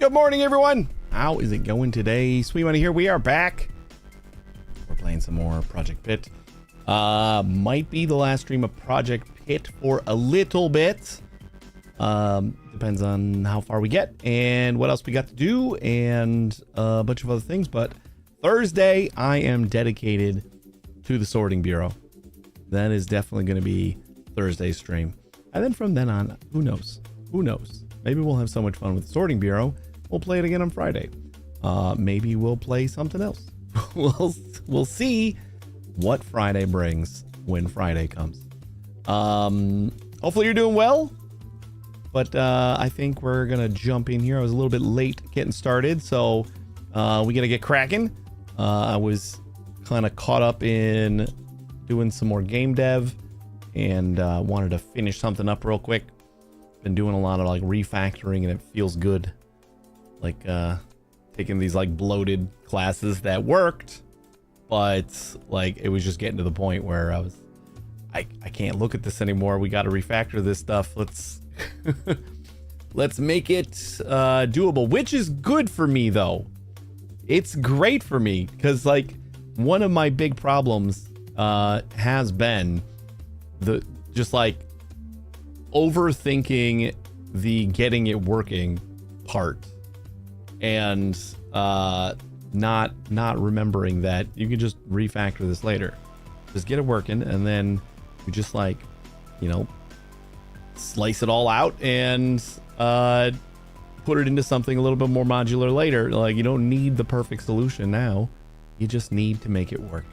Good morning, everyone. How is it going today? Sweet Money here. We are back. We're playing some more Project P.I.T.T. Might be the last stream of Project P.I.T.T. for a little bit. Depends on how far we get and what else we got to do and a bunch of other things. But Thursday, I am dedicated to the Sorting Bureau. That is definitely going to be Thursday's stream. And then from then on, who knows? Who knows? Maybe we'll have so much fun with the Sorting Bureau. We'll play it again on Friday. Maybe we'll play something else. We'll see what Friday brings when Friday comes. Hopefully you're doing well. But I think we're going to jump in here. I was a little bit late getting started, so we got to get cracking. I was kind of caught up in doing some more game dev and wanted to finish something up real quick. Been doing a lot of like refactoring and it feels good. Like taking these like bloated classes that worked, but like it was just getting to the point where I can't look at this anymore. We got to refactor this stuff. Let's make it doable, which is good for me though. It's great for me because like one of my big problems has been just like overthinking the getting it working part and not remembering that you can just refactor this later. Just get it working and then you just like, you know, slice it all out and put it into something a little bit more modular later. Like you don't need the perfect solution now. You just need to make it work.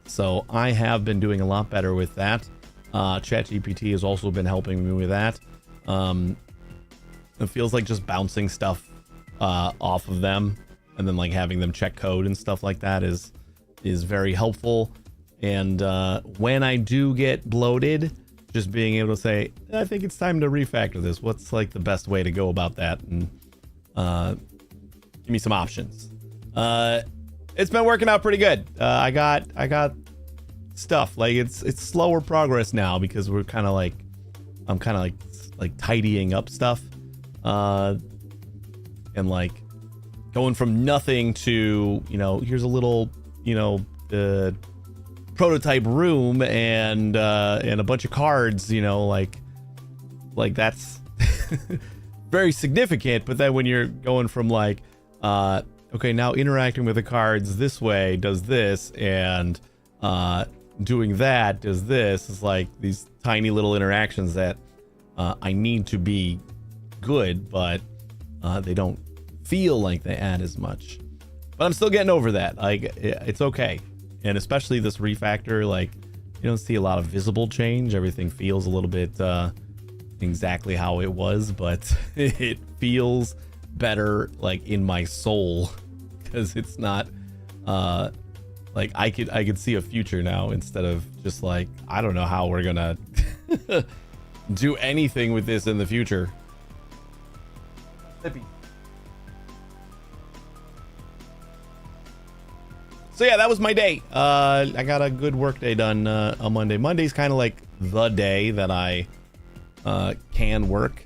So I have been doing a lot better with that. ChatGPT has also been helping me with that. It feels like just bouncing stuff off of them and then like having them check code and stuff like that is very helpful. And when I do get bloated, just being able to say, I think it's time to refactor this. What's like the best way to go about that? And give me some options. It's been working out pretty good. I got stuff like it's slower progress now because we're kind of like I'm kind of like tidying up stuff and like going from nothing to, you know, here's a little, you know, prototype room and a bunch of cards, you know, like that's very significant. But then when you're going from like okay, now interacting with the cards this way does this and doing that does this, is like these tiny little interactions that I need to be good, but they don't feel like they add as much. But I'm still getting over that. Like it's okay. And especially this refactor, like you don't see a lot of visible change. Everything feels a little bit exactly how it was, but it feels better like in my soul because it's not like I could see a future now instead of just like I don't know how we're gonna do anything with this in the future. So yeah, that was my day. I got a good work day done on Monday. Monday's kind of like the day that I can work.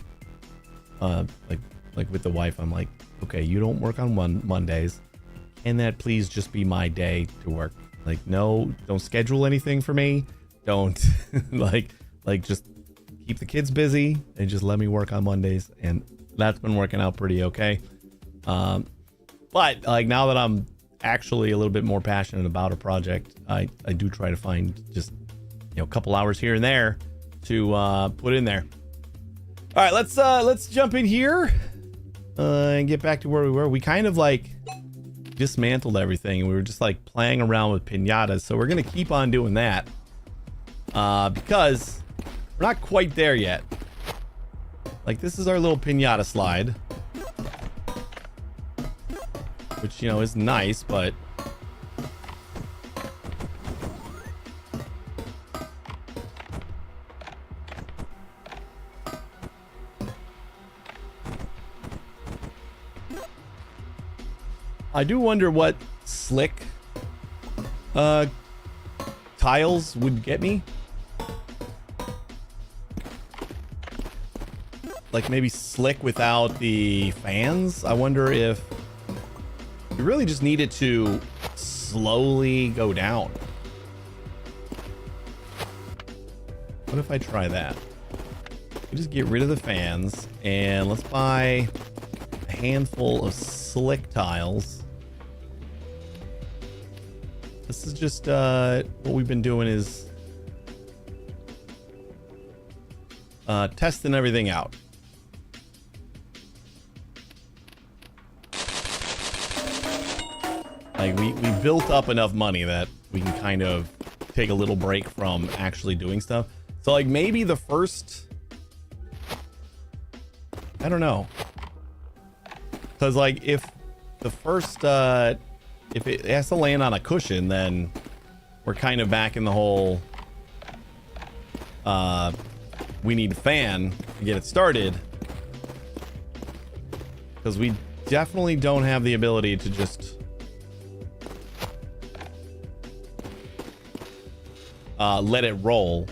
Like with the wife, I'm like, okay, you don't work on Mondays. Can that please just be my day to work? Like, no, don't schedule anything for me. Don't like just keep the kids busy and just let me work on Mondays. And that's been working out pretty okay. But like now that I'm actually a little bit more passionate about a project, I do try to find just, you know, a couple hours here and there to put in there. All right, let's jump in here and get back to where we were. We kind of like dismantled everything and we were just like playing around with piñatas, so we're gonna keep on doing that because we're not quite there yet. Like this is our little piñata slide, which, you know, is nice, but I do wonder what slick tiles would get me. like maybe slick without the fans. I wonder if you really just need it to slowly go down. What if I try that? You just get rid of the fans and let's buy a handful of slick tiles. This is just what we've been doing is testing everything out. Like we built up enough money that we can kind of take a little break from actually doing stuff. So like maybe the first, I don't know. Cause like if the first, if it has to land on a cushion, then we're kind of back in the whole, we need a fan to get it started. Cause we definitely don't have the ability to just let it roll.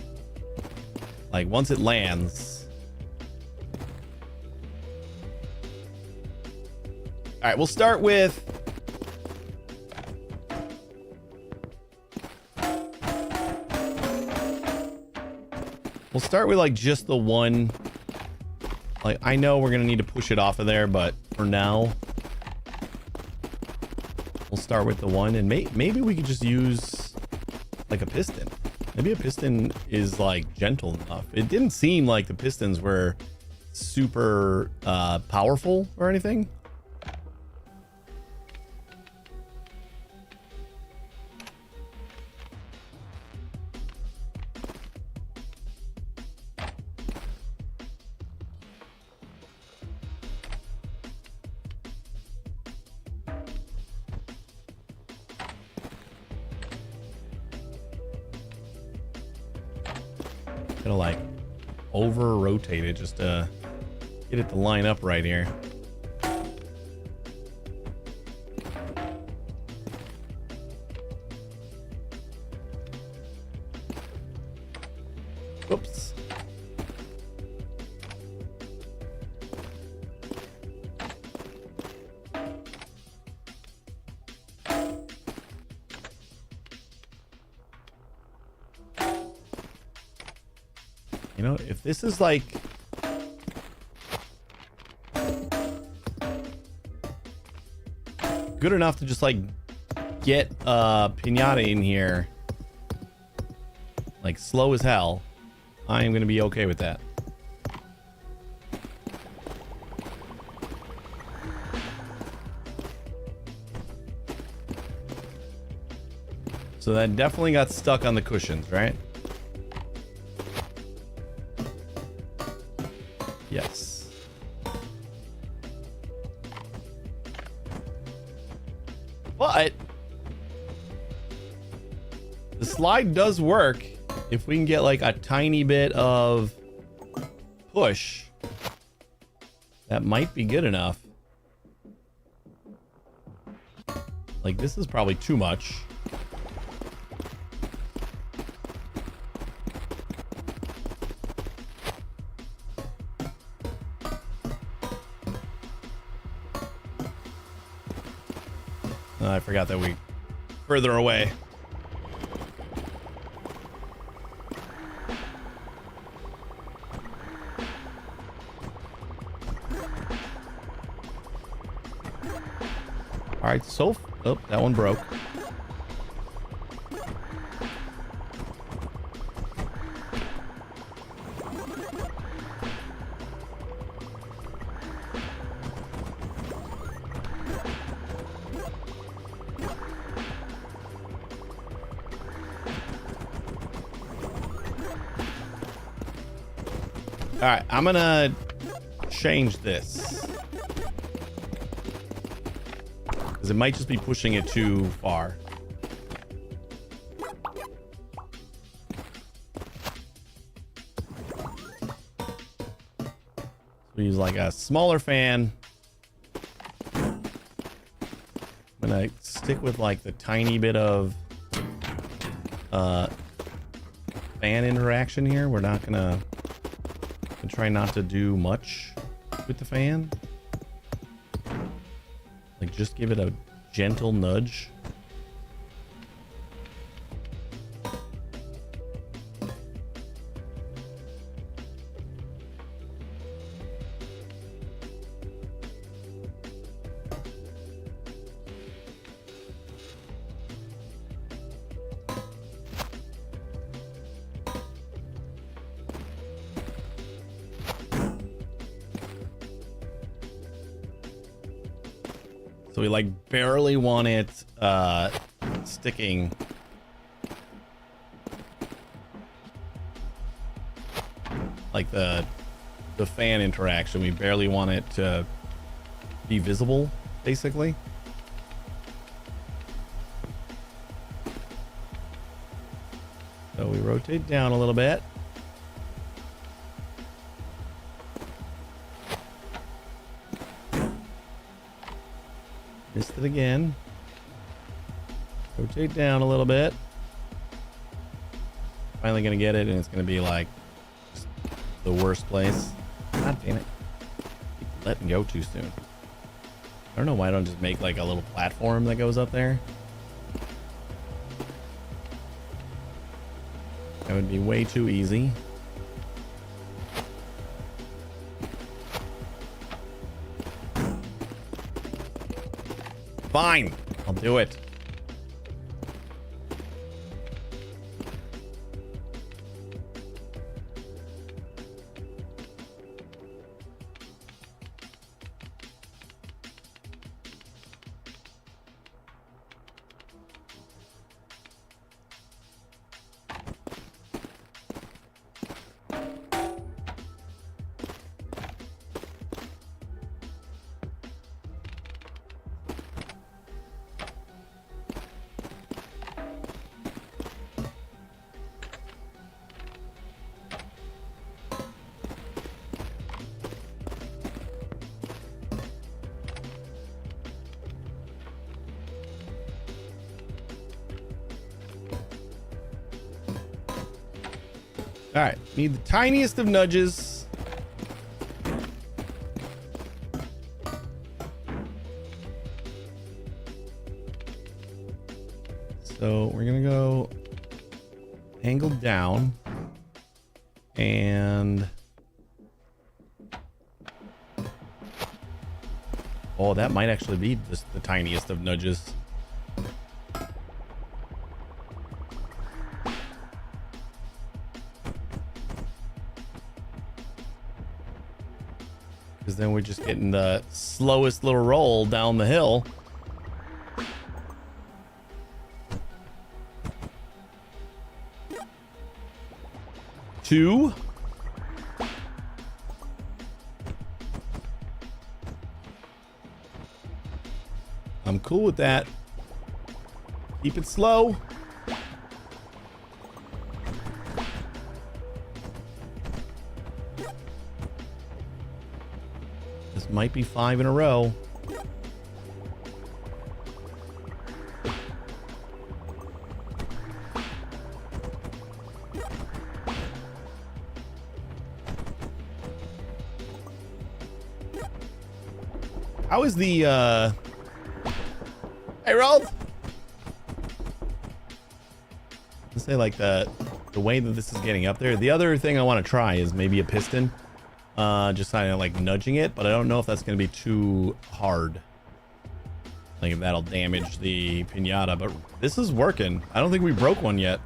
Like once it lands. All right, we'll start with like just the one. Like I know we're gonna need to push it off of there, but for now we'll start with the one, and maybe we could just use like a piston. Maybe a piston is like gentle enough. It didn't seem like the pistons were super powerful or anything. Gonna like over rotate it just to get it to line up right here. Oops. You know, if this is like good enough to just like get a piñata in here like slow as hell, I am gonna be okay with that. So that definitely got stuck on the cushions, right? Yes. But the slide does work if we can get like a tiny bit of push. That might be good enough. Like this is probably too much. I forgot that we further away. All right, so oh, that one broke. All right, I'm gonna change this because it might just be pushing it too far. So use like a smaller fan. I'm gonna stick with like the tiny bit of fan interaction here. We're not gonna and try not to do much with the fan. Like, just give it a gentle nudge. So we like barely want it sticking. Like the fan interaction, we barely want it to be visible, basically. So we rotate down a little bit. Missed it again. Rotate down a little bit. Finally gonna get it, and it's gonna be like just the worst place. God damn it. Keep letting go too soon. I don't know why I don't just make like a little platform that goes up there. That would be way too easy. Fine, I'll do it. All right, need the tiniest of nudges. So we're gonna go angle down and oh, that might actually be just the tiniest of nudges. Because then we're just getting the slowest little roll down the hill. Two. I'm cool with that. Keep it slow. This might be 5 in a row. How is the hey Rolf? Let's say like the way that this is getting up there. The other thing I want to try is maybe a piston. Just kind of like nudging it, but I don't know if that's going to be too hard. Like if that'll damage the piñata, but this is working. I don't think we broke one yet.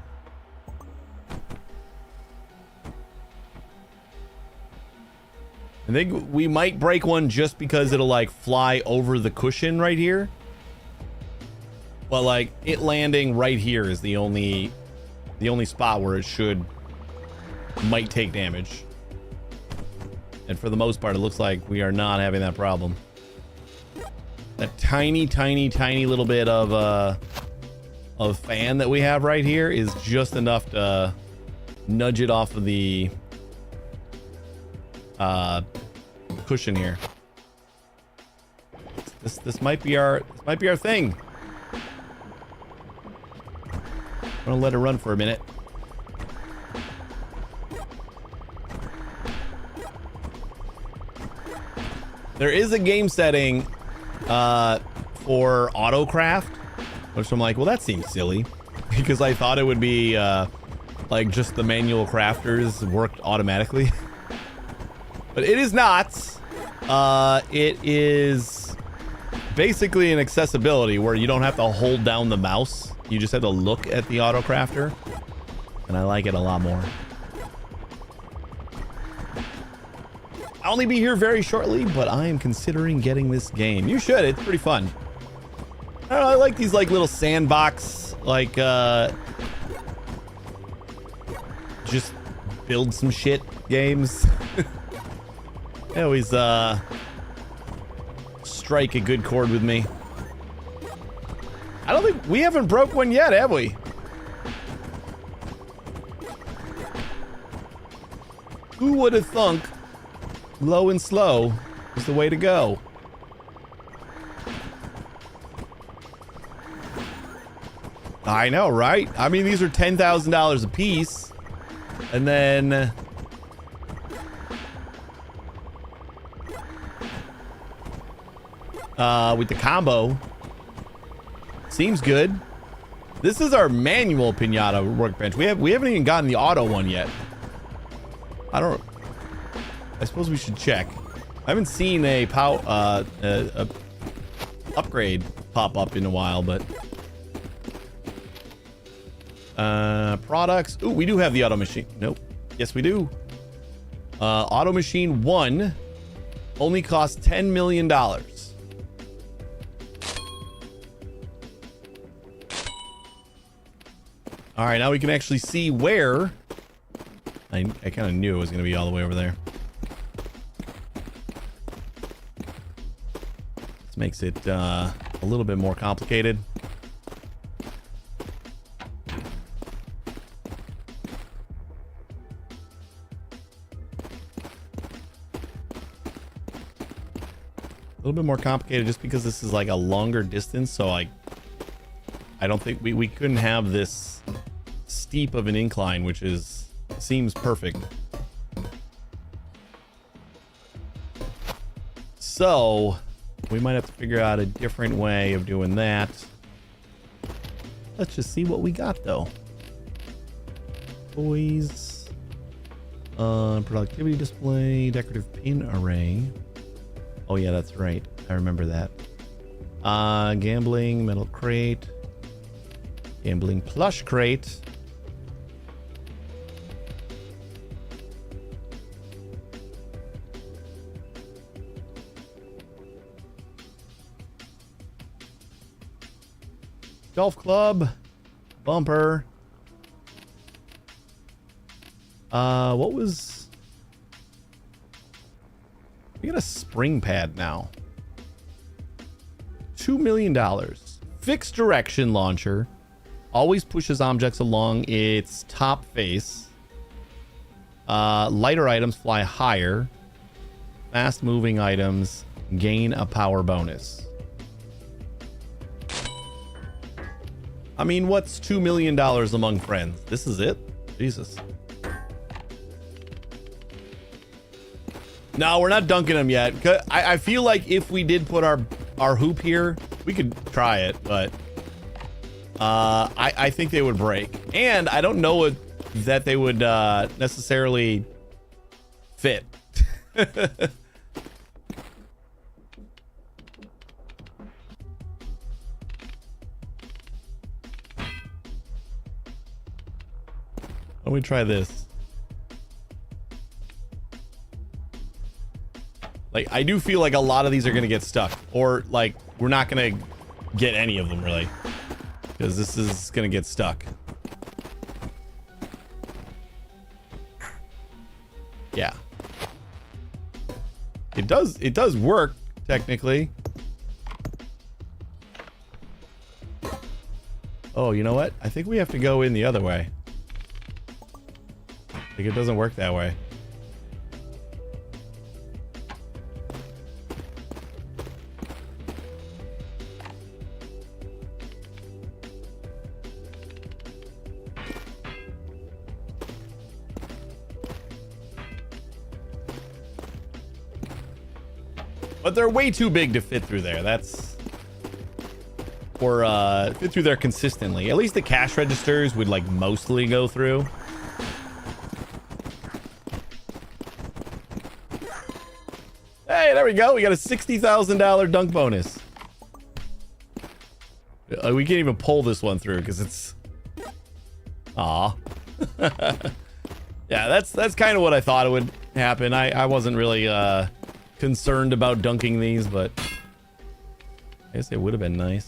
I think we might break one just because it'll like fly over the cushion right here. But like it landing right here is the only spot where it might take damage. And for the most part, it looks like we are not having that problem. That tiny little bit of fan that we have right here is just enough to nudge it off of the cushion here. This might be our thing. I'm gonna let it run for a minute. There is a game setting for autocraft, which I'm like, well, that seems silly because I thought it would be like just the manual crafters worked automatically. But it is not. It is basically an accessibility where you don't have to hold down the mouse. You just have to look at the auto crafter. And I like it a lot more. I'll only be here very shortly, but I am considering getting this game. You should. It's pretty fun. I don't know, I like these like little sandbox, like just build some shit games. They always strike a good chord with me. I don't think we haven't broke one yet, have we? Who would have thunk low and slow is the way to go? I know, right? I mean, these are $10,000 a piece. And then with the combo, seems good. This is our manual pinata workbench. We haven't even gotten the auto one yet. I suppose we should check. I haven't seen a upgrade pop up in a while, but products. Ooh, we do have the auto machine. Nope. Yes, we do. Auto machine 1 only costs $10 million. All right, now we can actually see where. I kind of knew it was going to be all the way over there. This makes it a little bit more complicated. A little bit more complicated just because this is like a longer distance, so I don't think we couldn't have this steep of an incline, which seems perfect. So we might have to figure out a different way of doing that. Let's just see what we got though. Toys, productivity display, decorative pin array. Oh yeah, that's right. I remember that. Gambling, metal crate, gambling plush crate. Golf club, bumper. What was... We got a spring pad now. $2 million. Fixed direction launcher. Always pushes objects along its top face. Lighter items fly higher. Fast moving items gain a power bonus. I mean, what's $2 million among friends? This is it? Jesus. No, we're not dunking them yet. I feel like if we did put our hoop here, we could try it, but I think they would break. And I don't know that they would necessarily fit. Let me try this. Like, I do feel like a lot of these are going to get stuck. Or, like, we're not going to get any of them, really. Because this is going to get stuck. Yeah. It does work, technically. Oh, you know what? I think we have to go in the other way. Like, it doesn't work that way. But they're way too big to fit through there. That's... Or fit through there consistently. At least the cash registers would like mostly go through. Hey, there we go. We got a $60,000 dunk bonus. We can't even pull this one through because it's... Aw. Yeah, that's kind of what I thought it would happen. I wasn't really concerned about dunking these, but I guess it would have been nice.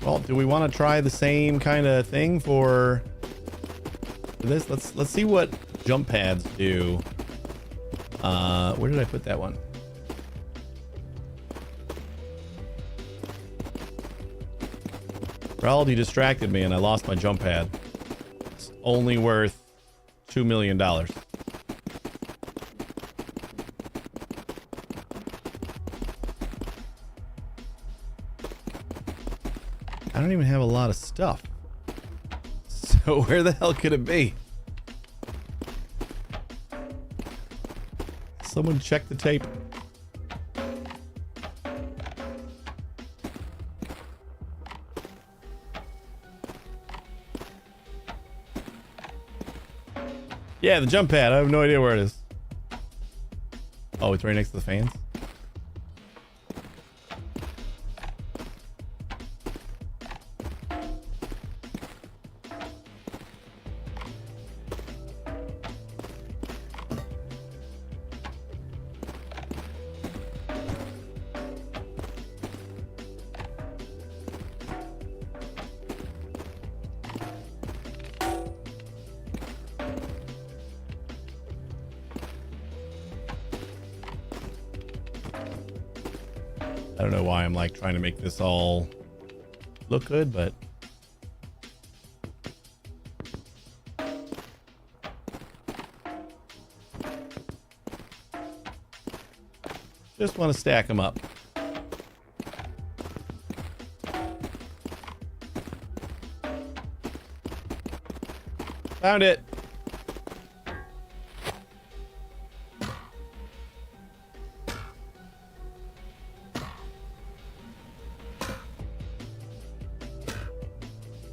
Well, do we want to try the same kind of thing for this? Let's see what jump pads do. Where did I put that one? Raul, you distracted me and I lost my jump pad. It's only worth $2 million. I don't even have a lot of stuff. So where the hell could it be? Someone check the tape. Yeah, the jump pad. I have no idea where it is. Oh, it's right next to the fans. I don't know why I'm like trying to make this all look good, but just want to stack them up. Found it.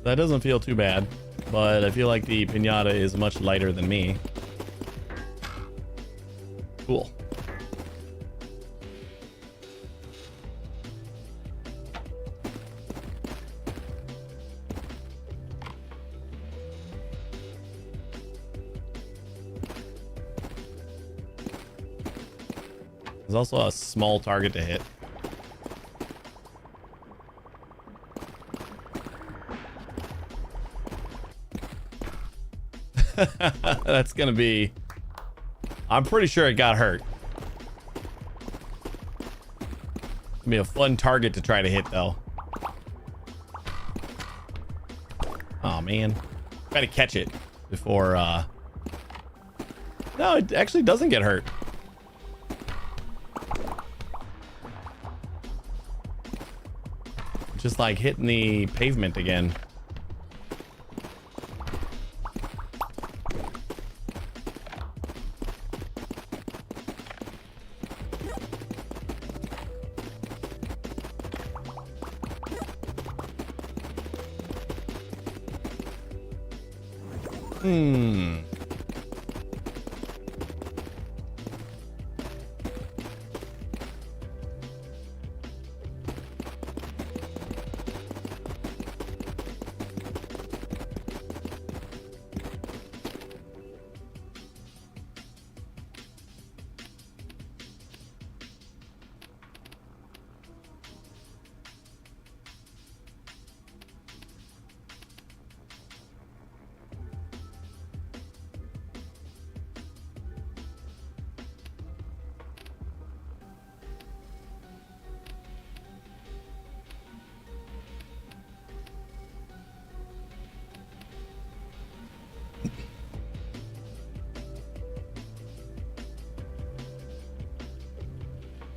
That doesn't feel too bad, but I feel like the piñata is much lighter than me. Cool. There's also a small target to hit. That's gonna be... I'm pretty sure it got hurt. It'll be a fun target to try to hit, though. Oh, man. Gotta catch it before... No, it actually doesn't get hurt. Just like hitting the pavement again.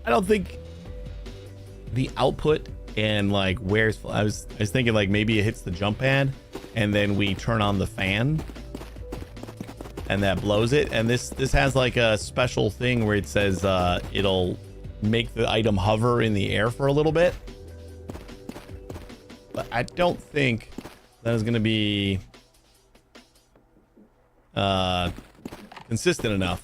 I don't think the output and like where's I was thinking like maybe it hits the jump pad, and then we turn on the fan, and that blows it. And this has like a special thing where it says it'll make the item hover in the air for a little bit. But I don't think that is going to be consistent enough.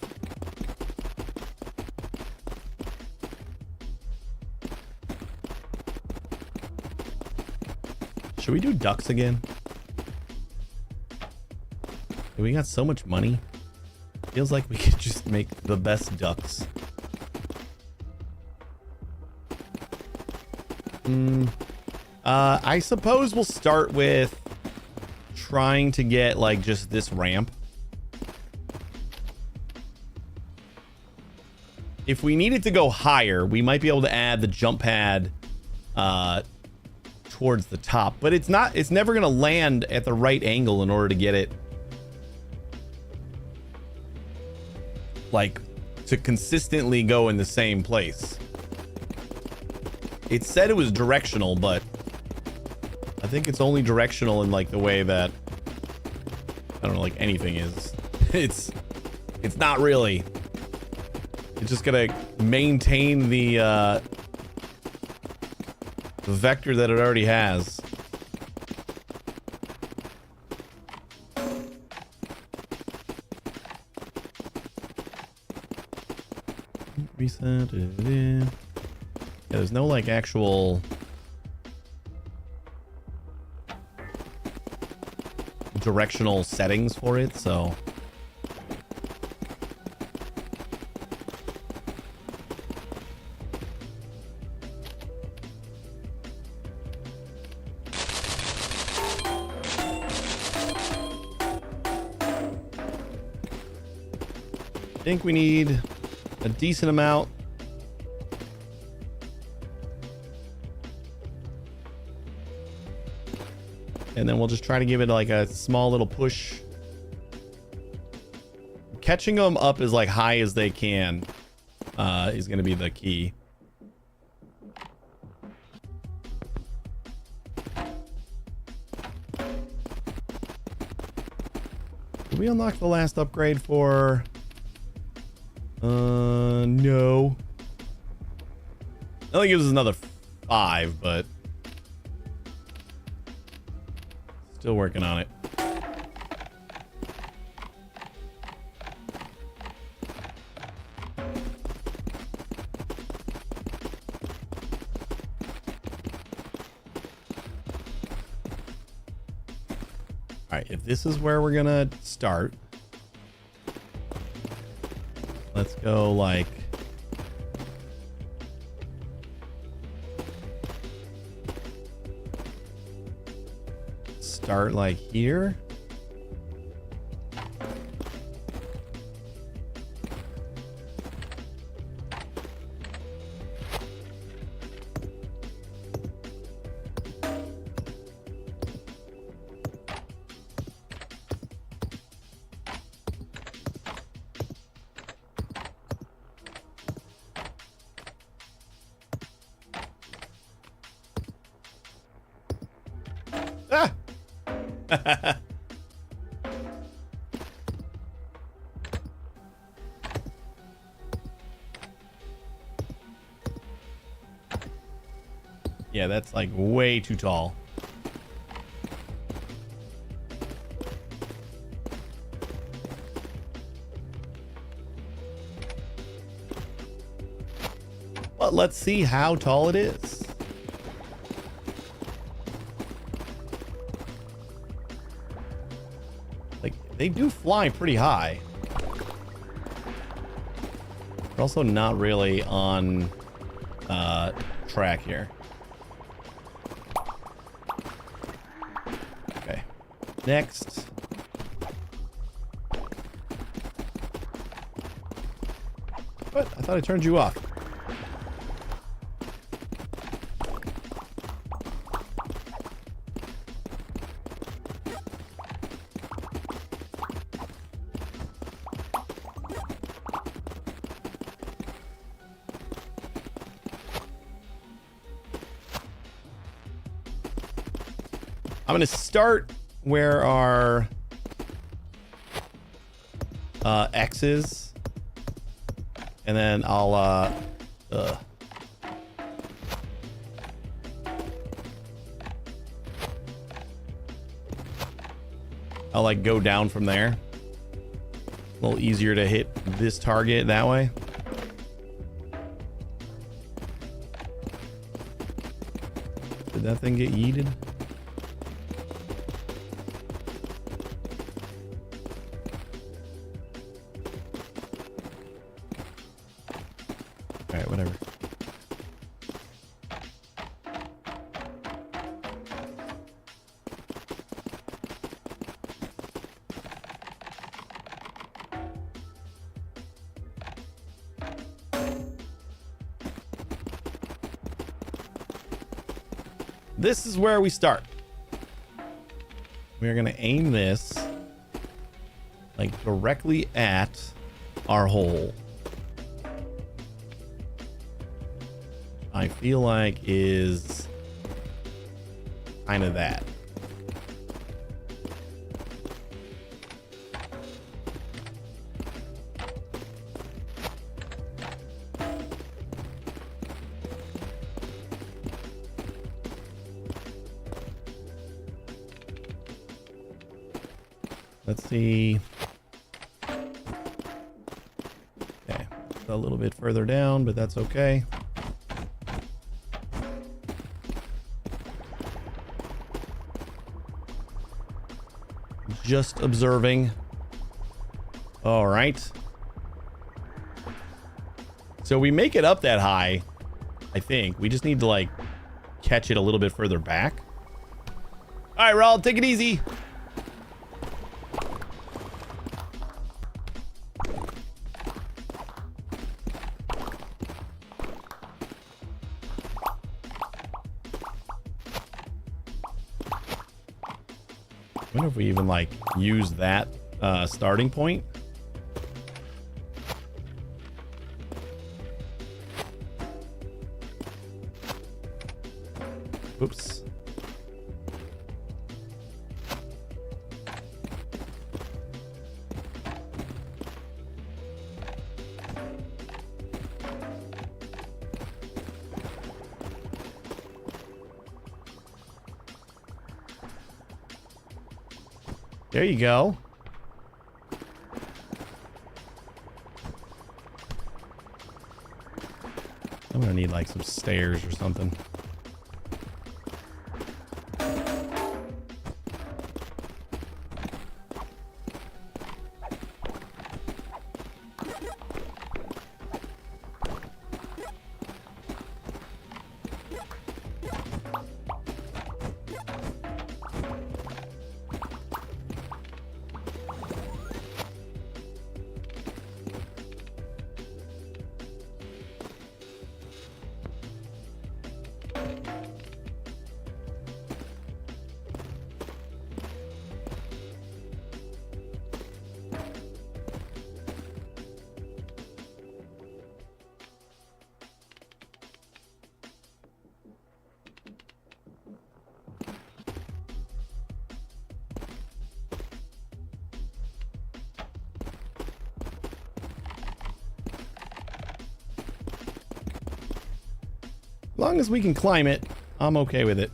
Should we do ducks again? We got so much money. Feels like we could just make the best ducks. I suppose we'll start with trying to get like just this ramp. If we needed to go higher, we might be able to add the jump pad towards the top, but it's never gonna land at the right angle in order to get it like to consistently go in the same place. It said it was directional, but I think it's only directional in like the way that I don't know, like anything is. It's not really. It's just gonna maintain the vector that it already has. Reset it in. Yeah, there's no like actual directional settings for it, so I think we need a decent amount. And then we'll just try to give it like a small little push. Catching them up as like high as they can is going to be the key. Did we unlock the last upgrade for... no. It only gives us another 5, but still working on it. All right, if this is where we're gonna start, let's go like start like here. Yeah, that's like way too tall. But let's see how tall it is. Like, they do fly pretty high. They're also not really on track here. Okay. Next. What? I thought I turned you off. I'm going to start where our X is, and then I'll like go down from there. A little easier to hit this target that way. Did that thing get yeeted? Alright, whatever. This is where we start. We're gonna aim this like directly at our hole. I feel like is kind of that. Let's see. Okay, a little bit further down, but that's okay. Just observing. All right. So we make it up that high, I think. We just need to like catch it a little bit further back. All right, Raul, take it easy. I wonder if we even like use that starting point. Oops. There you go. I'm gonna need like some stairs or something. As long as we can climb it, I'm okay with it.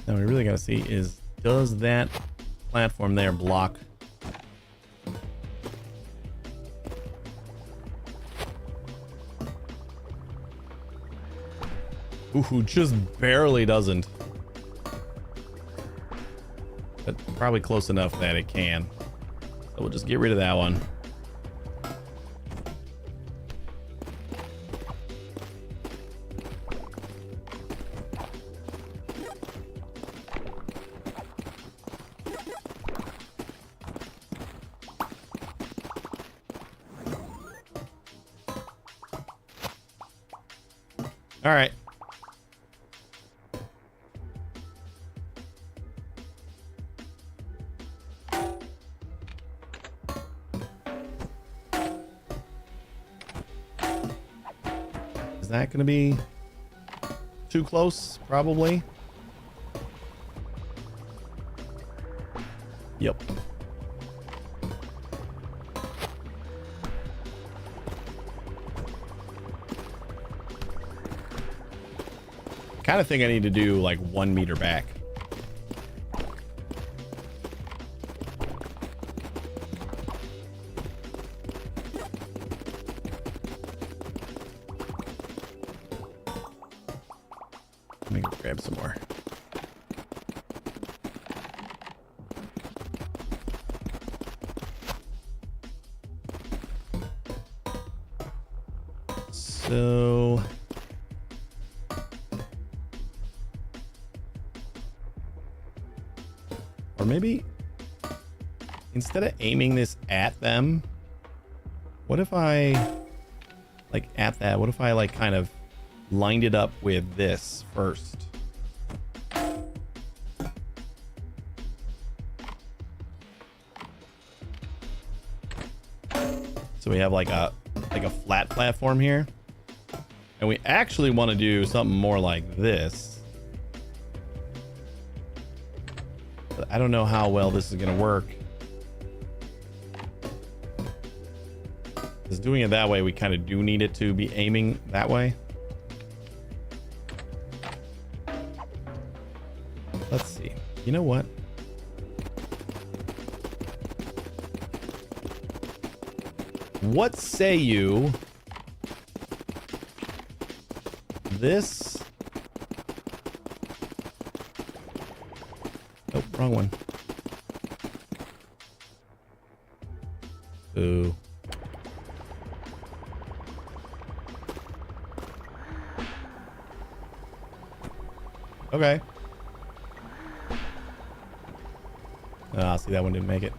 Now we really gotta see is, does that platform there block? Ooh, just barely doesn't. But probably close enough that it can. So we'll just get rid of that one. All right. that going to be too close? Probably. Yep. Kind of think I need to do like 1 meter back. Let me go grab some more. So or maybe instead of aiming this at them, what if I like at that, what if I like kind of lined it up with this first? So we have like a flat platform here. And we actually want to do something more like this. But I don't know how well this is going to work. Because doing it that way, we kind of do need it to be aiming that way. Let's see. You know what? What say you? This. Oh, wrong one. Ooh. Okay. Ah, see, that one didn't make it.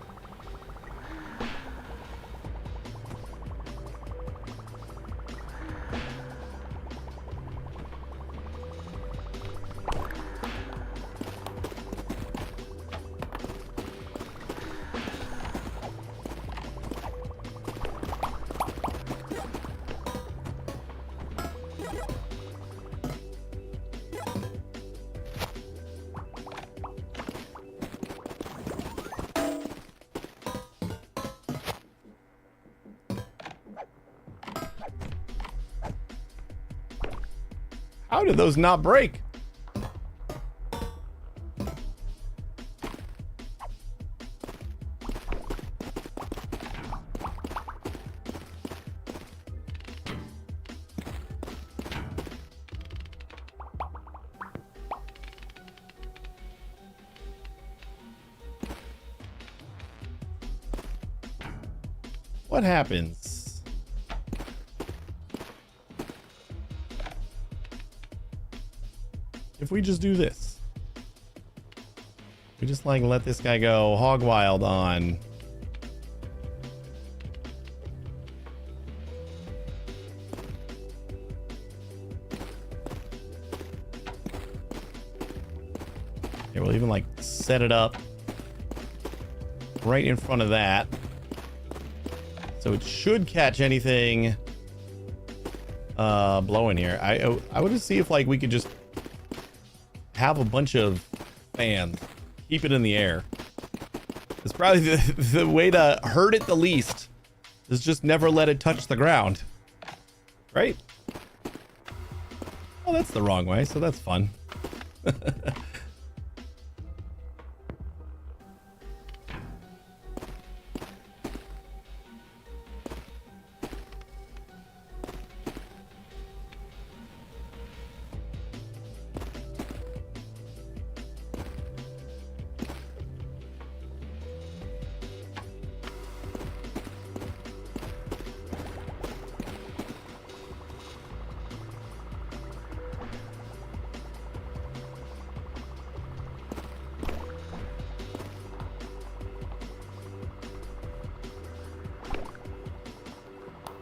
How did those not break? What happens? If we just do this, we just like let this guy go hog wild on. Okay, we'll even like set it up right in front of that. So it should catch anything blowing here. I would just see if like we could just have a bunch of fans, keep it in the air. It's probably the way to hurt it the least is just never let it touch the ground, right? Oh, that's the wrong way, so that's fun.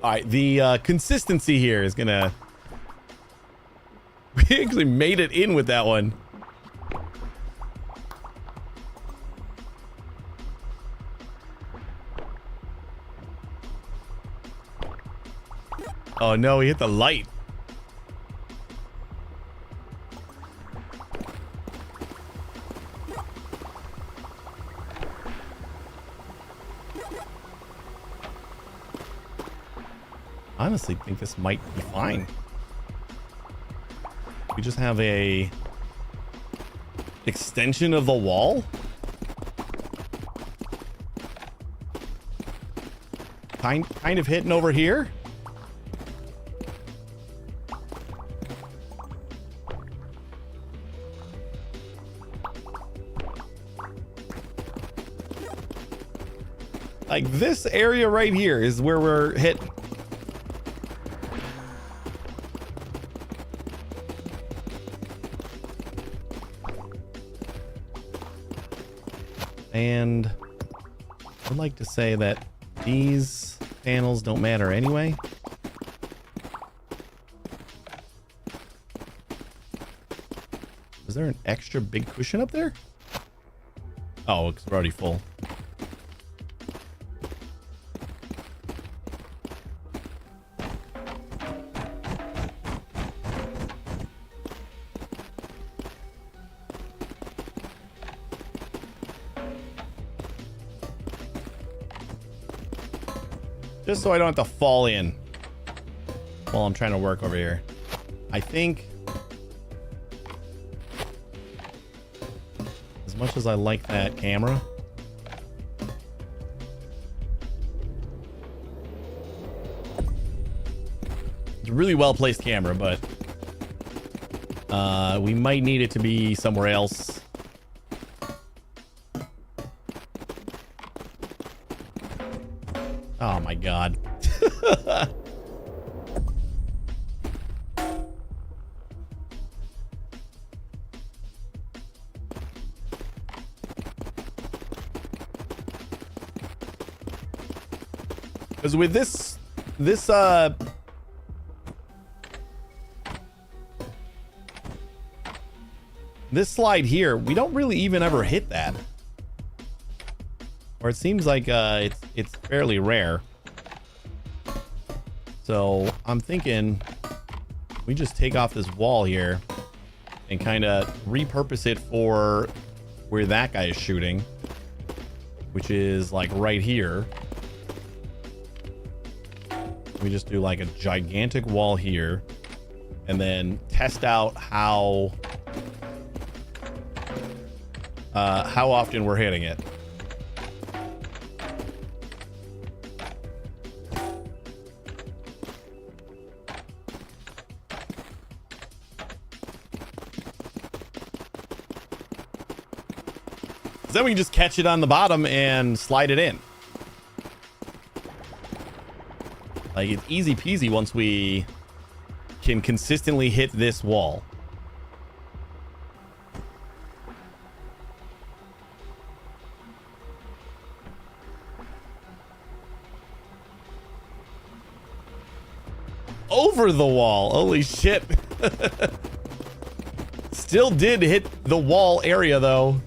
All right, the consistency here is gonna... We actually made it in with that one. Oh no, he hit the light. honestly think this might be fine. We just have a extension of the wall. Kind of hitting over here. Like this area right here is where we're hitting. And I'd like to say that these panels don't matter anyway. Is there an extra big cushion up there? Oh, it's already full. Just so I don't have to fall in while I'm trying to work over here. I think, as much as I like that camera, it's a really well-placed camera, but we might need it to be somewhere else. Oh my god. Because with this slide here, we don't really even ever hit that. Or it seems like it's fairly rare. So I'm thinking we just take off this wall here and kind of repurpose it for where that guy is shooting, which is like right here. We just do like a gigantic wall here and then test out how often we're hitting it. Then we can just catch it on the bottom and slide it in. Like, it's easy peasy once we can consistently hit this wall. Over the wall. Holy shit. Still did hit the wall area though.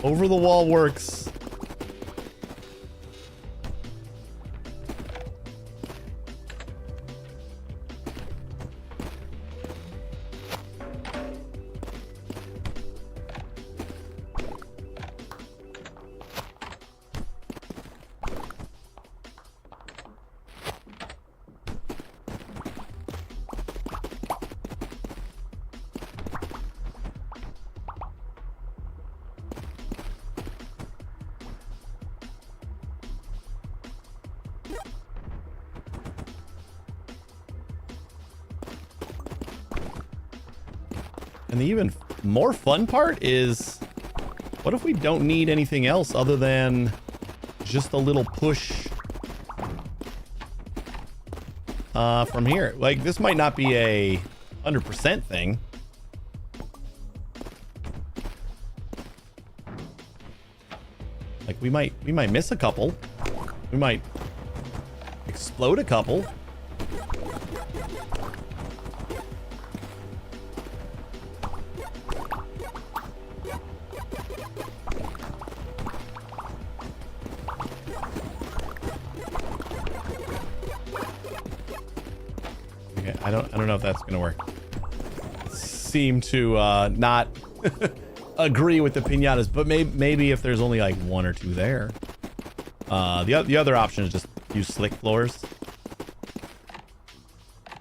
Over the wall works. And the even more fun part is, what if we don't need anything else other than just a little push from here? Like, this might not be a 100% thing. Like, we might miss a couple. We might explode a couple. I don't know if that's gonna work. Seem to not agree with the piñatas, but maybe if there's only like one or two there. The other option is just use slick floors.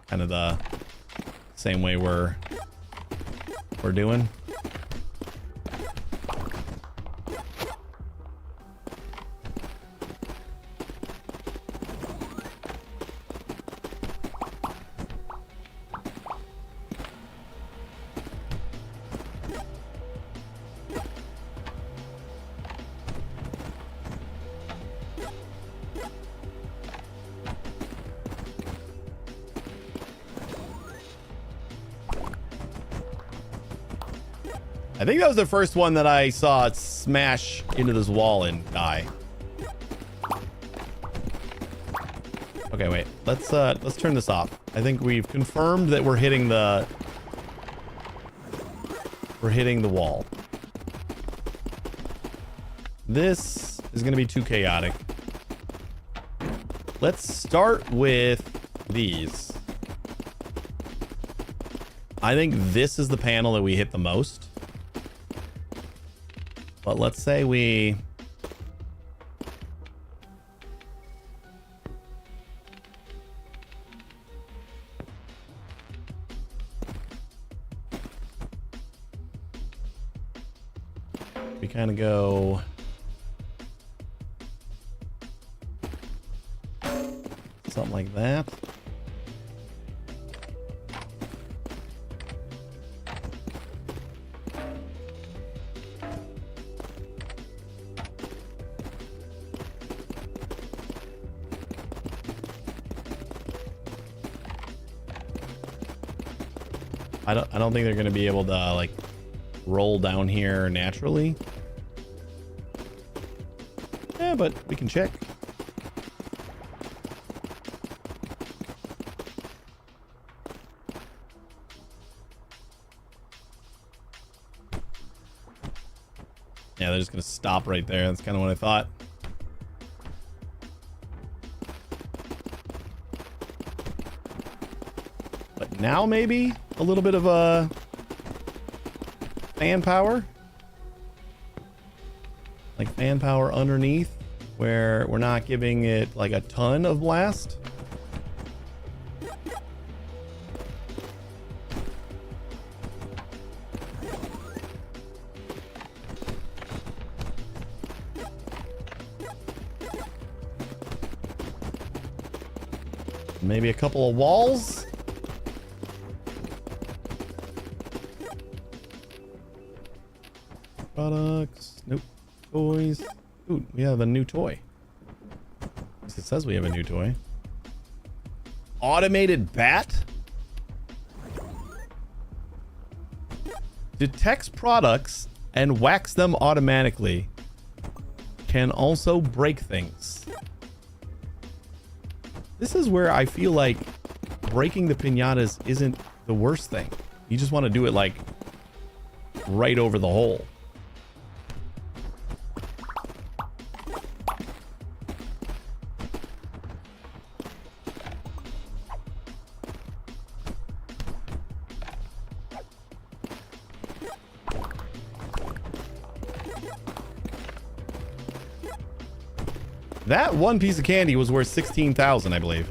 Kind of the same way we're doing. I think that was the first one that I saw it smash into this wall and die. Okay, wait. Let's turn this off. I think we've confirmed that we're hitting the wall. This is going to be too chaotic. Let's start with these. I think this is the panel that we hit the most. But let's say we kind of go something like that. I don't think they're going to be able to like roll down here naturally. Yeah, but we can check. Yeah, they're just going to stop right there. That's kind of what I thought. But now maybe a little bit of a fan power. Like fan power underneath where we're not giving it like a ton of blast. Maybe a couple of walls. Products. Nope. Toys. Ooh, we have a new toy. It says we have a new toy. Automated bat. Detects products and whacks them automatically. Can also break things. This is where I feel like breaking the piñatas isn't the worst thing. You just want to do it like right over the hole. That one piece of candy was worth 16,000, I believe.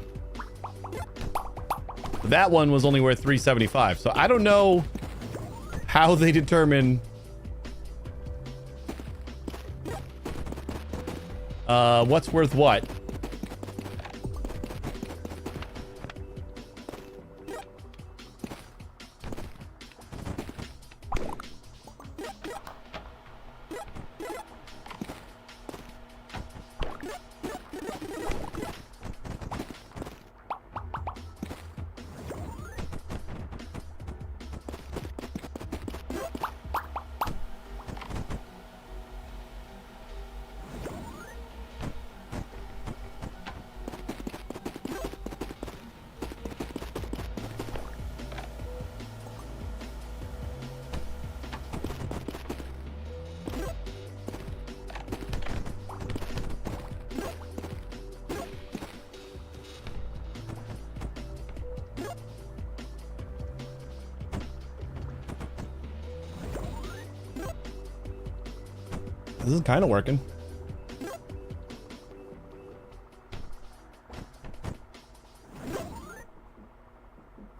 That one was only worth 375. So I don't know how they determine what's worth what. This is kind of working.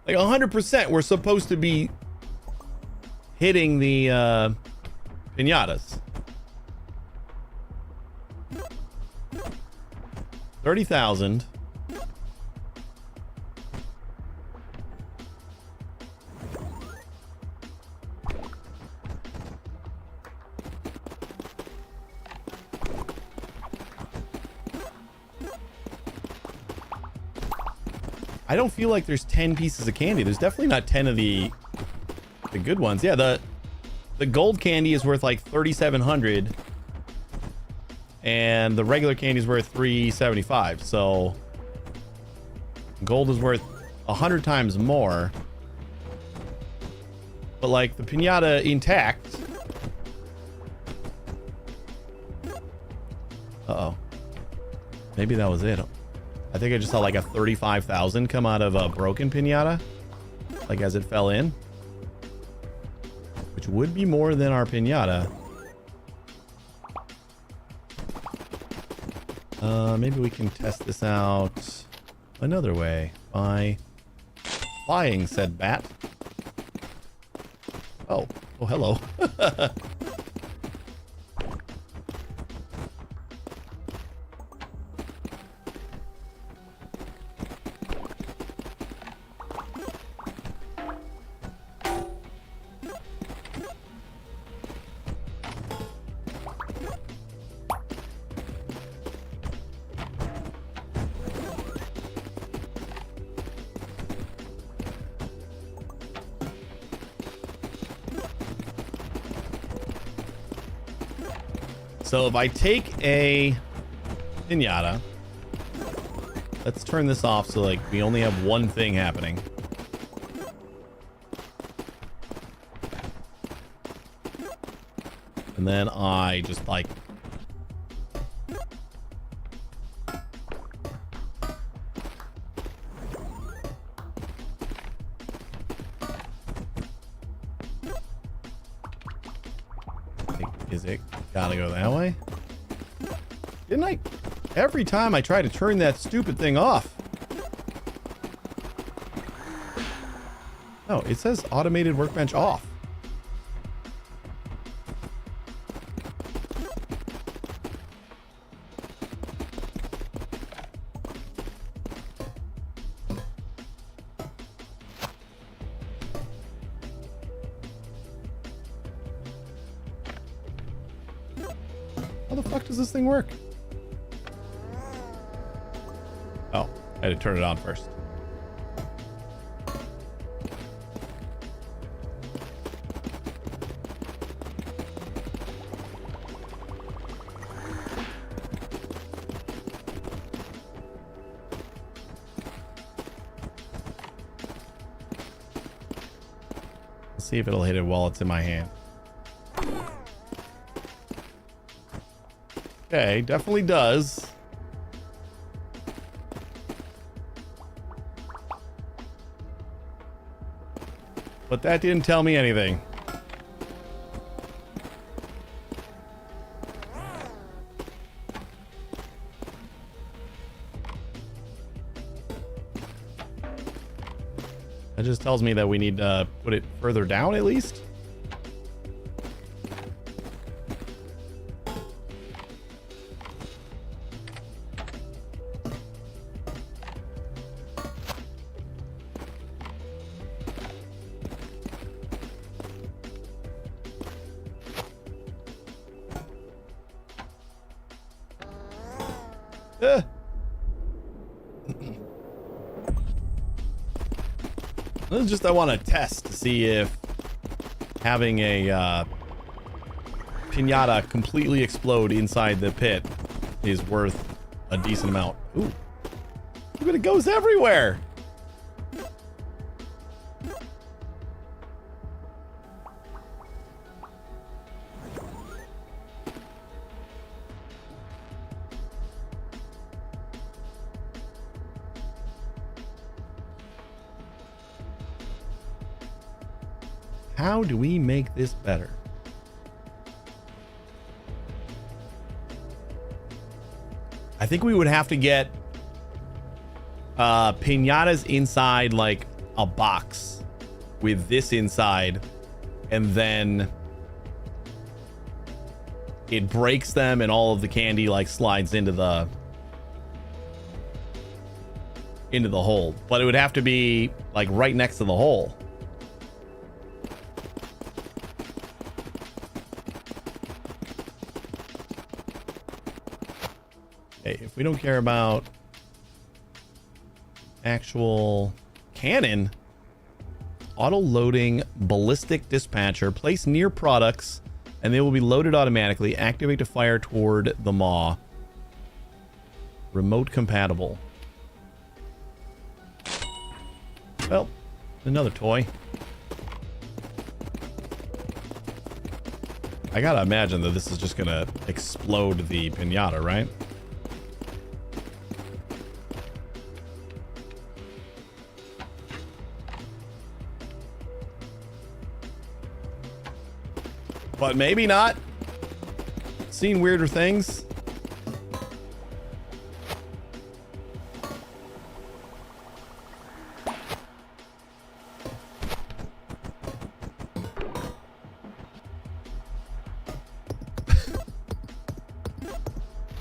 Like 100% we're supposed to be hitting the piñatas. 30,000. I don't feel like there's 10 pieces of candy. There's definitely not 10 of the good ones. Yeah, the gold candy is worth like 3,700 and the regular candy is worth 375. So gold is worth 100 times more. But like the piñata intact. Uh-oh. Maybe that was it. I think I just saw like a 35,000 come out of a broken piñata, like as it fell in, which would be more than our piñata. Maybe we can test this out another way by flying said bat. Oh, hello. So if I take a piñata, let's turn this off so like we only have one thing happening. And then I just like is it gotta go that way? Didn't I? Every time I try to turn that stupid thing off. No, it says automated workbench off. How the fuck does this thing work? Oh, I had to turn it on first. Let's see if it'll hit it while it's in my hand. Okay, definitely does. But that didn't tell me anything. That just tells me that we need to put it further down at least. This is just I want to test to see if having a piñata completely explode inside the pit is worth a decent amount. Ooh, look at it, goes everywhere. How do we make this better? I think we would have to get piñatas inside like a box with this inside, and then it breaks them and all of the candy like slides into the hole. But it would have to be like right next to the hole. Okay, if we don't care about actual cannon, auto loading ballistic dispatcher, place near products and they will be loaded automatically. Activate to fire toward the maw. Remote compatible. Well, another toy. I gotta imagine that this is just gonna explode the piñata, right? But maybe not. Seen weirder things.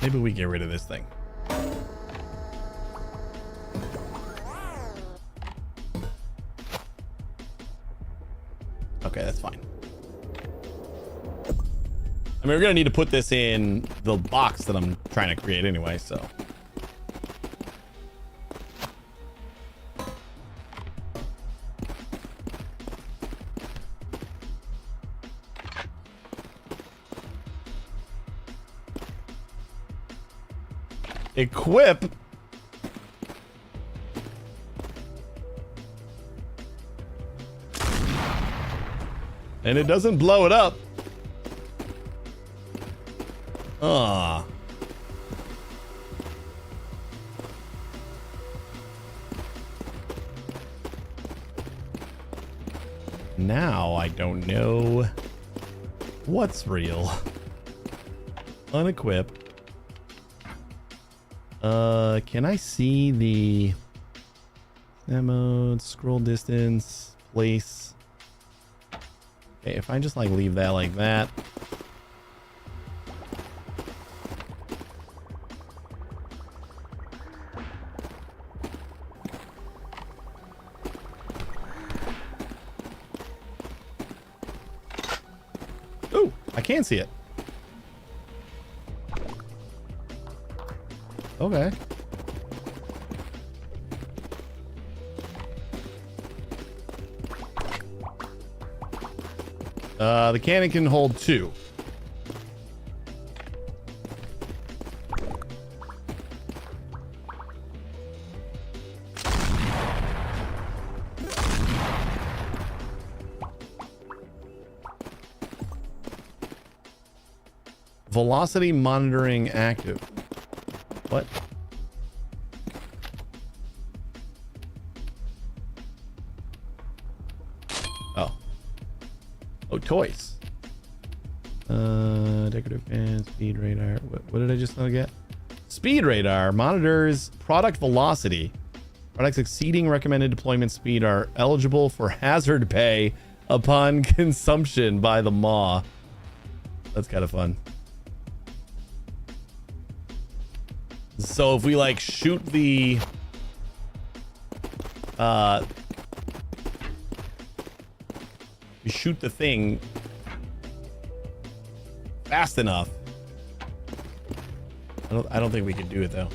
Maybe we get rid of this thing. Okay, that's fine. I mean, we're gonna need to put this in the box that I'm trying to create anyway, so. Equip. And it doesn't blow it up. Ah. Now I don't know what's real. Unequip. Can I see the mode, scroll distance, place? Okay, if I just like leave that like that. Ooh, I can see it. Okay. The cannon can hold 2. Velocity monitoring active. What? Oh. Oh, toys. Decorative fan, speed radar. What did I just get? Speed radar monitors product velocity. Products exceeding recommended deployment speed are eligible for hazard pay upon consumption by the maw. That's kind of fun. So if we like shoot the we shoot the thing fast enough. I don't think we can do it though.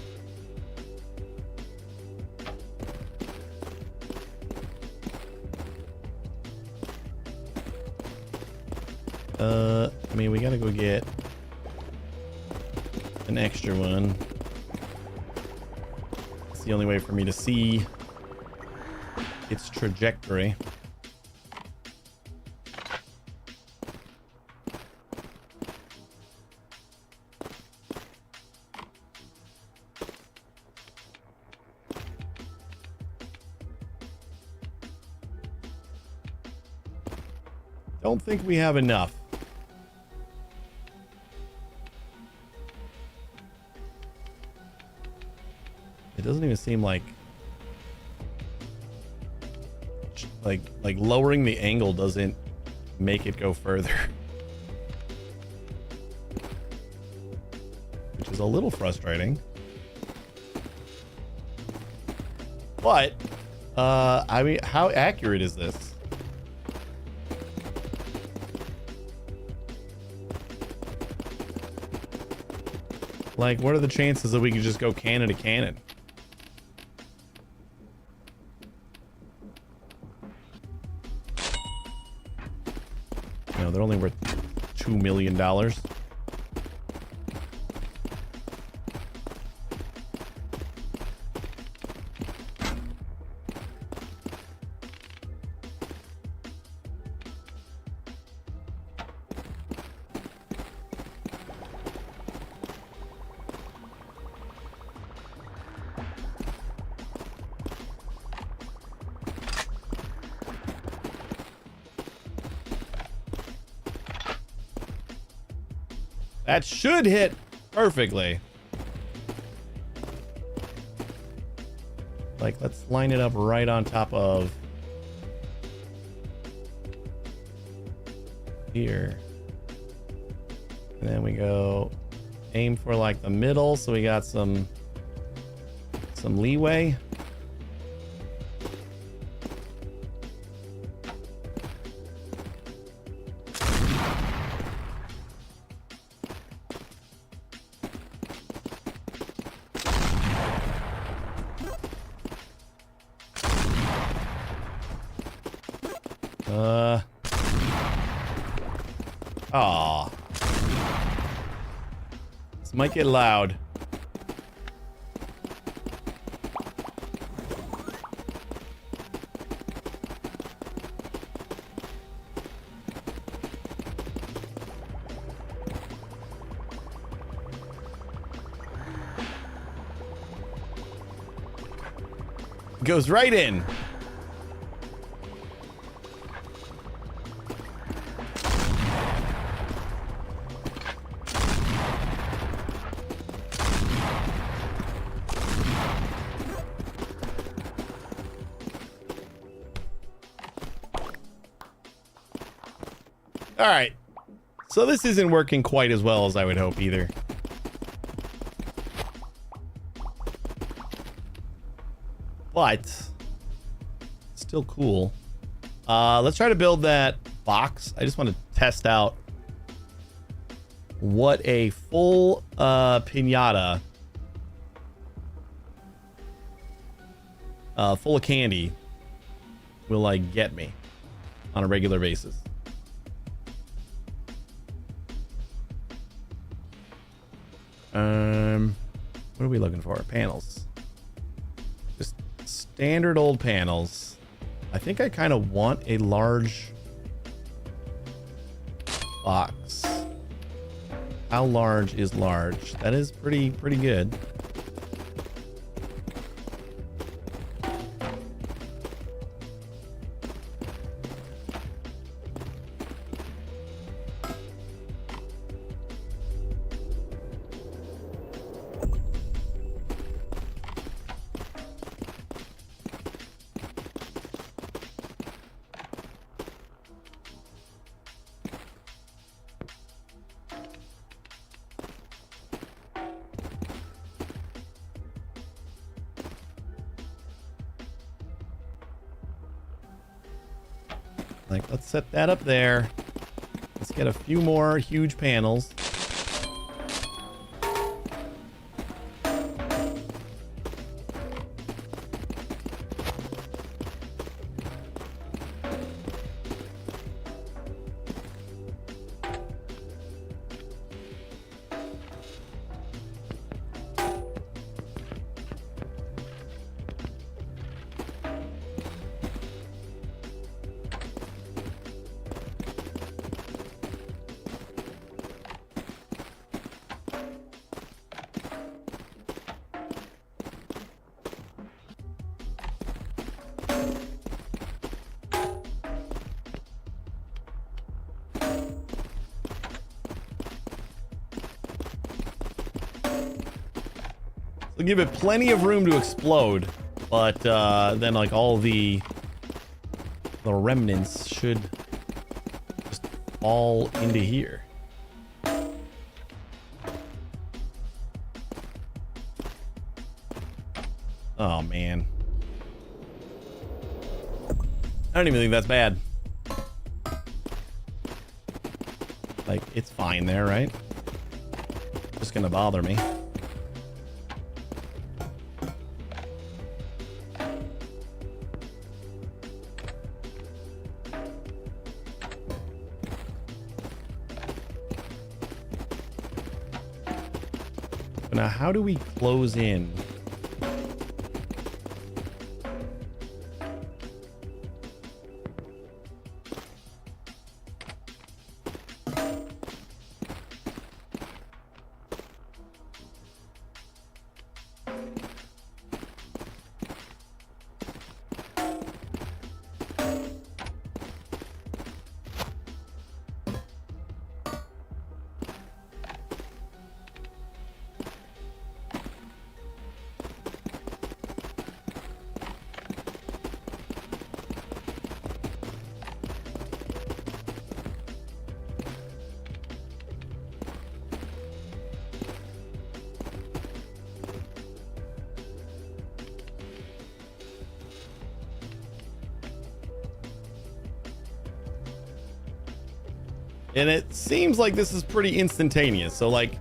I mean, we gotta go get an extra one. It's the only way for me to see its trajectory. Don't think we have enough. It doesn't even seem like Like lowering the angle doesn't make it go further. Which is a little frustrating. But, I mean, how accurate is this? Like, what are the chances that we could just go cannon to cannon? You know, they're only worth $2 million. That should hit perfectly. Like, let's line it up right on top of here. And then we go aim for like the middle, so we got some leeway. Aw. This might get loud. Goes right in. All right, so this isn't working quite as well as I would hope either. But still cool. Let's try to build that box. I just want to test out what a full piñata full of candy will like get me on a regular basis. What are we looking for? Panels. Just standard old panels. I think I kind of want a large box. How large is large? That is pretty good. Like, let's set that up there. Let's get a few more huge panels. They'll give it plenty of room to explode, but then like all the the remnants should just fall into here. Oh, man. I don't even think that's bad. Like, it's fine there, right? Just gonna bother me. Now, how do we close in? And it seems like this is pretty instantaneous. So, like,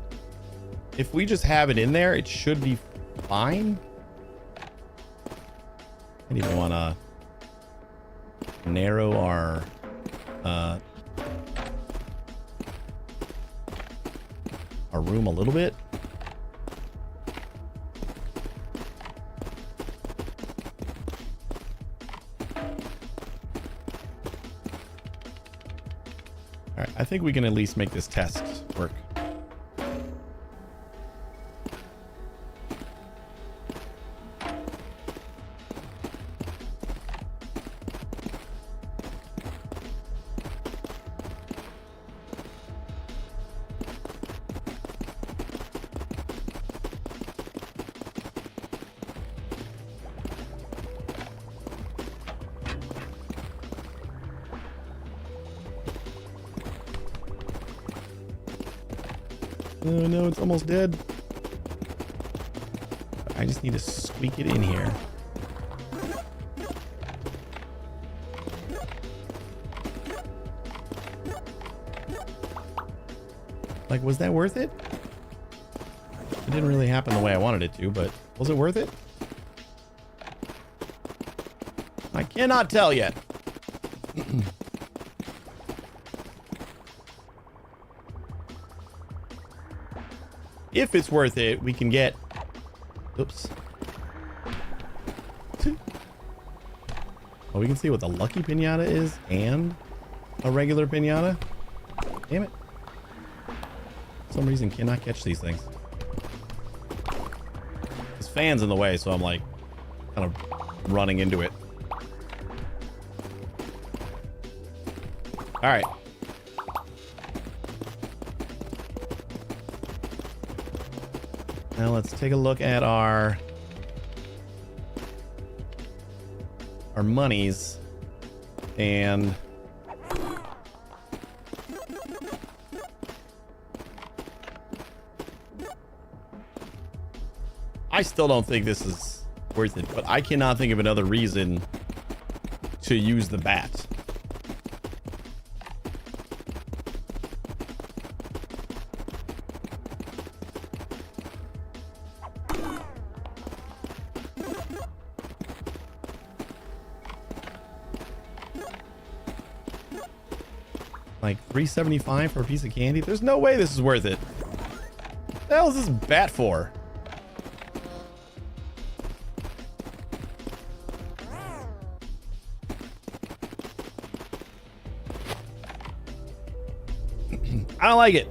if we just have it in there, it should be fine. I don't even want to narrow our room a little bit. All right, I think we can at least make this test work. Oh no, it's almost dead. I just need to squeak it in here. Like, was that worth it? It didn't really happen the way I wanted it to, but was it worth it? I cannot tell yet. If it's worth it, we can get... Oops. Oh, we can see what the lucky piñata is and a regular piñata. Damn it. For some reason, cannot catch these things. This fan's in the way, so I'm like kind of running into it. All right. Now let's take a look at our monies and I still don't think this is worth it, but I cannot think of another reason to use the bat. Like $3.75 for a piece of candy? There's no way this is worth it. What the hell is this bat for? I don't like it.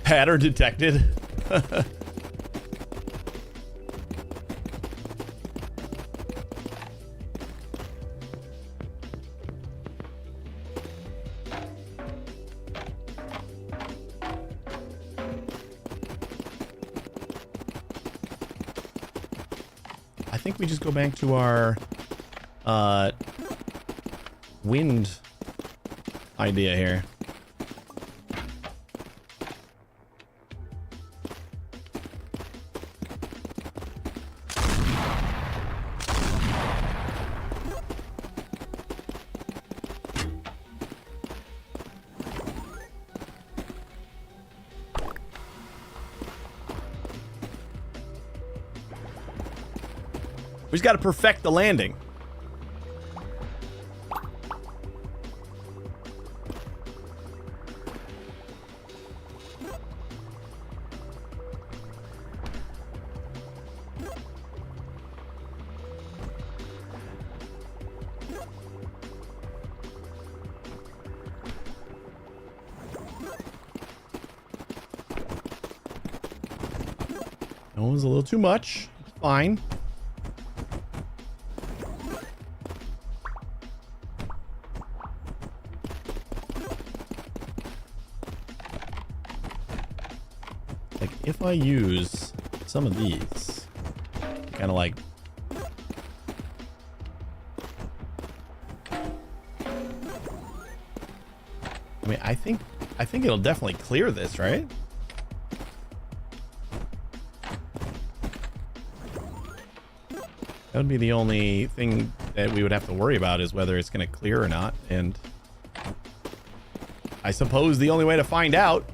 Pattern detected. I think we just go back to our wind idea here. We just got to perfect the landing. That was a little too much. It's fine. If I use some of these, kind of like, I mean, I think it'll definitely clear this, right? That would be the only thing that we would have to worry about, is whether it's going to clear or not. And I suppose the only way to find out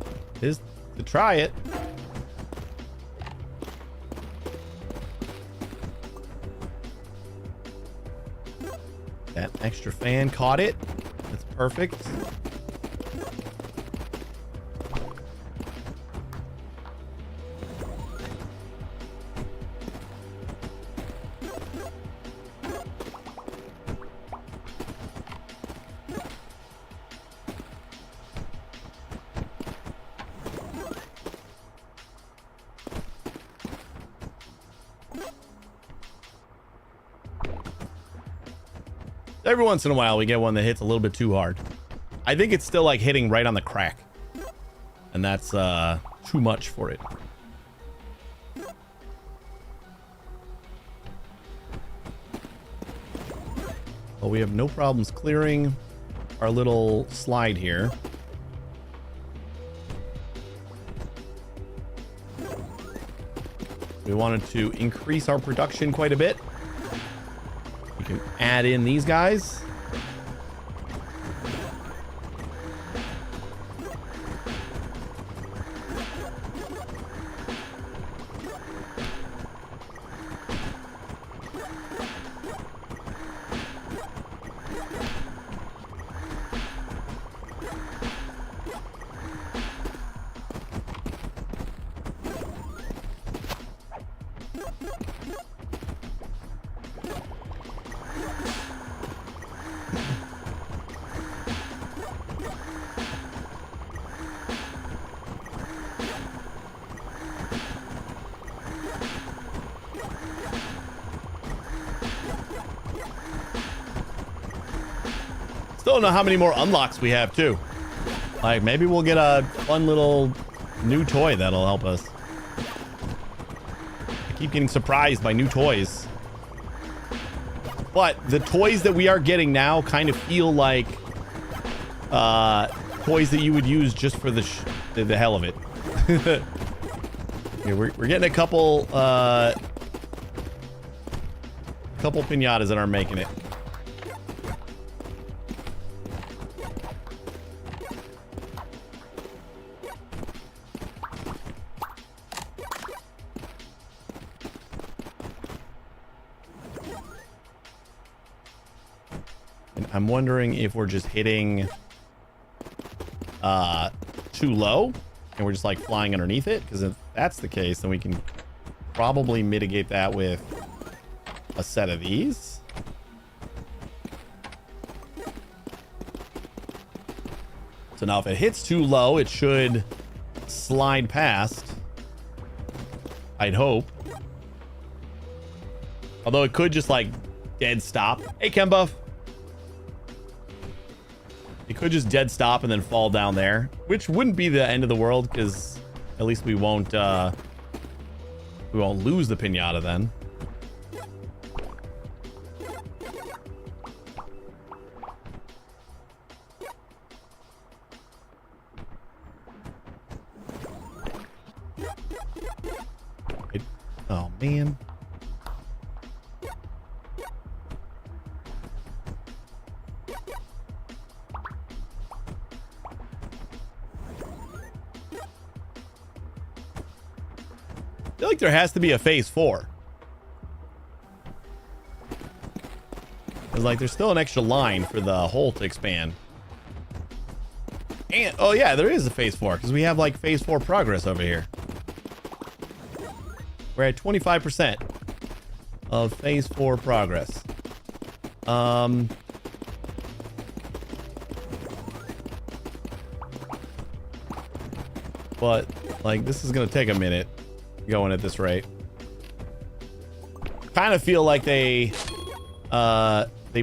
is to try it. That extra fan caught it. That's perfect. Every once in a while we get one that hits a little bit too hard. I think it's still like hitting right on the crack, and that's too much for it. Well, we have no problems clearing our little slide here. We wanted to increase our production quite a bit. We can add in these guys. Don't know how many more unlocks we have too. Like, maybe we'll get a fun little new toy that'll help us. I keep getting surprised by new toys, but the toys that we are getting now kind of feel like toys that you would use just for the hell of it. Yeah, we're getting a couple piñatas that aren't making it. I'm wondering if we're just hitting too low and we're just like flying underneath it, because if that's the case, then we can probably mitigate that with a set of these. So now if it hits too low, it should slide past, I'd hope. Although it could just like dead stop. Hey, Kembuff. It could just dead stop and then fall down there, which wouldn't be the end of the world, because at least we won't lose the piñata then. Oh, man. I feel like there has to be a phase 4. Because, like, there's still an extra line for the hole to expand. And, oh, yeah, there is a phase 4. Because we have, like, phase 4 progress over here. We're at 25% of phase 4 progress. But, like, this is going to take a minute going at this rate. Kind of feel like they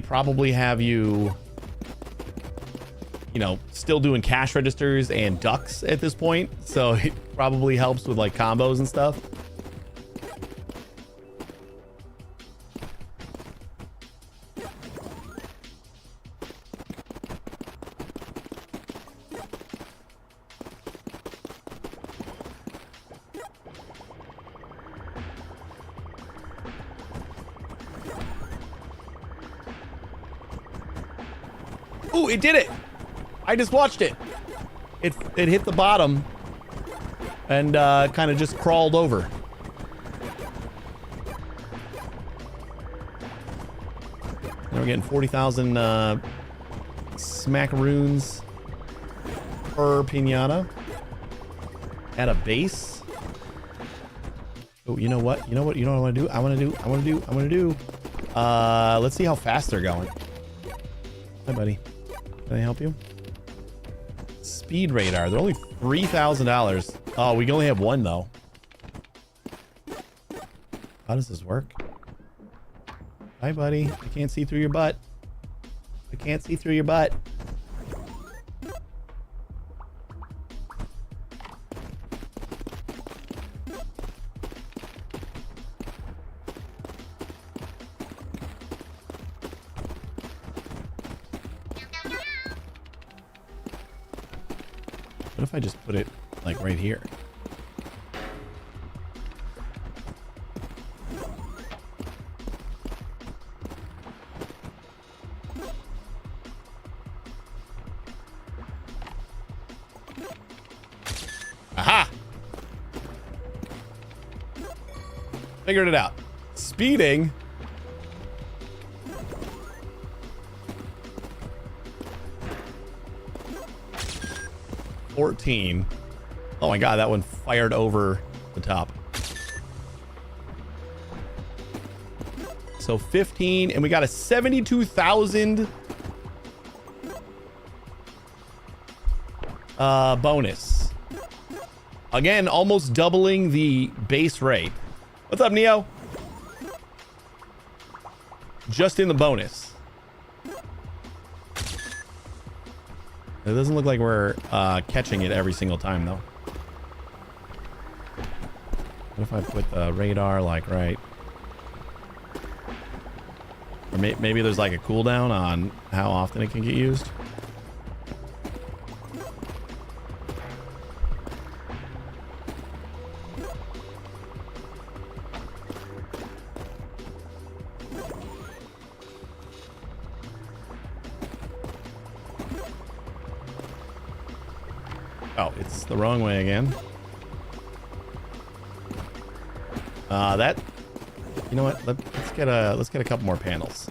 probably have you know, still doing cash registers and ducks at this point. So it probably helps with, like, combos and stuff. Ooh, it did it. I just watched it. It hit the bottom and kind of just crawled over. Now we're getting 40,000 smackaroons per piñata at a base. Oh, you know what? You know what I want to do? I want to do. Let's see how fast they're going. Hi, buddy. Can I help you? Speed radar. They're only $3,000. Oh, we can only have one, though. How does this work? Hi, buddy. I can't see through your butt. I can't see through your butt. What if I just put it, like, right here? Aha! Figured it out. Speeding. $14. Oh my god, that one fired over the top. So 15, and we got a 72,000 bonus. Again, almost doubling the base rate. What's up, Neo? Just in the bonus. It doesn't look like we're catching it every single time, though. What if I put the radar, like, right? Or maybe there's, like, a cooldown on how often it can get used? Oh, it's the wrong way again. That, you know what? Let's get a couple more panels.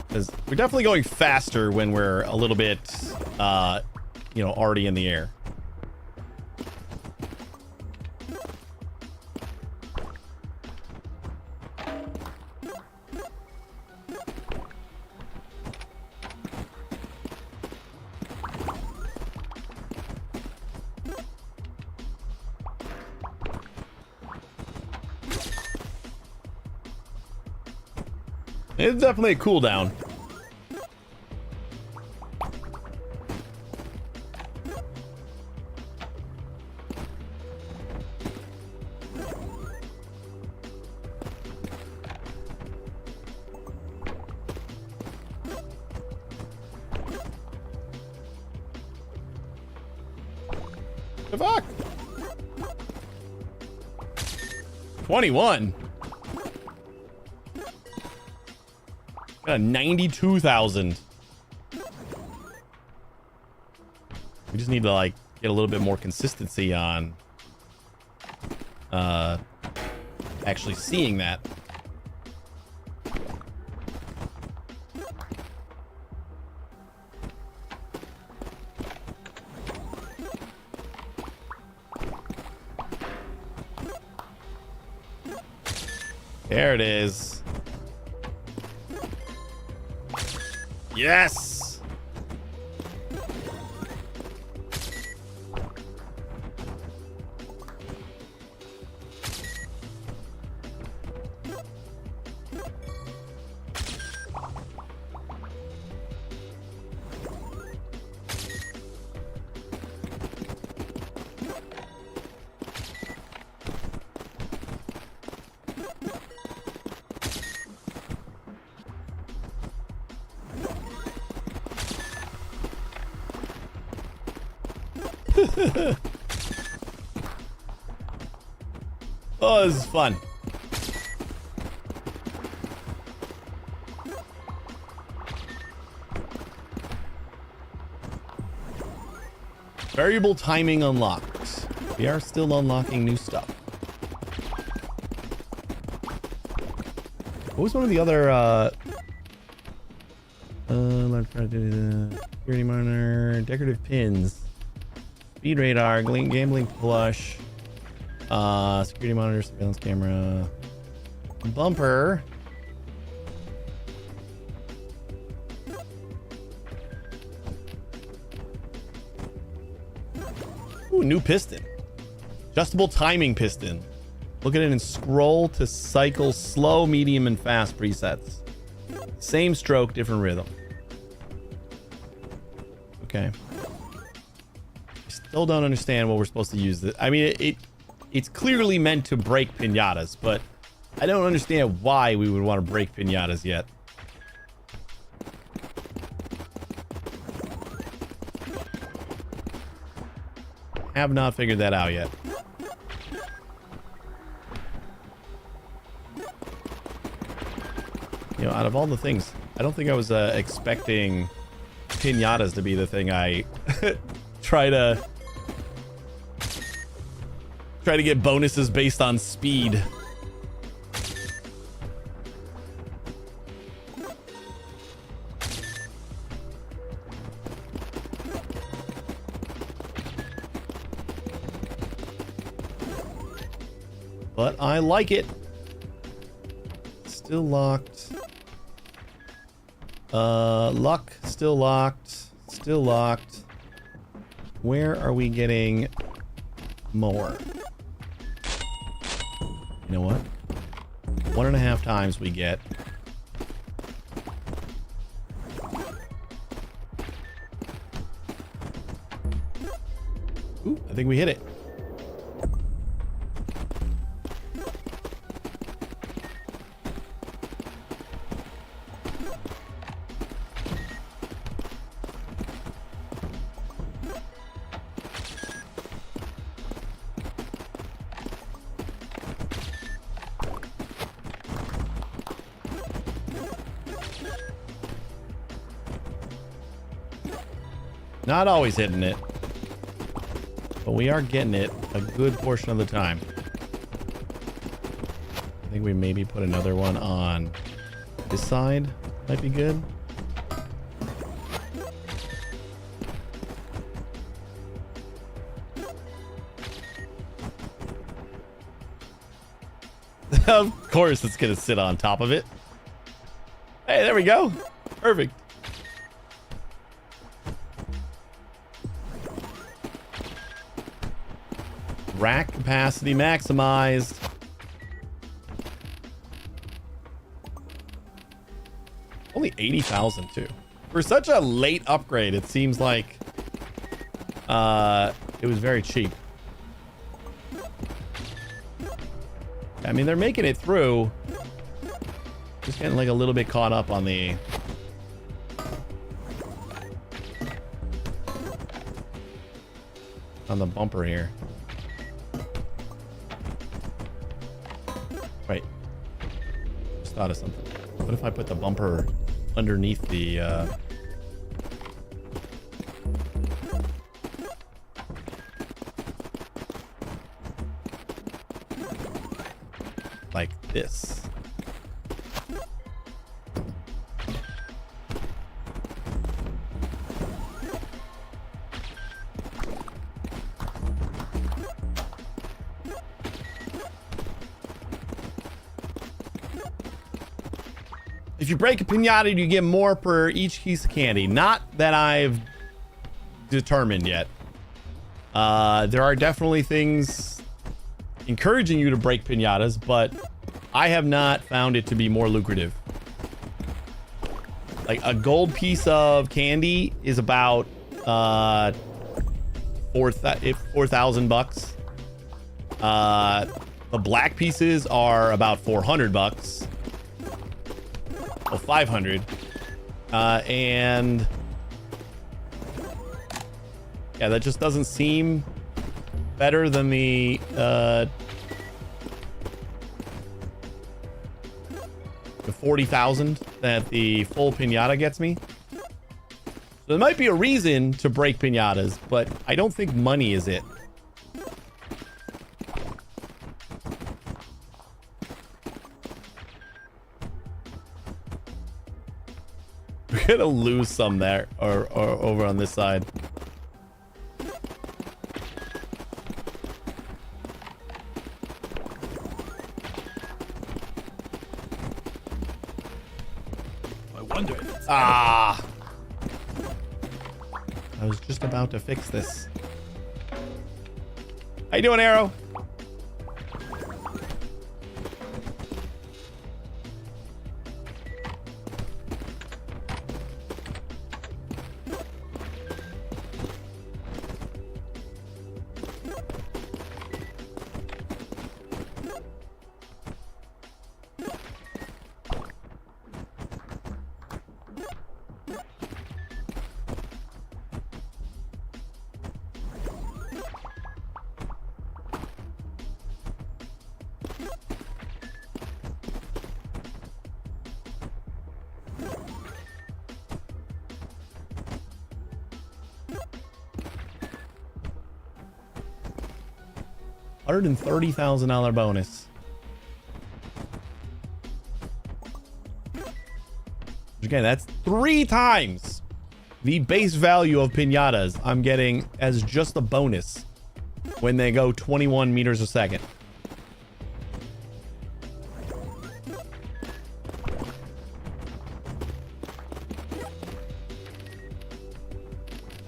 Because we're definitely going faster when we're a little bit, you know, already in the air. It's definitely a cooldown. The fuck? 21. Got a 92,000. We just need to like get a little bit more consistency on actually seeing that. There it is. Yes. Oh, this is fun. Variable timing unlocked. We are still unlocking new stuff. What was one of the other security monitor, decorative pins, speed radar, gambling plush, security monitor, surveillance camera, bumper. Ooh, new piston. Adjustable timing piston. Look at it and scroll to cycle slow, medium, and fast presets. Same stroke, different rhythm. Okay. I still don't understand what we're supposed to use this. I mean, it's clearly meant to break piñatas, but I don't understand why we would want to break piñatas yet. Have not figured that out yet. You know, out of all the things, I don't think I was expecting piñatas to be the thing I try to get bonuses based on speed. But I like it. Still locked. Luck, still locked. Still locked. Where are we getting more? You know what? 1.5 times we get. Ooh, I think we hit it. Not always hitting it, but we are getting it a good portion of the time. I think we maybe put another one on this side. Might be good. Of course it's gonna sit on top of it. Hey, there we go. Perfect. Rack capacity maximized. Only 80,000 too. For such a late upgrade, it seems like it was very cheap. I mean, they're making it through. Just getting like a little bit caught up on the on the bumper here. Wait. Just thought of something. What if I put the bumper underneath the like this? If you break a piñata, you get more per each piece of candy. Not that I've determined yet. There are definitely things encouraging you to break piñatas, but I have not found it to be more lucrative. Like a gold piece of candy is about $4,000. The black pieces are about $400. Well, 500. And yeah, that just doesn't seem better than the 40,000 that the full piñata gets me. So there might be a reason to break piñatas, but I don't think money is it. We're gonna lose some there or over on this side. I wonder if it's I was just about to fix this. How you doing, Arrow? $130,000 bonus. Again, that's 3 times the base value of piñatas I'm getting as just a bonus when they go 21 meters a second.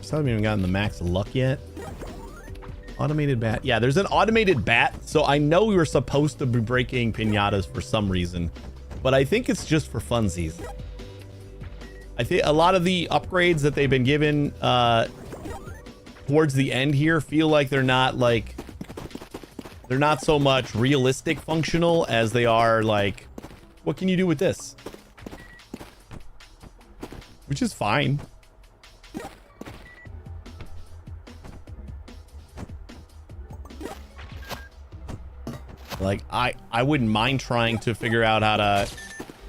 Still haven't even gotten the max luck yet. Automated bat. Yeah, there's an automated bat, so I know we were supposed to be breaking piñatas for some reason, but I think it's just for funsies. I think a lot of the upgrades that they've been given towards the end here feel like they're not so much realistic functional as they are like, what can you do with this? Which is fine. Like I wouldn't mind trying to figure out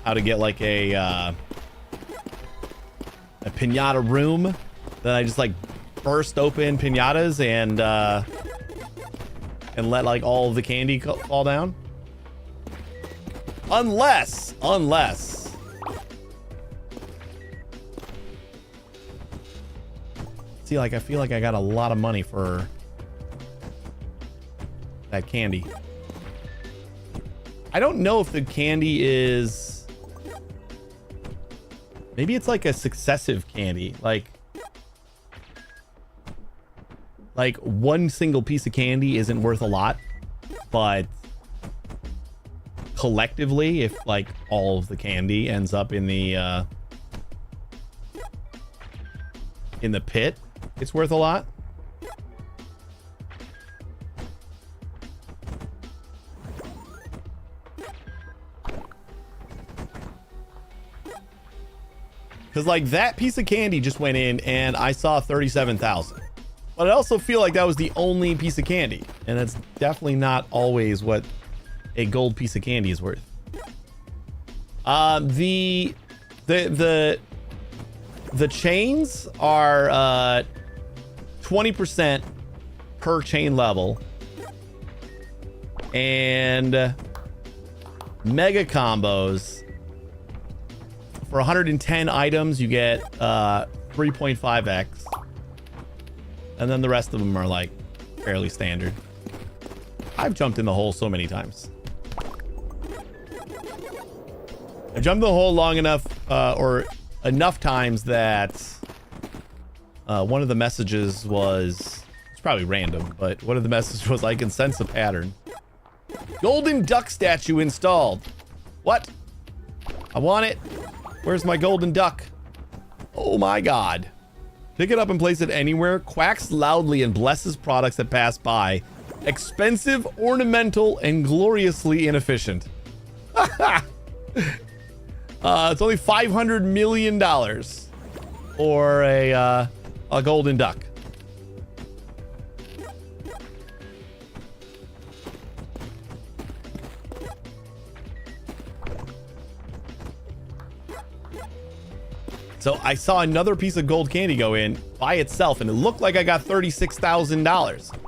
how to get like a piñata room that I just like burst open piñatas and let like all of the candy fall down. Unless see, like I feel like I got a lot of money for that candy. I don't know if the candy is... Maybe it's like a successive candy. Like one single piece of candy isn't worth a lot, but collectively, if like all of the candy ends up in the pit, it's worth a lot. Because like that piece of candy just went in and I saw 37,000. But I also feel like that was the only piece of candy, and that's definitely not always what a gold piece of candy is worth. The chains are 20% per chain level, and mega combos for 110 items you get 3.5x, and then the rest of them are like fairly standard. I've jumped in the hole so many times. I've jumped in the hole long enough or enough times that one of the messages was, it's probably random, but one of the messages was, I can sense a pattern. Golden duck statue installed. What? I want it. Where's my golden duck? Oh my god. Pick it up and place it anywhere. Quacks loudly and blesses products that pass by. Expensive, ornamental, and gloriously inefficient. It's only $500 million for a golden duck. So I saw another piece of gold candy go in by itself, and it looked like I got $36,000.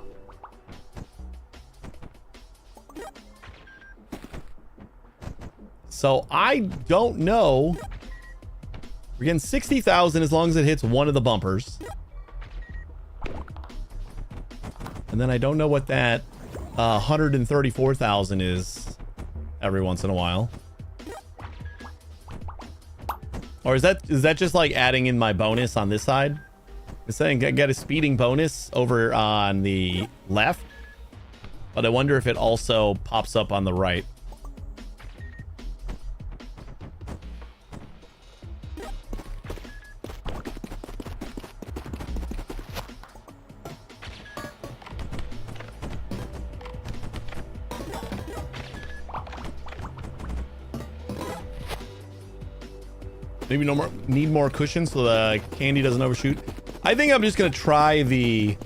So I don't know. We're getting 60,000 as long as it hits one of the bumpers. And then I don't know what that 134,000 is every once in a while. Or is that just like adding in my bonus on this side? It's saying get a speeding bonus over on the left, but I wonder if it also pops up on the right. Maybe no more, need more cushion so the candy doesn't overshoot. I think I'm just gonna try the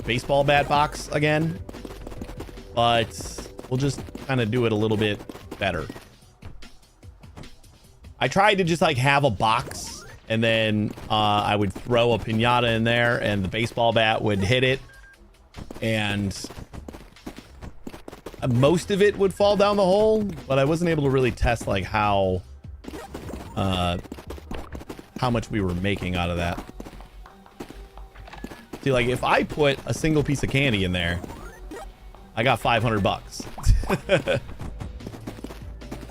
baseball bat box again, but we'll just kind of do it a little bit better. I tried to just like have a box, and then I would throw a piñata in there and the baseball bat would hit it, and most of it would fall down the hole, but I wasn't able to really test like how much we were making out of that. See, like if I put a single piece of candy in there, I got 500 bucks.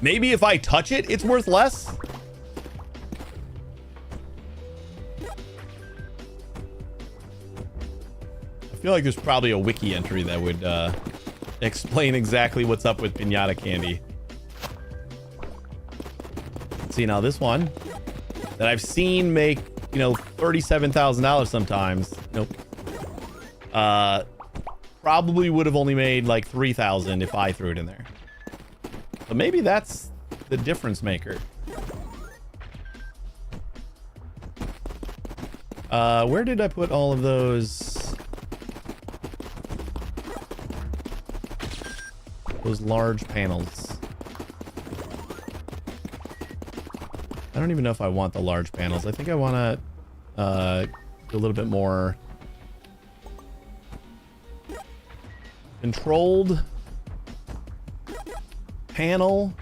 Maybe if I touch it, it's worth less. I feel like there's probably a wiki entry that would explain exactly what's up with piñata candy. See, now this one that I've seen make, you know, $37,000 sometimes. Nope. Probably would have only made like 3,000 if I threw it in there. But maybe that's the difference maker. Where did I put all of those large panels? I don't even know if I want the large panels. I think I want to do a little bit more controlled panel.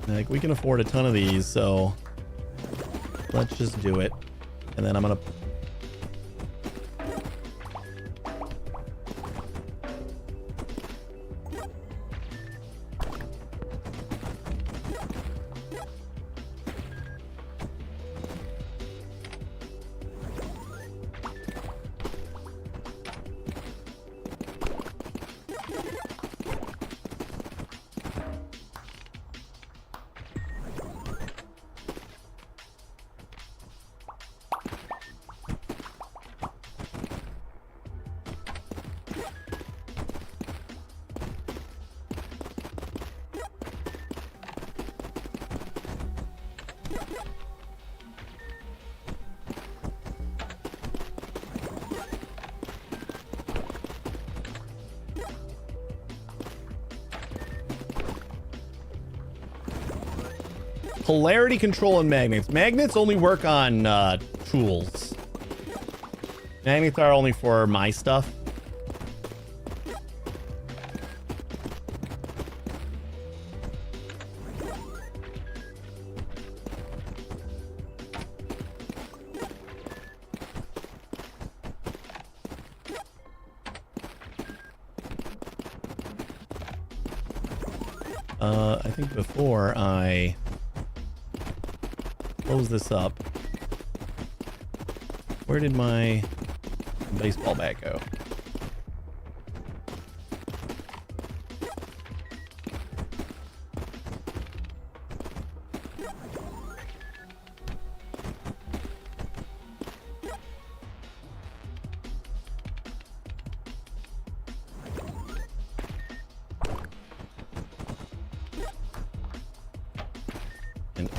Like, we can afford a ton of these, so let's just do it. And then I'm gonna Polarity control and magnets. Magnets only work on tools. Magnets are only for my stuff. I think before I close this up, where did my baseball bat go?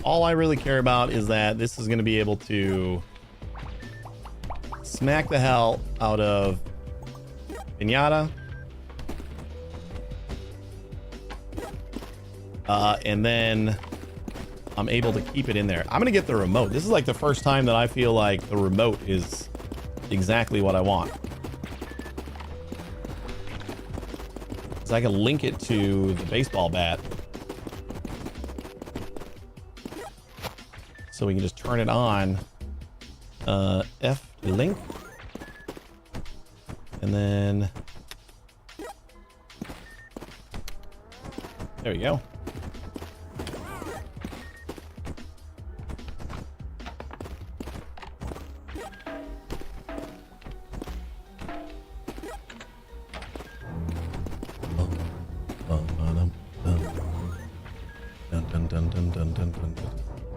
All I really care about is that this is going to be able to smack the hell out of piñata. And then I'm able to keep it in there. I'm going to get the remote. This is like the first time that I feel like the remote is exactly what I want. So I can link it to the baseball bat. So we can just turn it on. F link. And then there we go.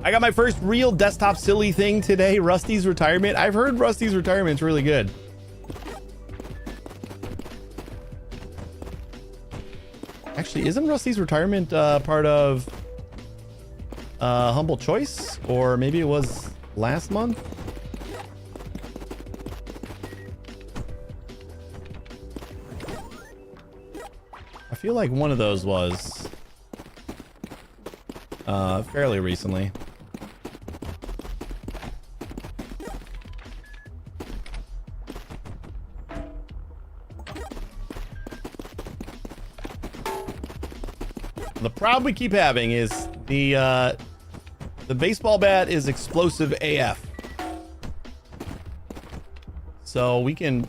I got my first real desktop silly thing today, Rusty's retirement. I've heard Rusty's retirement's really good. Actually, isn't Rusty's retirement part of Humble Choice? Or maybe it was last month? I feel like one of those was fairly recently. The problem we keep having is the baseball bat is explosive AF. So we can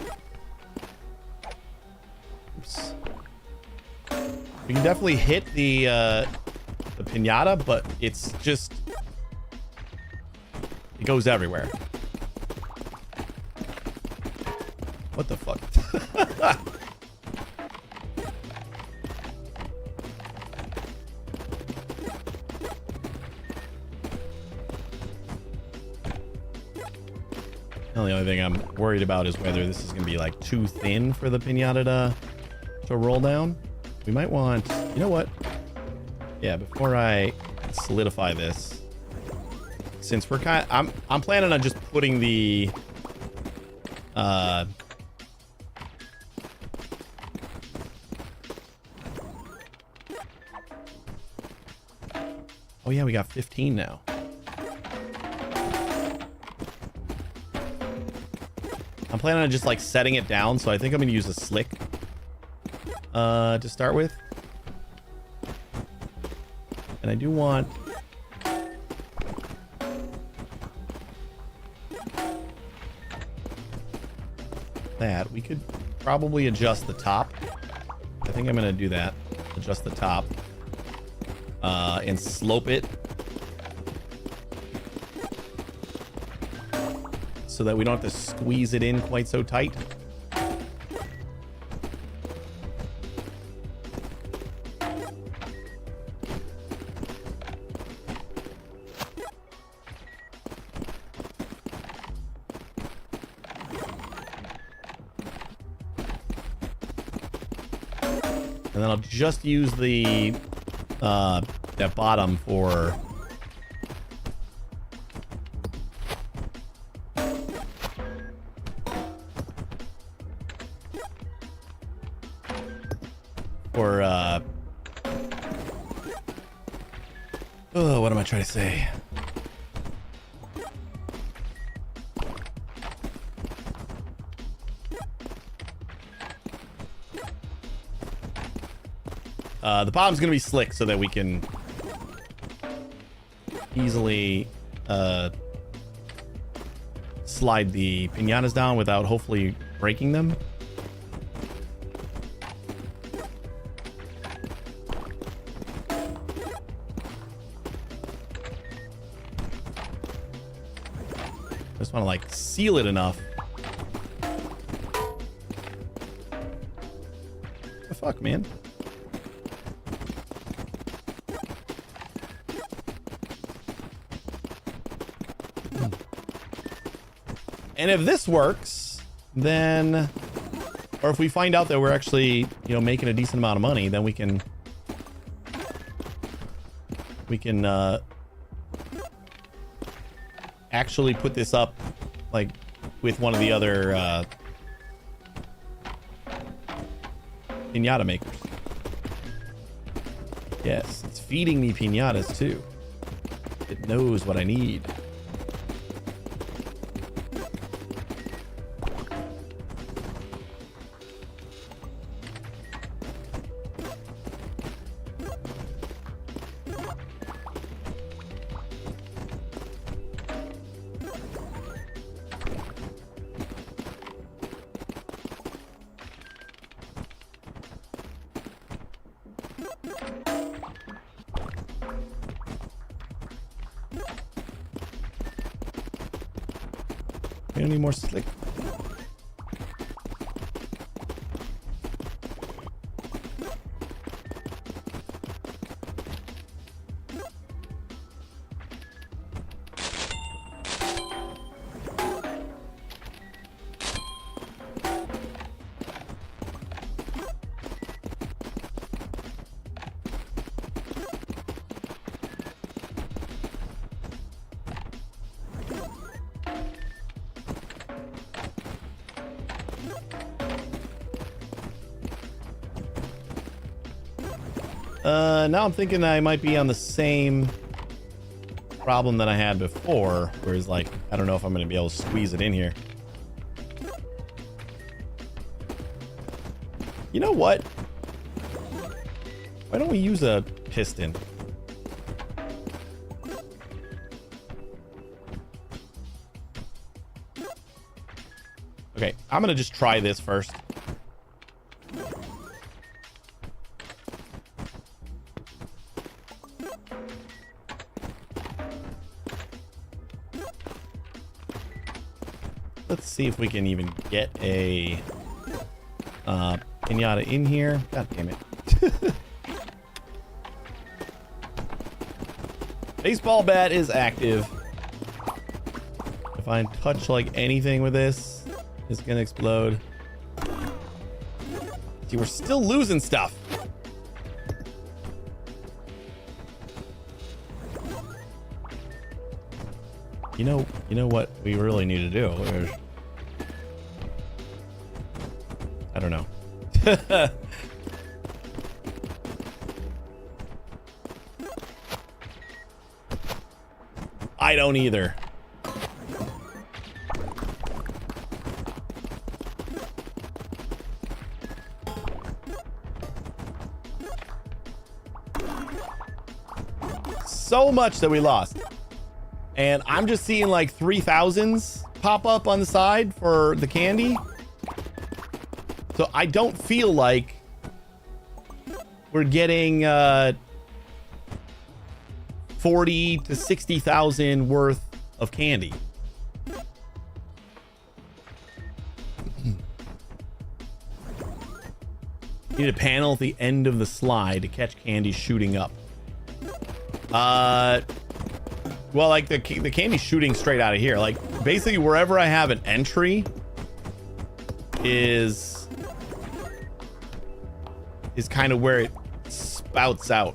definitely hit the piñata, but it's just, it goes everywhere. What the fuck? Now, the only thing I'm worried about is whether this is going to be like too thin for the piñata to roll down. We might want, you know what? Yeah, before I solidify this, since we're I'm planning on just putting the oh yeah, we got 15 now. I'm planning on just like setting it down, so I think I'm gonna use a slick to start with. And I do want that. We could probably adjust the top. I think I'm gonna do that. Adjust the top and slope it so that we don't have to squeeze it in quite so tight. And then I'll just use the that bottom for Or, oh, what am I trying to say? The bottom's gonna be slick so that we can easily slide the piñatas down without hopefully breaking them. Just want to like seal it enough. What the fuck, man? And if this works, then, or if we find out that we're actually, you know, making a decent amount of money, then we can actually put this up like with one of the other piñata makers. Yes, it's feeding me piñatas too. It knows what I need. Any more slick? Now I'm thinking I might be on the same problem that I had before, where it's like, I don't know if I'm going to be able to squeeze it in here. You know what? Why don't we use a piston? Okay, I'm going to just try this first. Let's see if we can even get a piñata in here. God damn it. Baseball bat is active. If I touch like anything with this, it's gonna explode. See, we're still losing stuff. You know what we really need to do? I don't know. I don't either. So much that we lost. And I'm just seeing like 3,000s pop up on the side for the candy. So I don't feel like we're getting 40 to 60,000 worth of candy. Need a panel at the end of the slide to catch candy shooting up. Well, like the candy's shooting straight out of here. Like basically wherever I have an entry is kind of where it spouts out.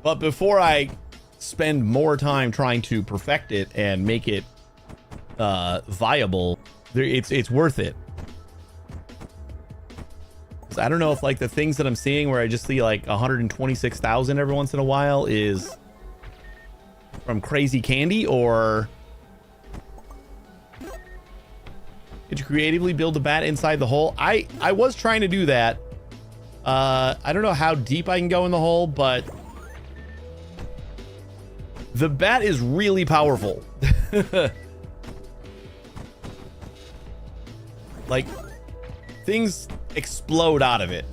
But before I spend more time trying to perfect it and make it viable, it's worth it. I don't know if like the things that I'm seeing where I just see like 126,000 every once in a while is from crazy candy, or did you creatively build a bat inside the hole? I was trying to do that. I don't know how deep I can go in the hole, but the bat is really powerful. Like, things explode out of it.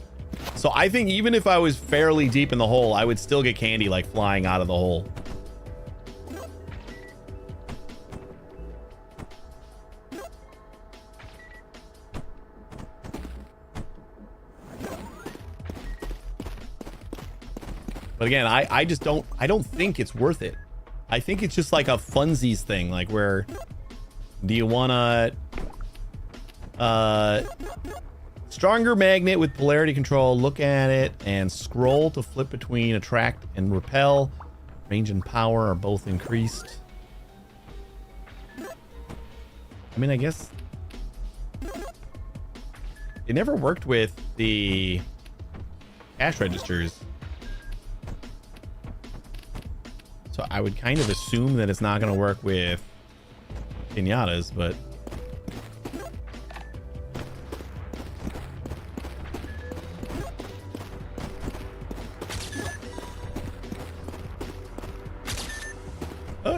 So I think even if I was fairly deep in the hole, I would still get candy like flying out of the hole. But again, I just don't think it's worth it. I think it's just like a funsies thing, like where do you wanna stronger magnet with polarity control, look at it and scroll to flip between attract and repel. Range and power are both increased. I mean, I guess it never worked with the cash registers. So I would kind of assume that it's not going to work with piñatas, but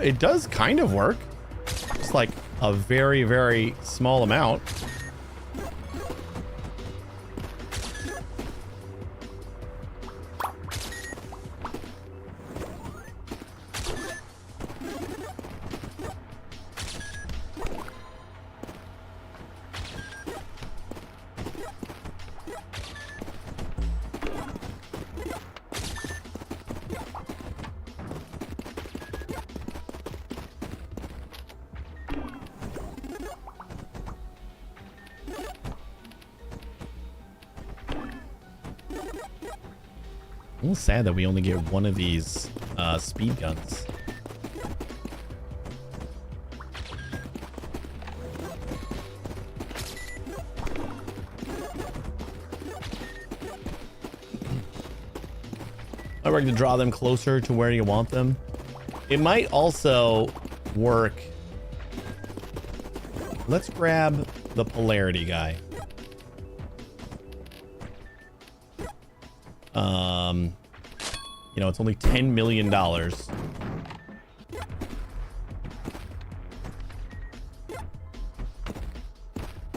it does kind of work. It's like a very, very small amount. A little sad that we only get one of these speed guns. I work to draw them closer to where you want them. It might also work. Let's grab the polarity guy. You know, it's only $10 million.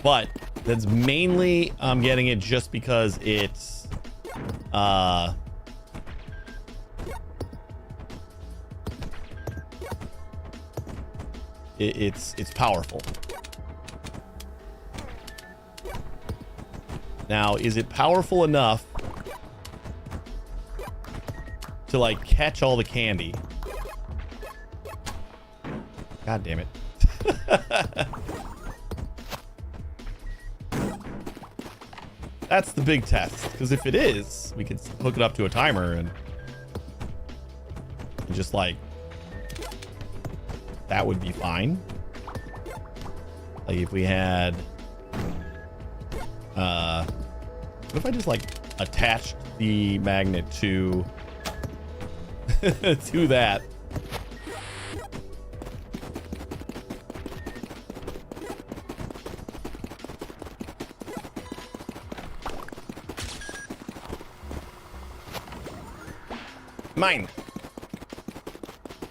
But that's mainly I'm getting it just because it's it's powerful. Now, is it powerful enough to like catch all the candy? God damn it. That's the big test, because if it is, we could hook it up to a timer and just like that would be fine. Like if we had what if I just like attached the magnet to to that? Mine.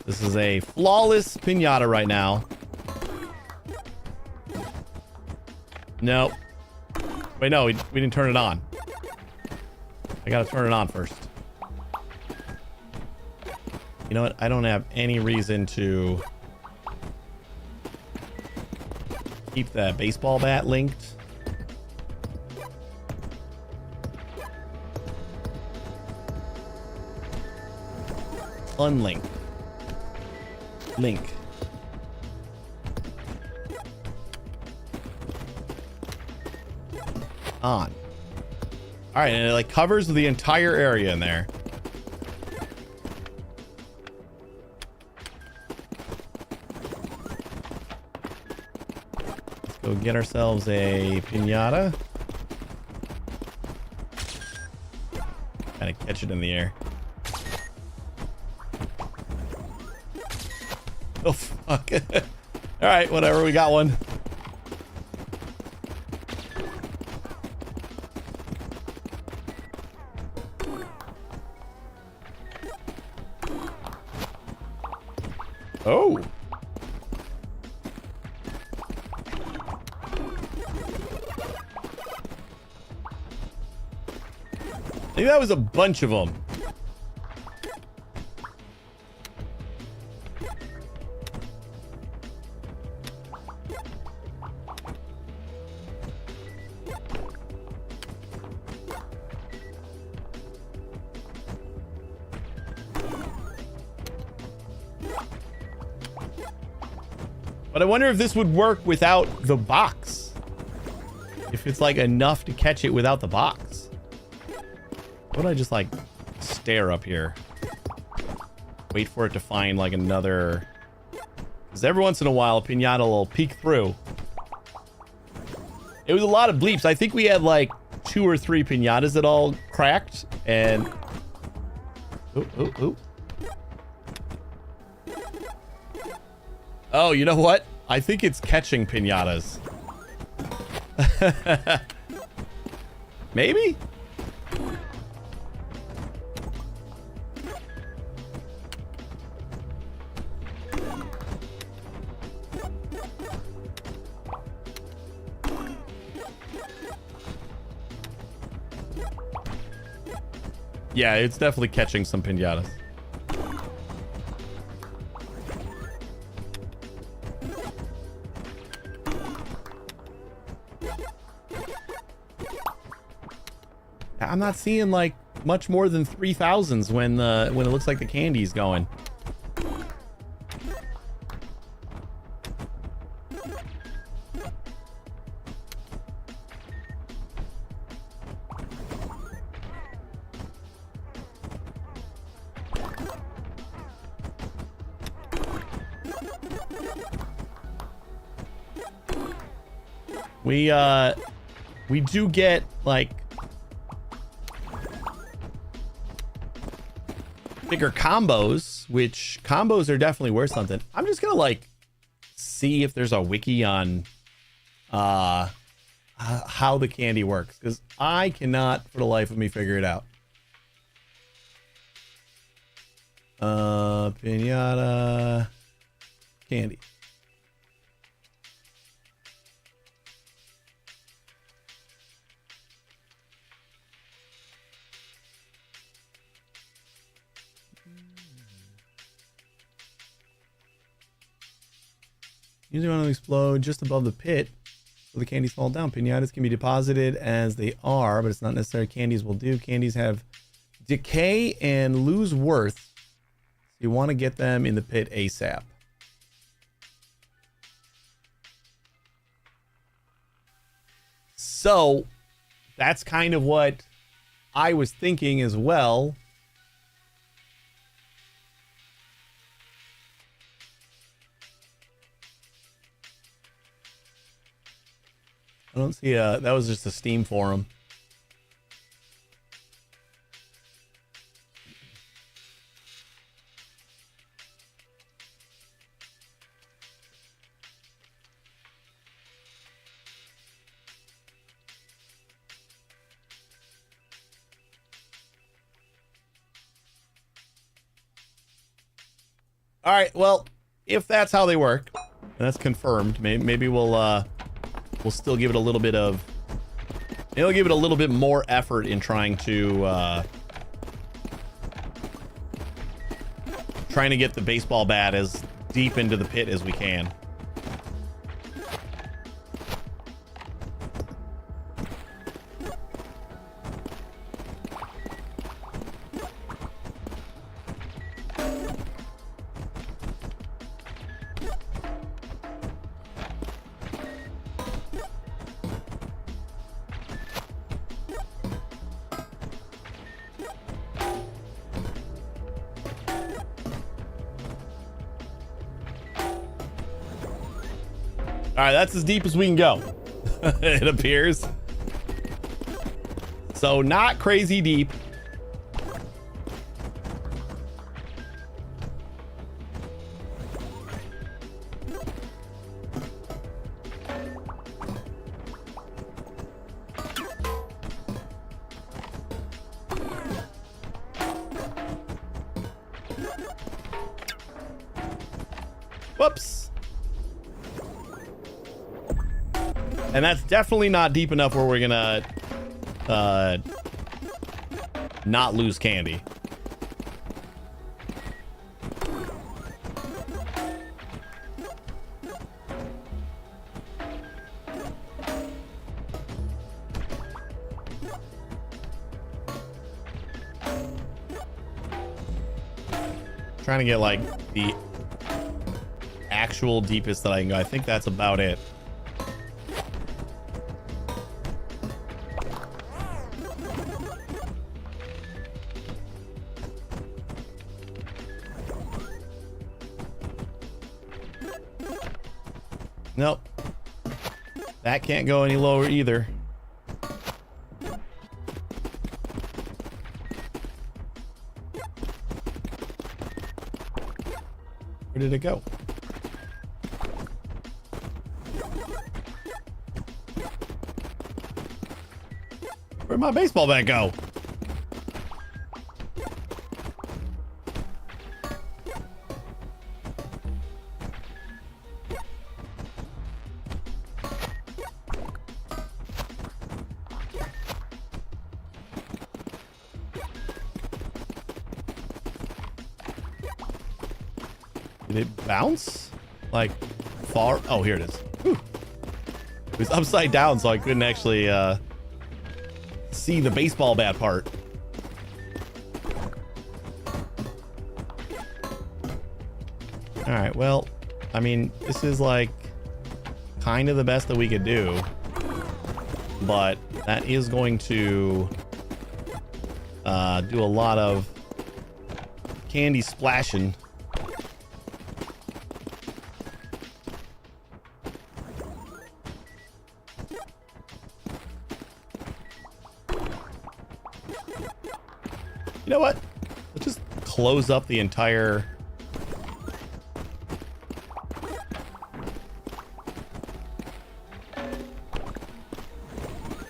This is a flawless piñata right now. Nope. Wait, no, we didn't turn it on. I gotta turn it on first. You know what? I don't have any reason to keep that baseball bat linked. Unlink. Link. On. All right, and it like covers the entire area in there. go get ourselves a piñata. Gotta catch it in the air. Oh, fuck. All right, whatever. We got one. Oh. Maybe that was a bunch of them. But I wonder if this would work without the box. If it's like enough to catch it without the box. Why don't I just like stare up here? Wait for it to find like another... Because every once in a while a piñata will peek through. It was a lot of bleeps. I think we had like 2 or 3 piñatas that all cracked and... Ooh, ooh, ooh. Oh, you know what? I think it's catching piñatas. Maybe? Yeah, it's definitely catching some piñatas. I'm not seeing like much more than 3,000s when it looks like the candy's going. We do get like bigger combos, which combos are definitely worth something. I'm just gonna like see if there's a wiki on how the candy works, because I cannot for the life of me figure it out. Piñata candy. Usually want to explode just above the pit so the candies fall down. Piñatas can be deposited as they are, but it's not necessary candies will do. Candies have decay and lose worth. So you want to get them in the pit ASAP. So that's kind of what I was thinking as well. I don't see that was just a Steam forum. All right, well, if that's how they work, that's confirmed. Maybe we'll still give it a little bit of... It'll give it a little bit more effort in trying to get the baseball bat as deep into the pit as we can. All right, that's as deep as we can go. It appears. So not crazy deep. Whoops. And that's definitely not deep enough where we're gonna not lose candy. Trying to get like the actual deepest that I can go. I think that's about it. Nope. That can't go any lower either. Where did it go? Where'd my baseball bat go? Did it bounce? Like far? Oh, here it is. Whew. It was upside down, so I couldn't actually see the baseball bat part. All right, well, I mean, this is like kind of the best that we could do, but that is going to do a lot of candy splashing. You know what? Let's just close up the entire...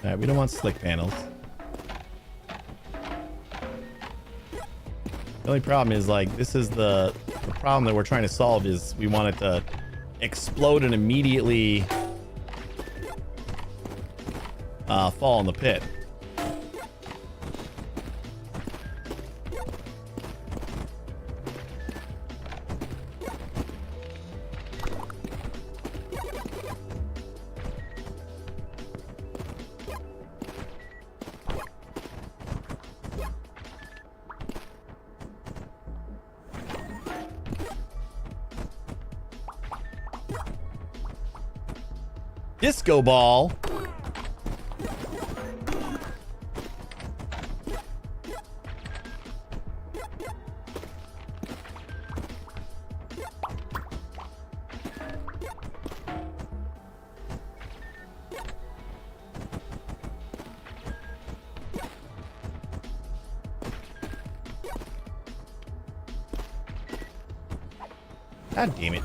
Alright, we don't want slick panels. The only problem is, like, this is the problem that we're trying to solve is we want it to explode and immediately fall in the pit. Disco ball. God damn it.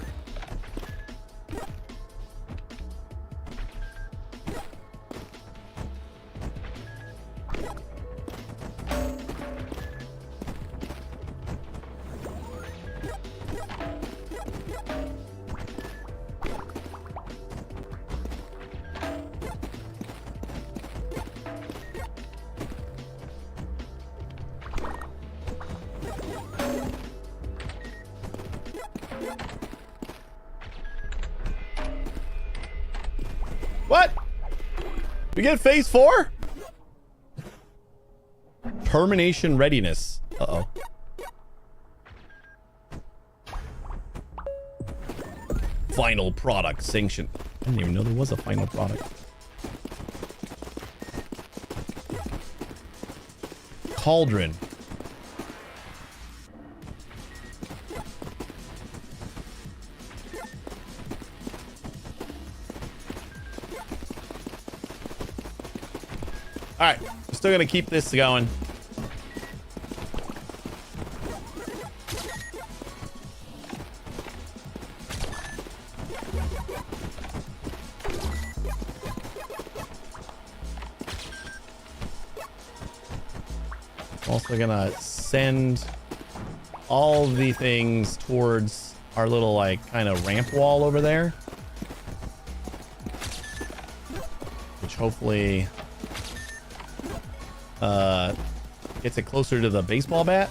What? We get phase 4? Termination readiness. Uh-oh. Final product sanction. I didn't even know there was a final product. Cauldron. All right, we're still gonna keep this going. Also gonna send all the things towards our little like kind of ramp wall over there, which hopefully gets it closer to the baseball bat.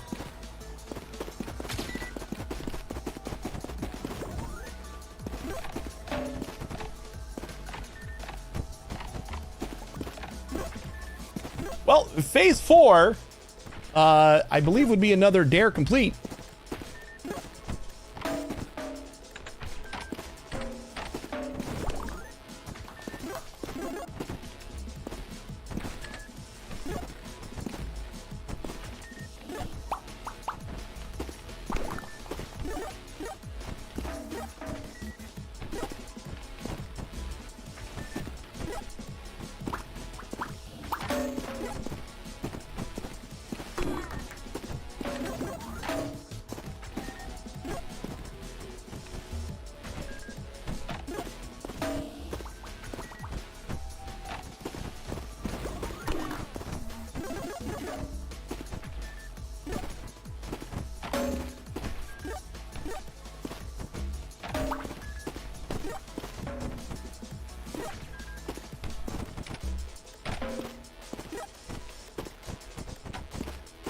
Well, phase 4 I believe would be another dare complete.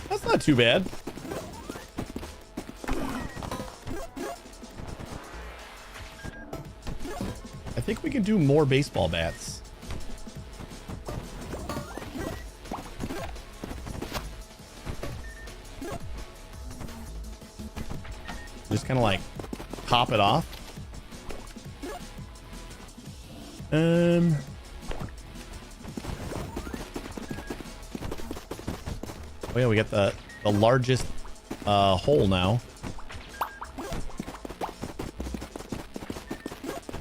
That's not too bad. I think we can do more baseball bats. Just kind of like pop it off. Oh yeah, we got the largest hole now.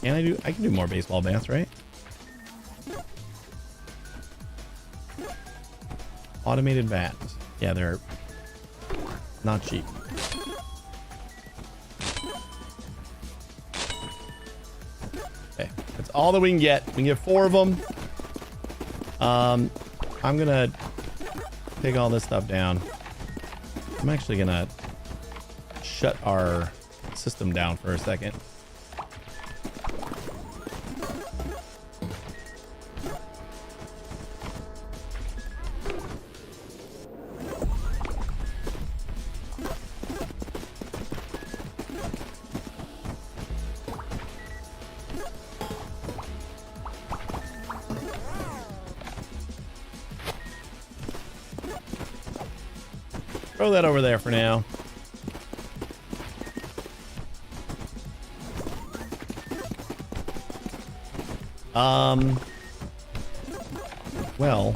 I can do more baseball bats, right? Automated bat. Yeah, they're not cheap. Okay, that's all that we can get. We can get 4 of them. I'm gonna take all this stuff down. I'm actually gonna shut our system down for a second. Throw that over there for now. Well,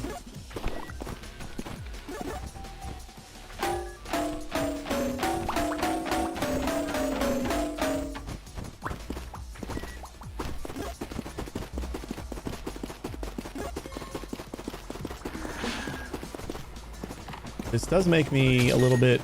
this does make me a little bit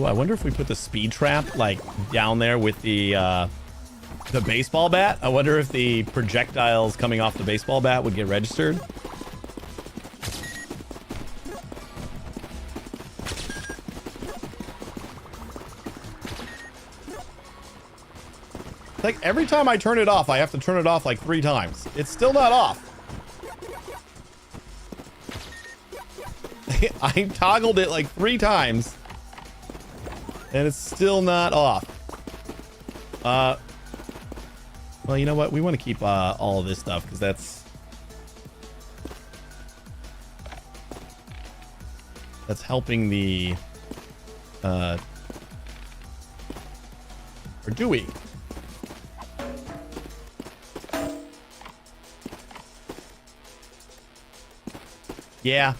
Ooh, I wonder if we put the speed trap like down there with the baseball bat. I wonder if the projectiles coming off the baseball bat would get registered. Like every time I turn it off, I have to turn it off like 3 times. It's still not off. I toggled it like 3 times and it's still not off. Well, you know what? We want to keep all of this stuff because that's helping the or do we? Yeah.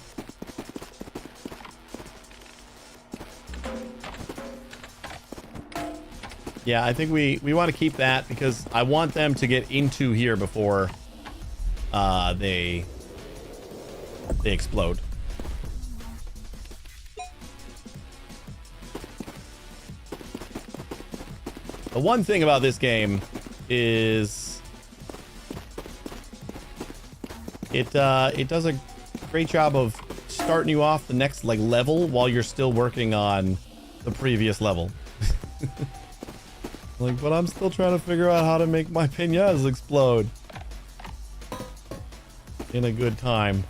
Yeah, I think we want to keep that because I want them to get into here before they explode. The one thing about this game is it does a great job of starting you off the next like level while you're still working on the previous level. Like, but I'm still trying to figure out how to make my piñatas explode in a good time.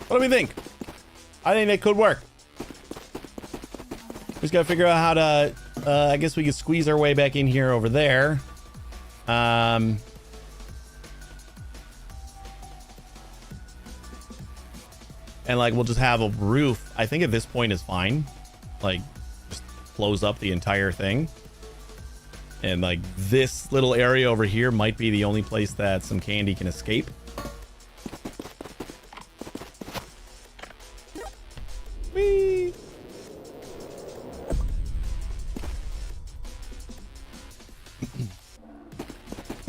What do we think? I think that could work. Just gotta figure out how to, I guess we could squeeze our way back in here over there. And like, we'll just have a roof. I think at this point is fine. Like, just close up the entire thing. And like, this little area over here might be the only place that some candy can escape. Whee!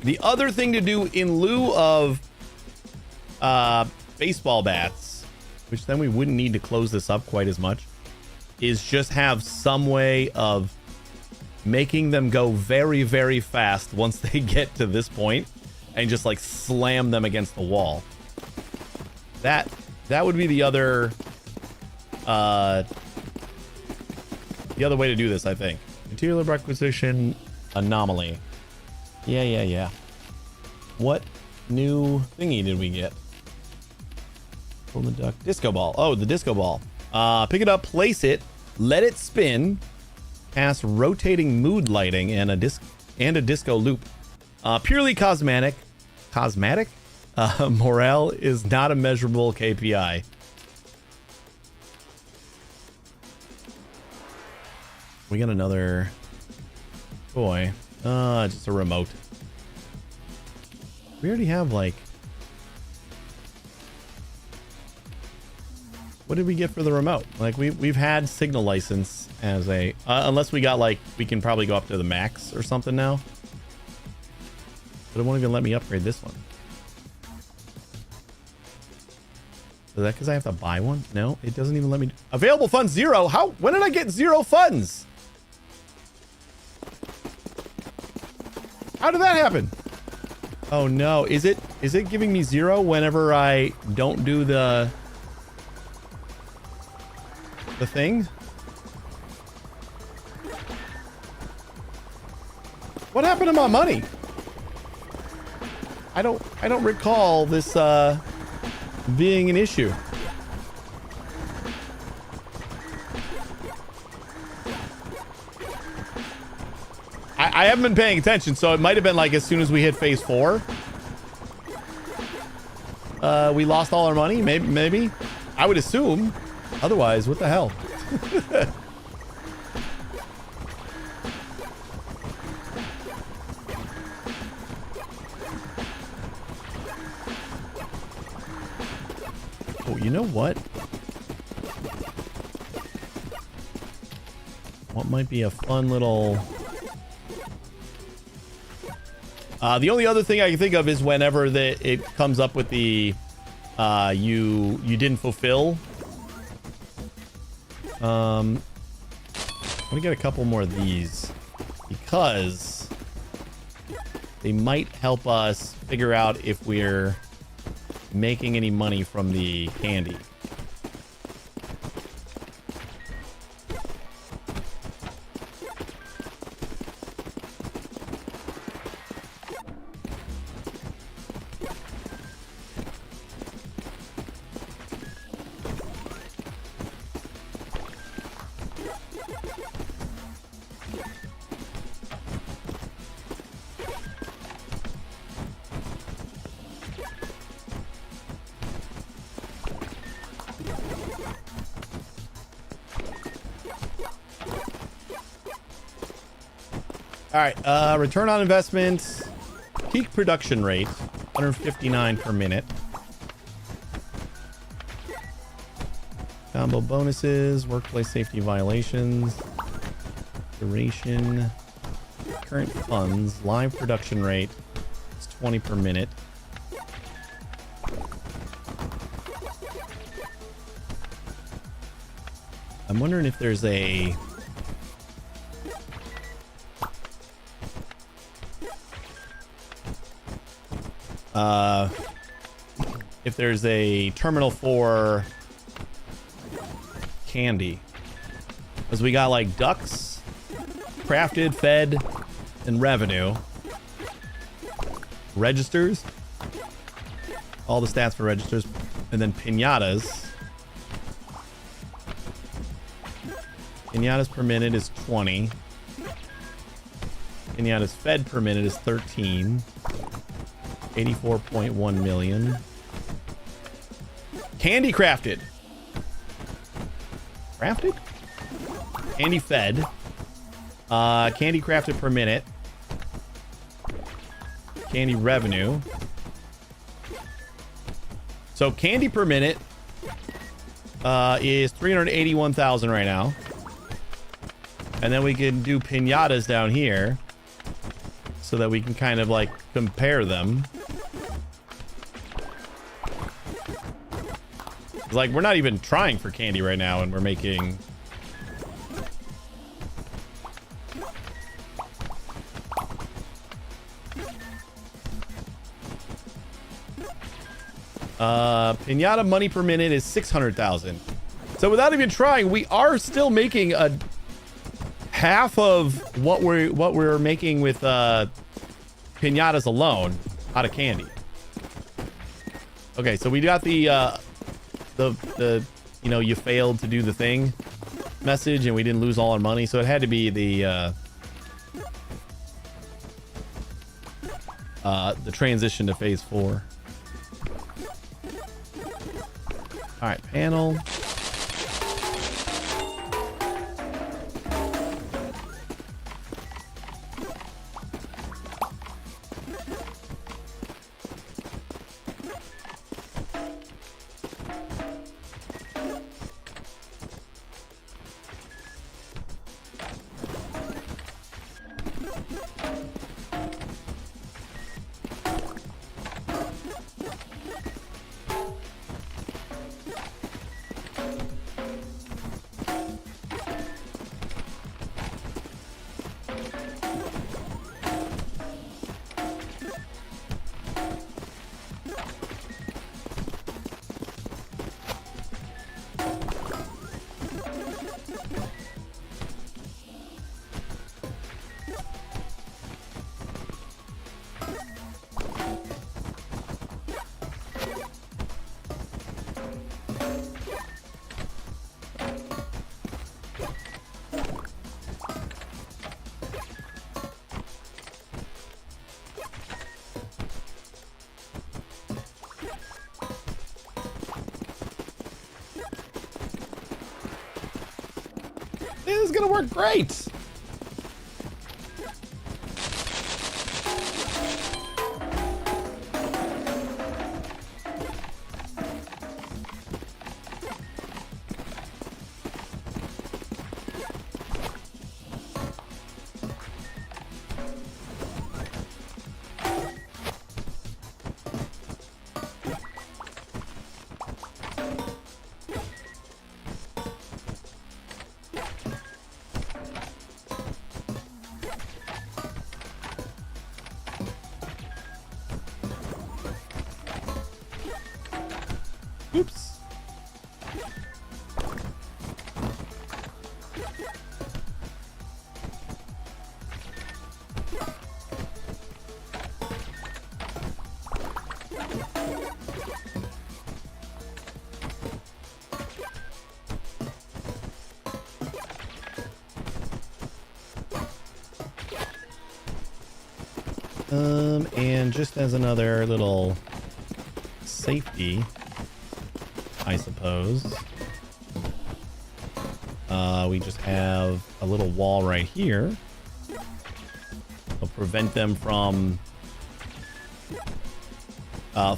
The other thing to do in lieu of baseball bats, which then we wouldn't need to close this up quite as much, is just have some way of making them go very, very fast once they get to this point and just like slam them against the wall. That would be the other way to do this, I think. Material requisition anomaly. Yeah. What new thingy did we get? Pull the duck. Disco ball. Oh, the disco ball. Pick it up, place it, let it spin, cast rotating mood lighting and a disco loop. Purely cosmetic. Cosmetic? Morale is not a measurable KPI. We got another toy. Just a remote. We already have like... What did we get for the remote? Like we've had signal license as a... unless we got like... We can probably go up to the max or something now. But it won't even let me upgrade this one. Is that because I have to buy one? No, it doesn't even let me... Available funds 0? How? When did I get 0 funds? How did that happen? Oh no, is it giving me 0 whenever I don't do the thing? What happened to my money? I don't recall this being an issue. I haven't been paying attention, so it might have been like as soon as we hit phase 4. We lost all our money, maybe. I would assume. Otherwise, what the hell? Oh, you know what? What might be a fun little... the only other thing I can think of is whenever it comes up with the you didn't fulfill. Let me get a couple more of these because they might help us figure out if we're making any money from the candy. All right, return on investment, peak production rate, 159 per minute. Combo bonuses, workplace safety violations, duration, current funds, live production rate, it's 20 per minute. I'm wondering if there's a... if there's a terminal for candy, because we got like ducks, crafted, fed, and revenue. Registers, all the stats for registers, and then piñatas. Piñatas per minute is 20. Piñatas fed per minute is 13. 84.1 million. Candy crafted. Crafted? Candy fed. Candy crafted per minute. Candy revenue. So candy per minute is 381,000 right now. And then we can do piñatas down here so that we can kind of like compare them. Like, we're not even trying for candy right now, and we're making... Piñata money per minute is 600,000. So without even trying, we are still making a half of what we're making with piñatas alone out of candy. Okay, so we got the you know, you failed to do the thing message, and we didn't lose all our money, so it had to be the the transition to phase 4. All right, panel. This is gonna work great. Oops. And just as another little safety, I suppose, we just have a little wall right here. It'll prevent them from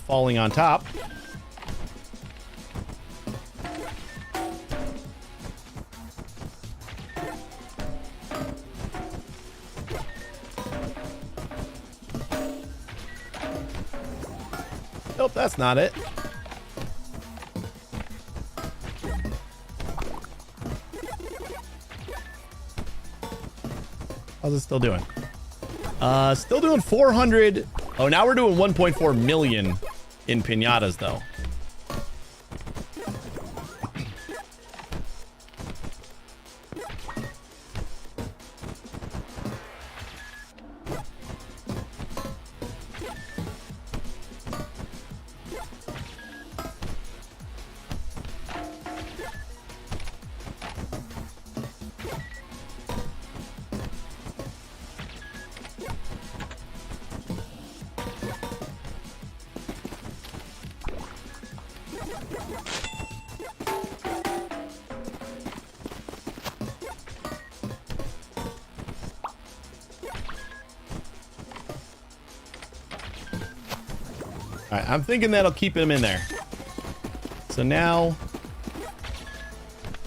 falling on top. Nope, that's not it. How's it still doing? Still doing 400. Oh, now we're doing 1.4 million in piñatas, though. All right, I'm thinking that'll keep him in there. So now,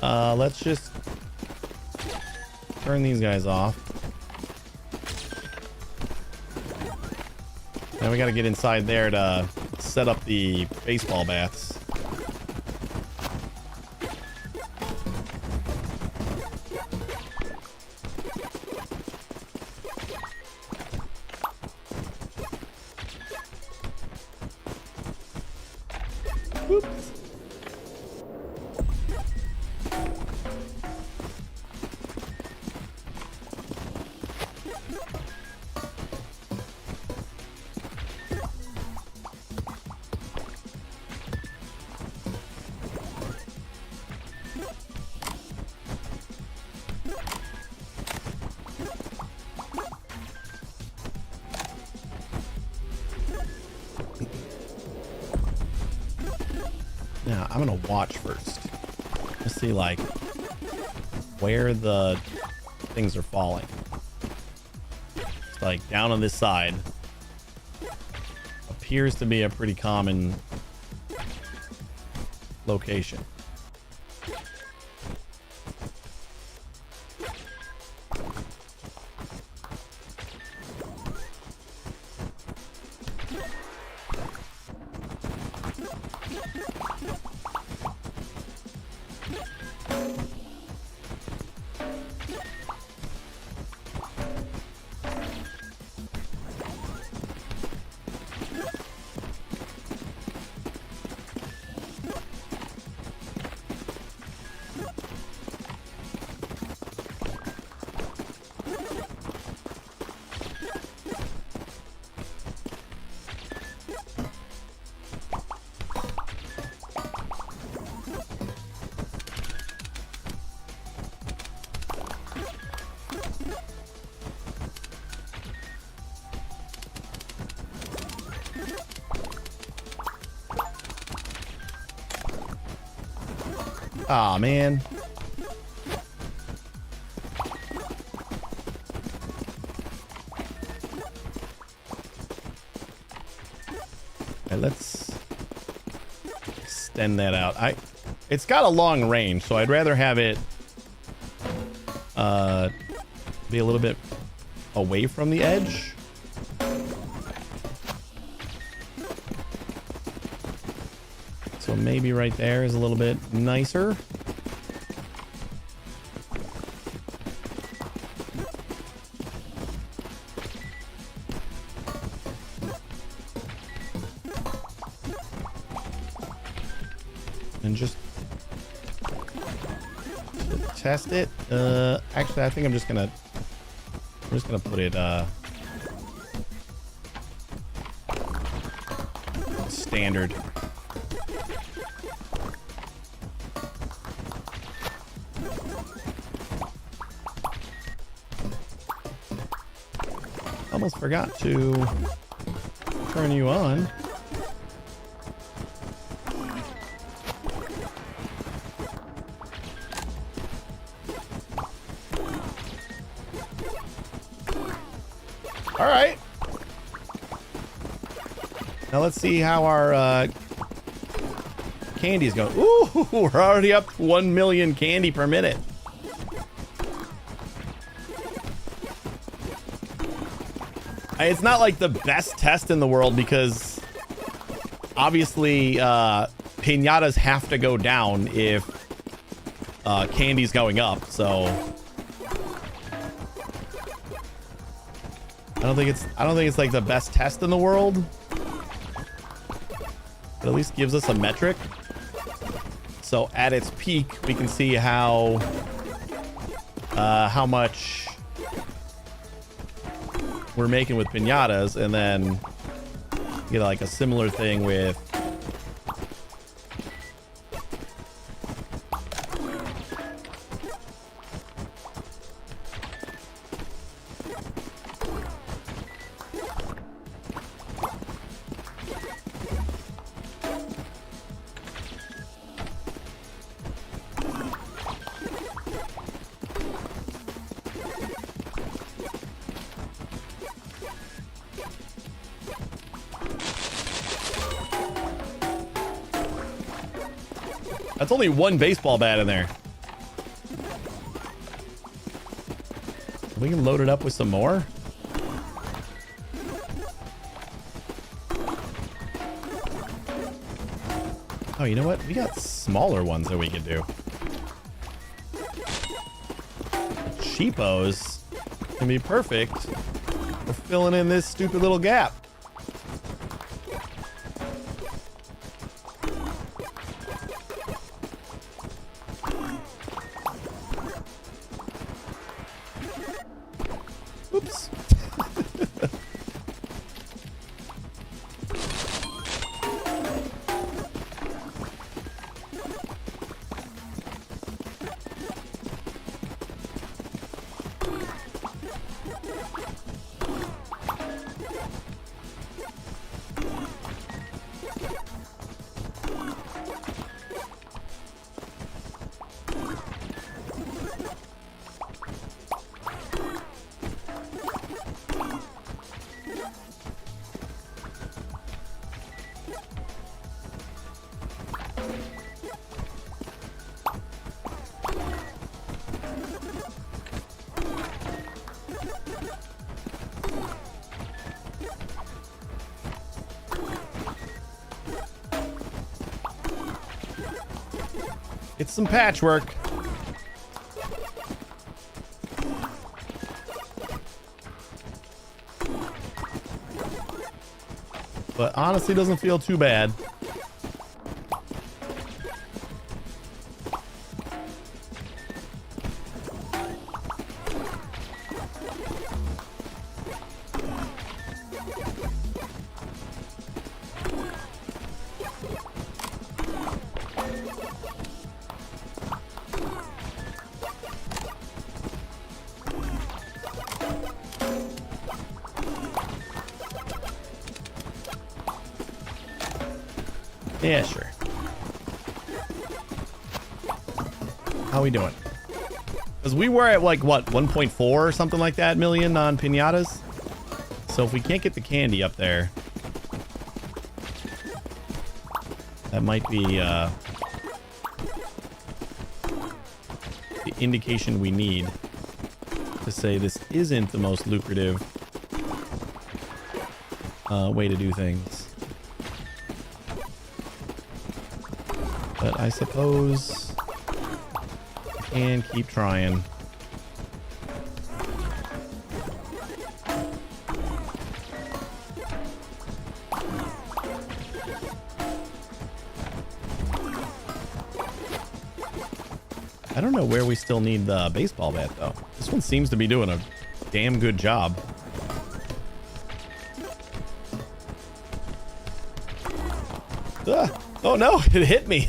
let's just turn these guys off. Now we got to get inside there to set up the baseball bats. Oops. gonna watch first. Let's see like where the things are falling. It's like down on this side. Appears to be a pretty common location. Aw, man. Okay, let's extend that out. It's got a long range, so I'd rather have it be a little bit away from the edge. So maybe right there is a little bit nicer. And just to test it. Actually, I think I'm just gonna put it standard. Almost forgot to turn you on. All right. Now let's see how our candy's going. Ooh, we're already up to 1 million candy per minute. It's not like the best test in the world because obviously piñatas have to go down if candy's going up. So I don't think it's like the best test in the world. It at least gives us a metric. So at its peak, we can see how much we're making with piñatas, and then get like a similar thing with That's only one baseball bat in there. We can load it up with some more. Oh, you know what? We got smaller ones that we could do. Cheapos can be perfect for filling in this stupid little gap. Oops. It's some patchwork. But honestly, doesn't feel too bad. Yeah, sure. How we doing? Because we were at like, what, 1.4 or something like that million on piñatas? So if we can't get the candy up there, that might be the indication we need to say this isn't the most lucrative way to do things. But I suppose I can keep trying. I don't know where we still need the baseball bat, though. This one seems to be doing a damn good job. Oh no, it hit me.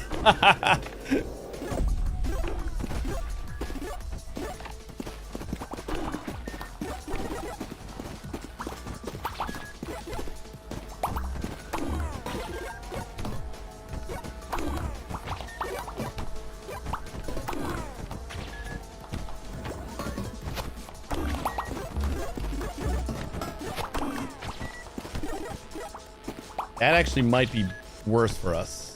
That actually might be worse for us.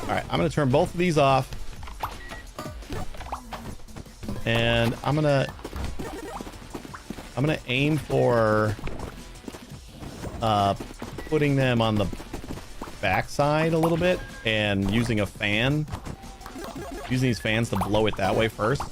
Alright, I'm going to turn both of these off. And I'm going to aim for putting them on the backside a little bit and using a fan. Using these fans to blow it that way first.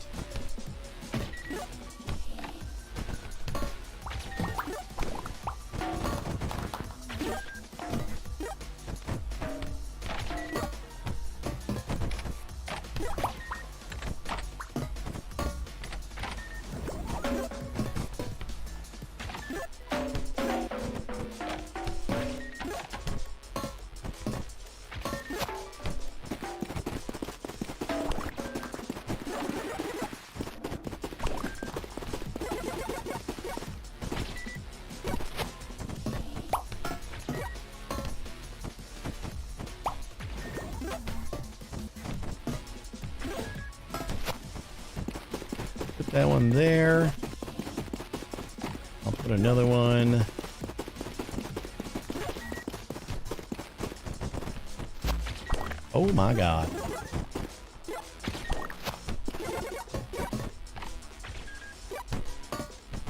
That one there. I'll put another one. Oh my God.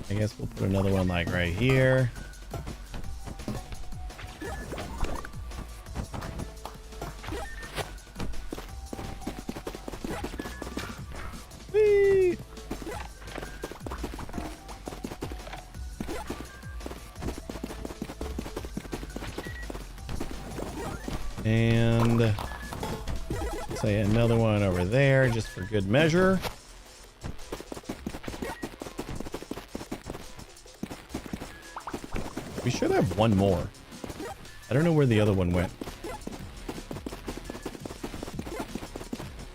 I guess we'll put another one like right here. Whee! And say another one over there just for good measure. We should have one more. I don't know where the other one went.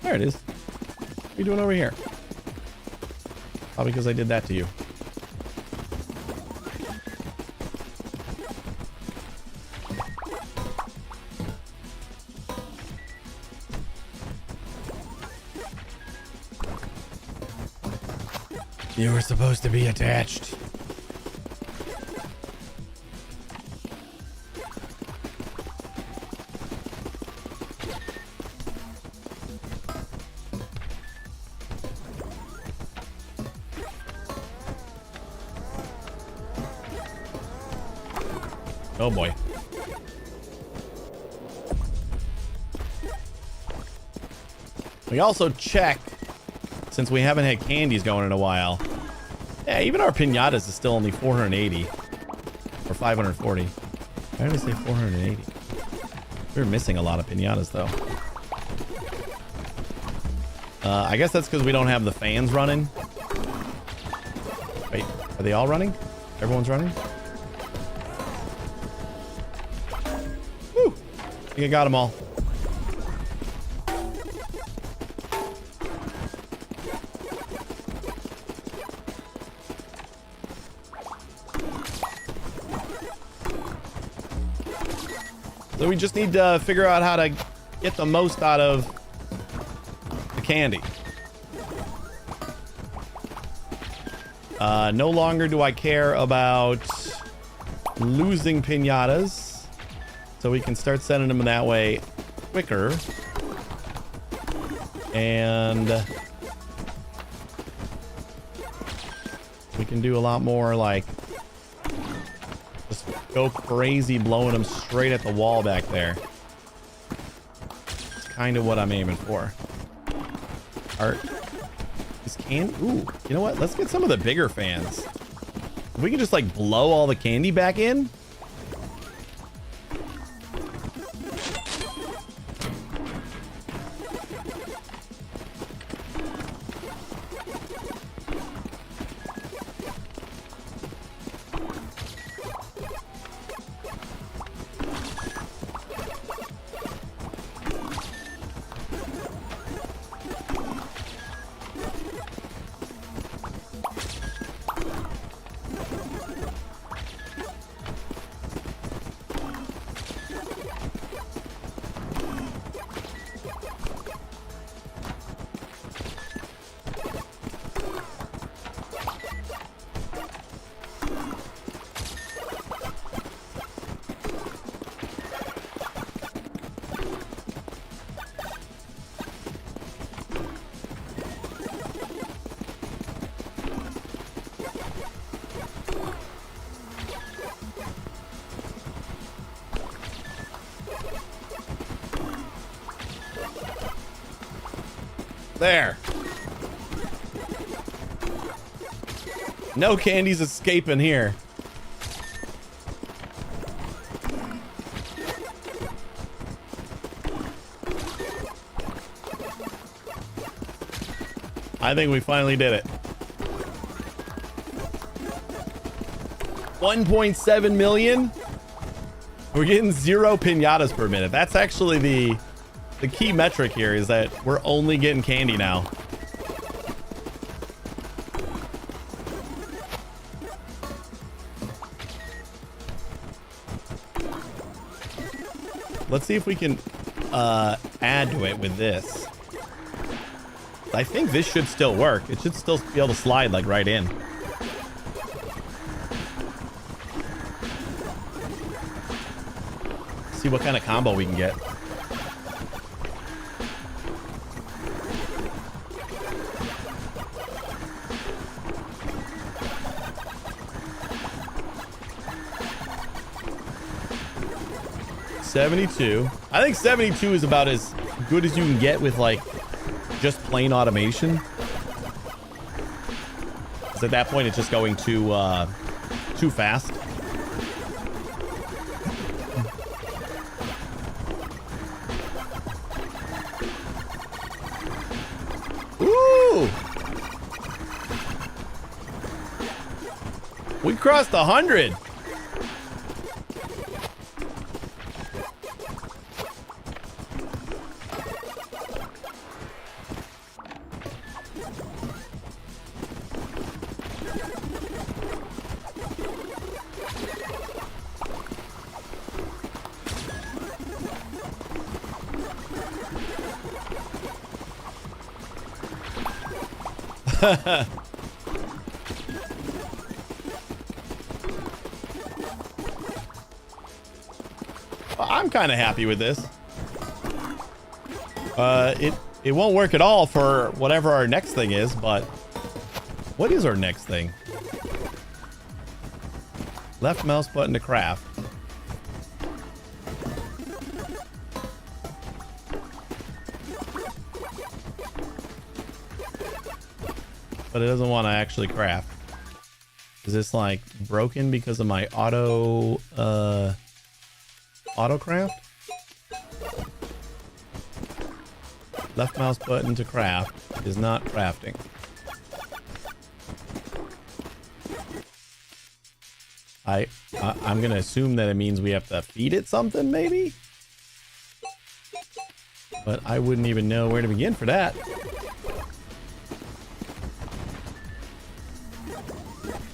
There it is. What are you doing over here? Probably because I did that to you. You were supposed to be attached. Oh boy. We also check, since we haven't had candies going in a while. Yeah, even our piñatas is still only 480 or 540. Why did I say 480? We're missing a lot of piñatas though. I guess that's because we don't have the fans running. Wait, are they all running? Everyone's running? Woo! I think I got them all. So we just need to figure out how to get the most out of the candy. No longer do I care about losing piñatas, so we can start sending them that way quicker. And we can do a lot more, like, just go crazy blowing them straight at the wall back there. It's kind of what I'm aiming for. Ooh, you know what? Let's get some of the bigger fans. If we can just like blow all the candy back in. There. No candies escaping here. I think we finally did it. 1.7 million. We're getting 0 piñatas per minute. That's actually the key metric here, is that we're only getting candy now. Let's see if we can add to it with this. I think this should still work. It should still be able to slide like right in. See what kind of combo we can get. $72. I think 72 is about as good as you can get with like just plain automation. Because at that point it's just going too fast. Ooh! We crossed 100. I'm kind of happy with this. It won't work at all for whatever our next thing is, but what is our next thing? Left mouse button to craft. but it doesn't want to actually craft. Is this like broken because of my auto craft? Left mouse button to craft is not crafting. I'm gonna assume that it means we have to feed it something, maybe? But I wouldn't even know where to begin for that.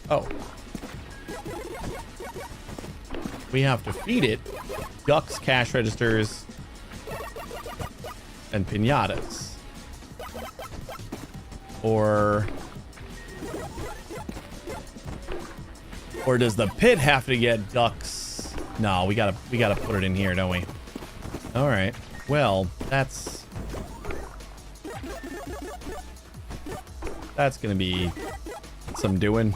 Oh. We have to feed it ducks, cash registers, and piñatas. Or does the pit have to get ducks? No, we gotta put it in here, don't we? All right. Well, that's gonna be some doing.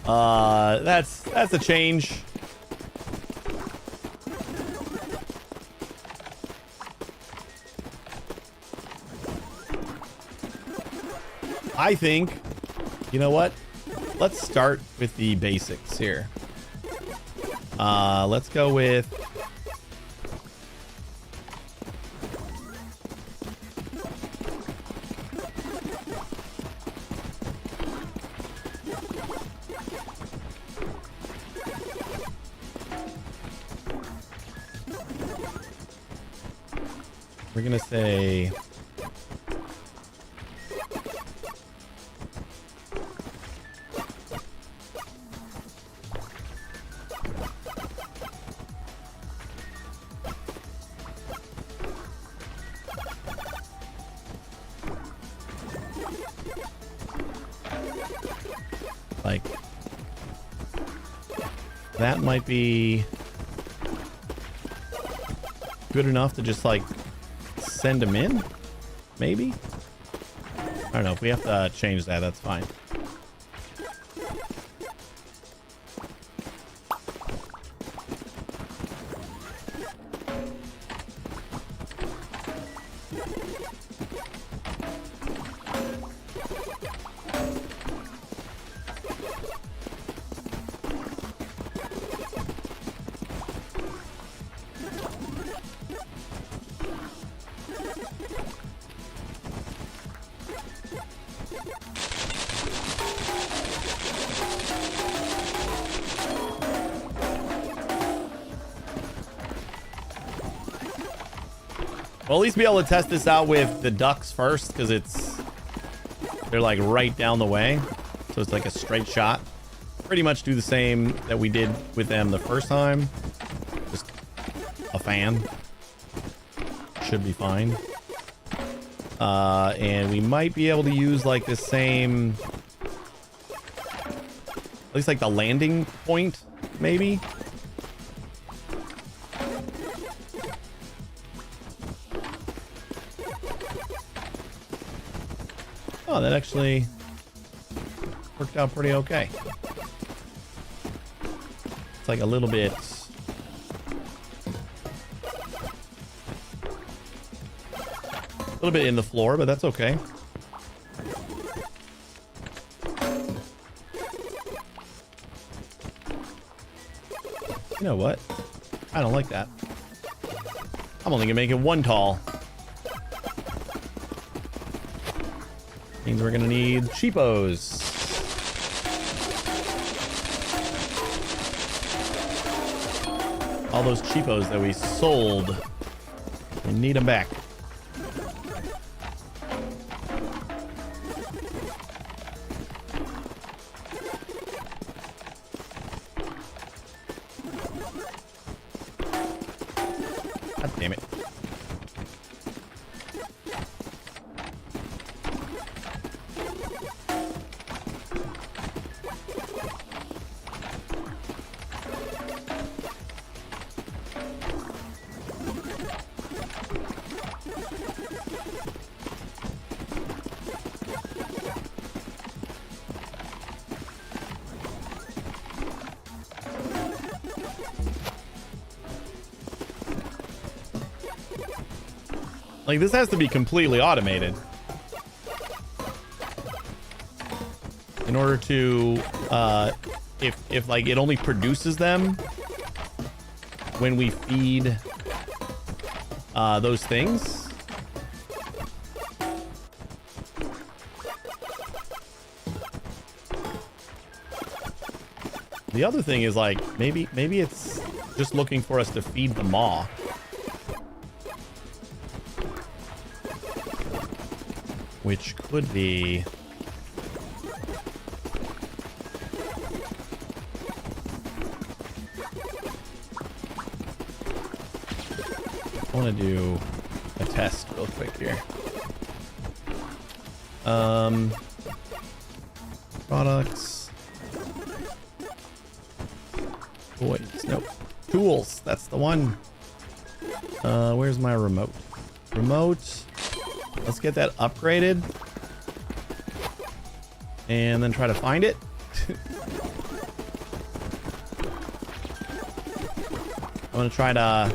That's a change. I think, you know what? Let's start with the basics here. Let's go with we're gonna say like that might be good enough to just like send them in, maybe. I don't know if we have to change that. That's fine. Well, at least be able to test this out with the ducks first, because they're like right down the way, so it's like a straight shot. Pretty much do the same that we did with them the first time. Just a fan. Should be fine. And we might be able to use like the same, at least like the landing point, maybe. Oh, that actually worked out pretty okay. It's like a little bit in the floor, but that's okay. You know what? I don't like that. I'm only gonna make it one tall. Means we're gonna need cheapos. All those cheapos that we sold. We need them back. God damn it. Like, this has to be completely automated. in order to, if like it only produces them when we feed those things. The other thing is like maybe it's just looking for us to feed the maw. Which could be... I want to do a test real quick here. Products. Toys. Nope. Tools. That's the one. Where's my remote? Remote. Let's get that upgraded. And then try to find it. I'm gonna try to...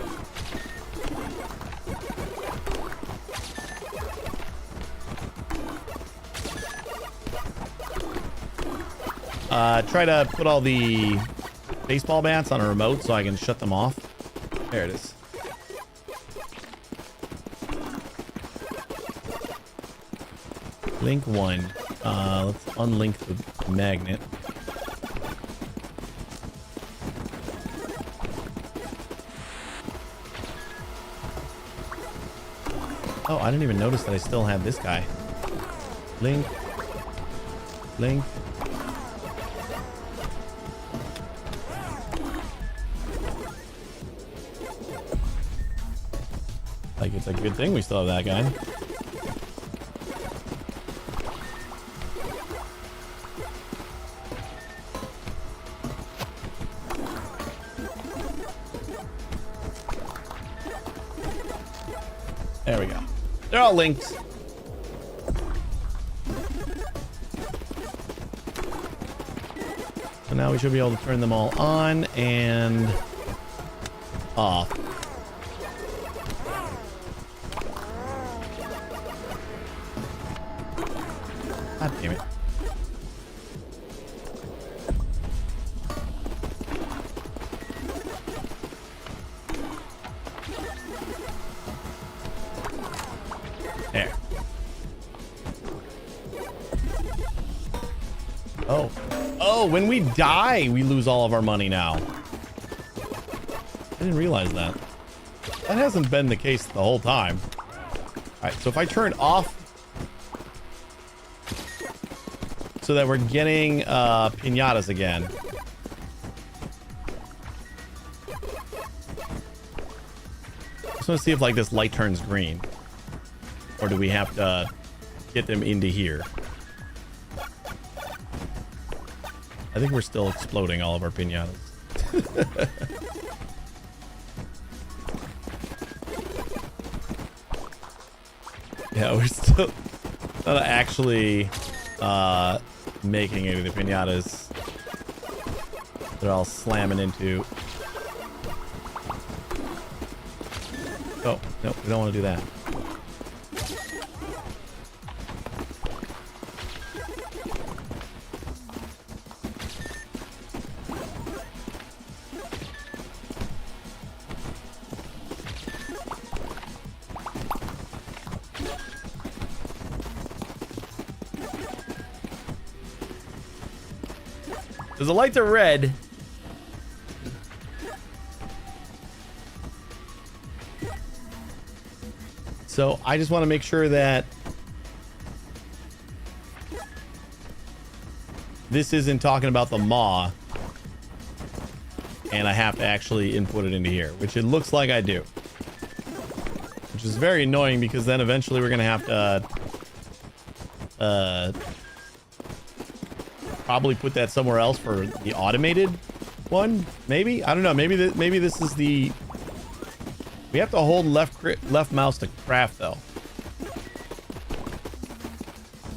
try to put all the baseball bats on a remote so I can shut them off. There it is. Link 1. Let's unlink the magnet. Oh, I didn't even notice that I still had this guy. Link. Link. Like, it's a good thing we still have that guy. There we go. They're all linked. So now we should be able to turn them all on and off. God damn it. There. Oh. Oh, when we die, we lose all of our money now. I didn't realize that. That hasn't been the case the whole time. Alright, so if I turn off so that we're getting piñatas again. Just want to see if like this light turns green. Or do we have to get them into here? I think we're still exploding all of our piñatas. Yeah, we're still not actually making any of the piñatas. They're all slamming into... Oh, no, we don't want to do that. The lights are red. So I just want to make sure that this isn't talking about the maw and I have to actually input it into here, which it looks like I do. Which is very annoying because then eventually we're going to have to probably put that somewhere else for the automated one. Maybe, I don't know. Maybe this is the... We have to hold left mouse to craft though.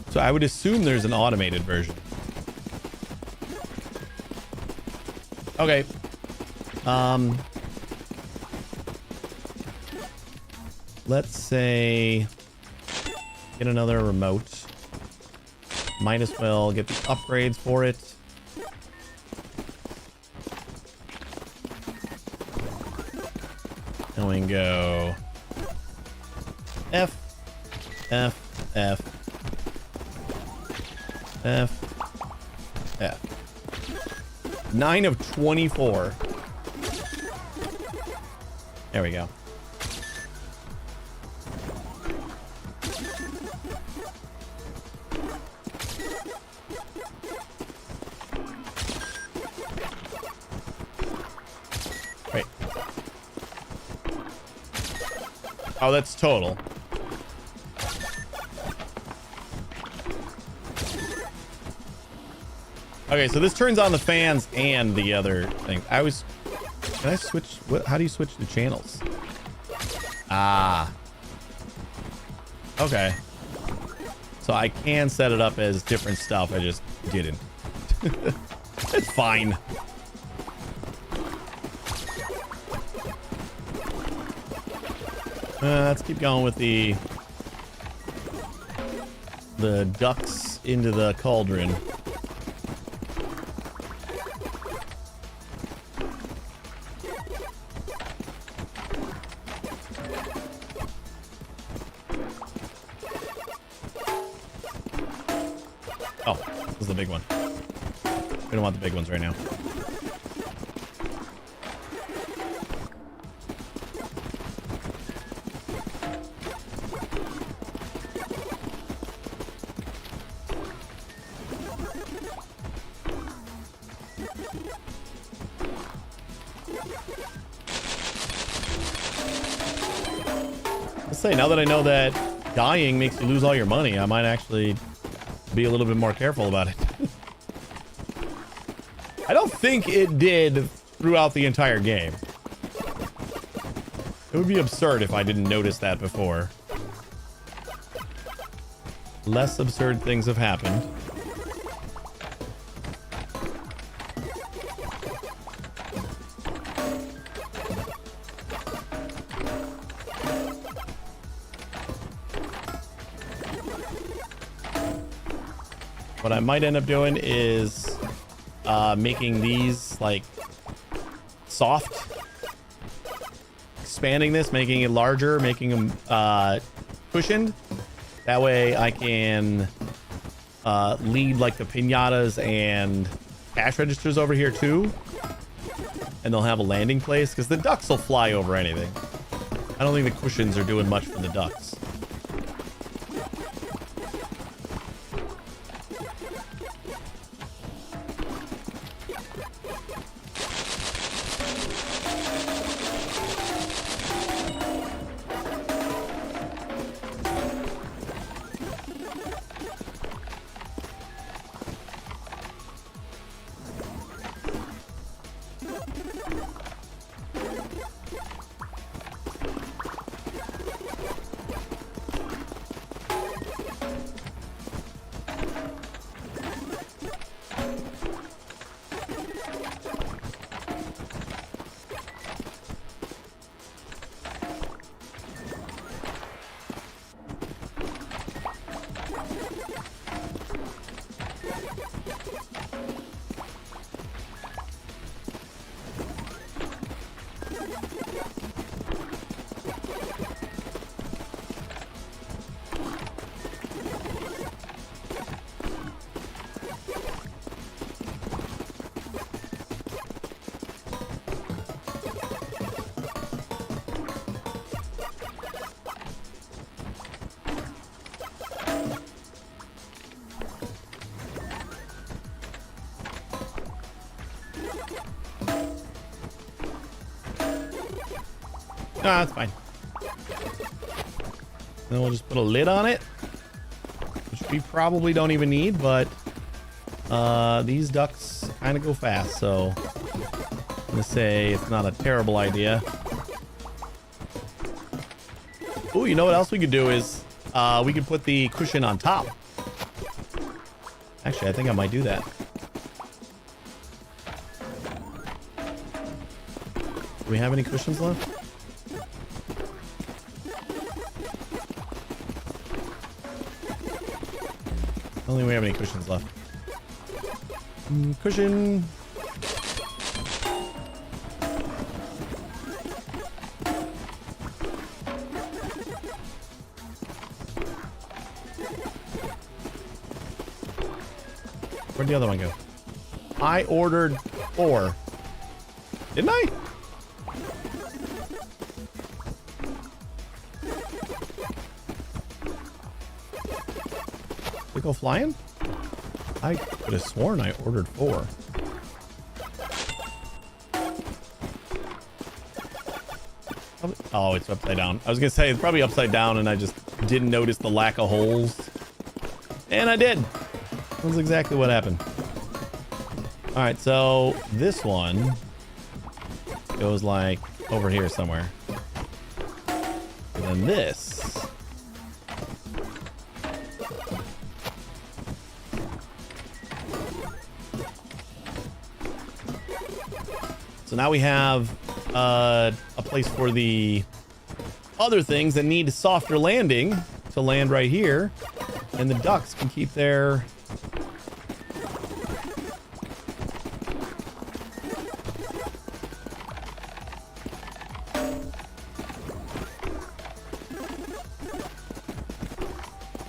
So I would assume there's an automated version. Okay. Let's say get another remote. Might as well get the upgrades for it. And we can go F, F, F, F, F. 9 of 24. There we go. Wait. Oh, that's total. Okay, so this turns on the fans and the other thing. Can I switch? How do you switch the channels? Ah. Okay. So I can set it up as different stuff. I just didn't. It's fine. Let's keep going with the ducks into the cauldron. Oh, this is the big one. We don't want the big ones right now. Let's say, now that I know that dying makes you lose all your money, I might actually be a little bit more careful about it. I don't think it did throughout the entire game. It would be absurd if I didn't notice that before. Less absurd things have happened. What I might end up doing is making these like soft, expanding this, making it larger, making them cushioned. That way I can lead like the piñatas and cash registers over here too, and they'll have a landing place because the ducks will fly over anything. I don't think the cushions are doing much for the ducks. Nah, that's fine. Then we'll just put a lid on it, which we probably don't even need, but these ducks kind of go fast, so I'm gonna say it's not a terrible idea. Oh, you know what else we could do is we could put the cushion on top. Actually, I think I might do that. Do we have any cushions left? don't think we have any cushions left. Cushion. Where'd the other one go? I ordered 4. Didn't I? Did it go flying? I could have sworn I ordered 4. Oh, it's upside down. I was gonna say it's probably upside down and I just didn't notice the lack of holes. And I did. That's exactly what happened. All right, so this one goes like over here somewhere. And then this. So now we have a place for the other things that need a softer landing to land right here. And the ducks can keep their...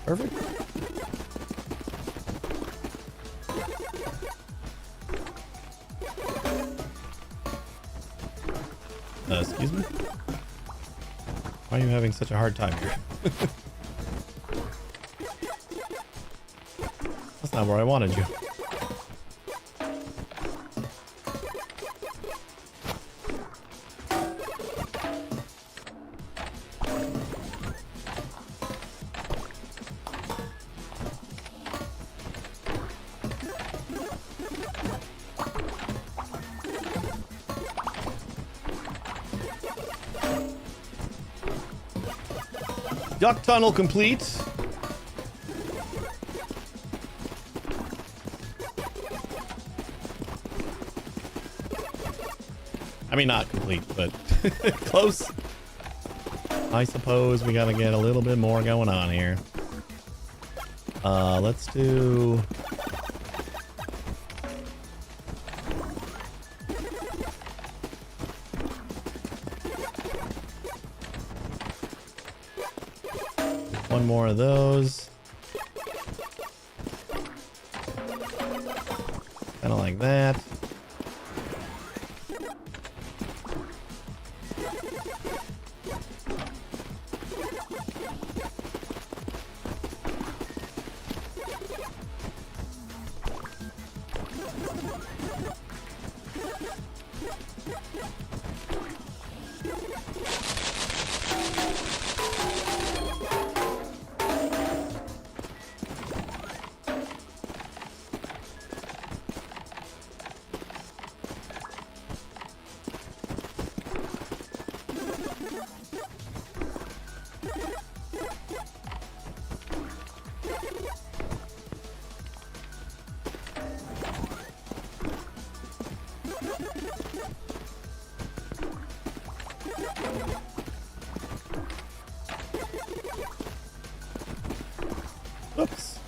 Perfect. Excuse me? Why are you having such a hard time here? That's not where I wanted you. Duck tunnel complete. I mean, not complete, but close. I suppose we gotta get a little bit more going on here. Let's do... one more of those. Kind of like that. Oops.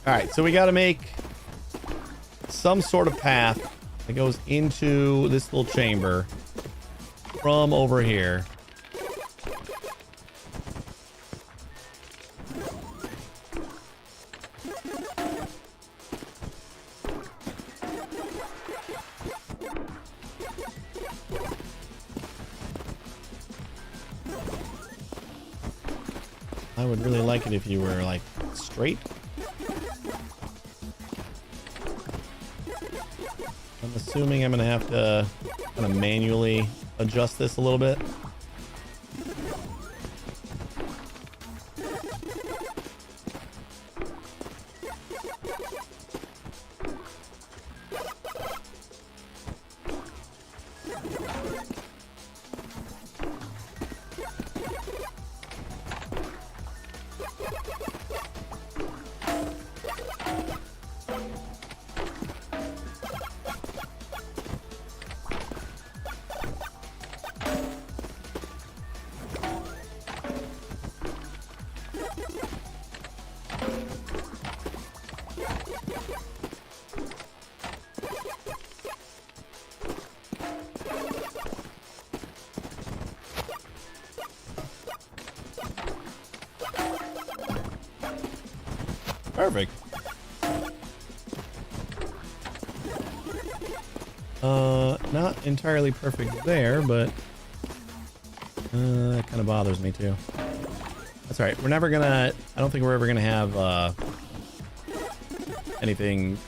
All right, so we got to make some sort of path that goes into this little chamber from over here. I would really like it if you were like straight. I'm assuming I'm gonna have to kind of manually adjust this a little bit. Perfect. Not entirely perfect there, but that kind of bothers me too. That's all right. We're never gonna, I don't think we're ever gonna have anything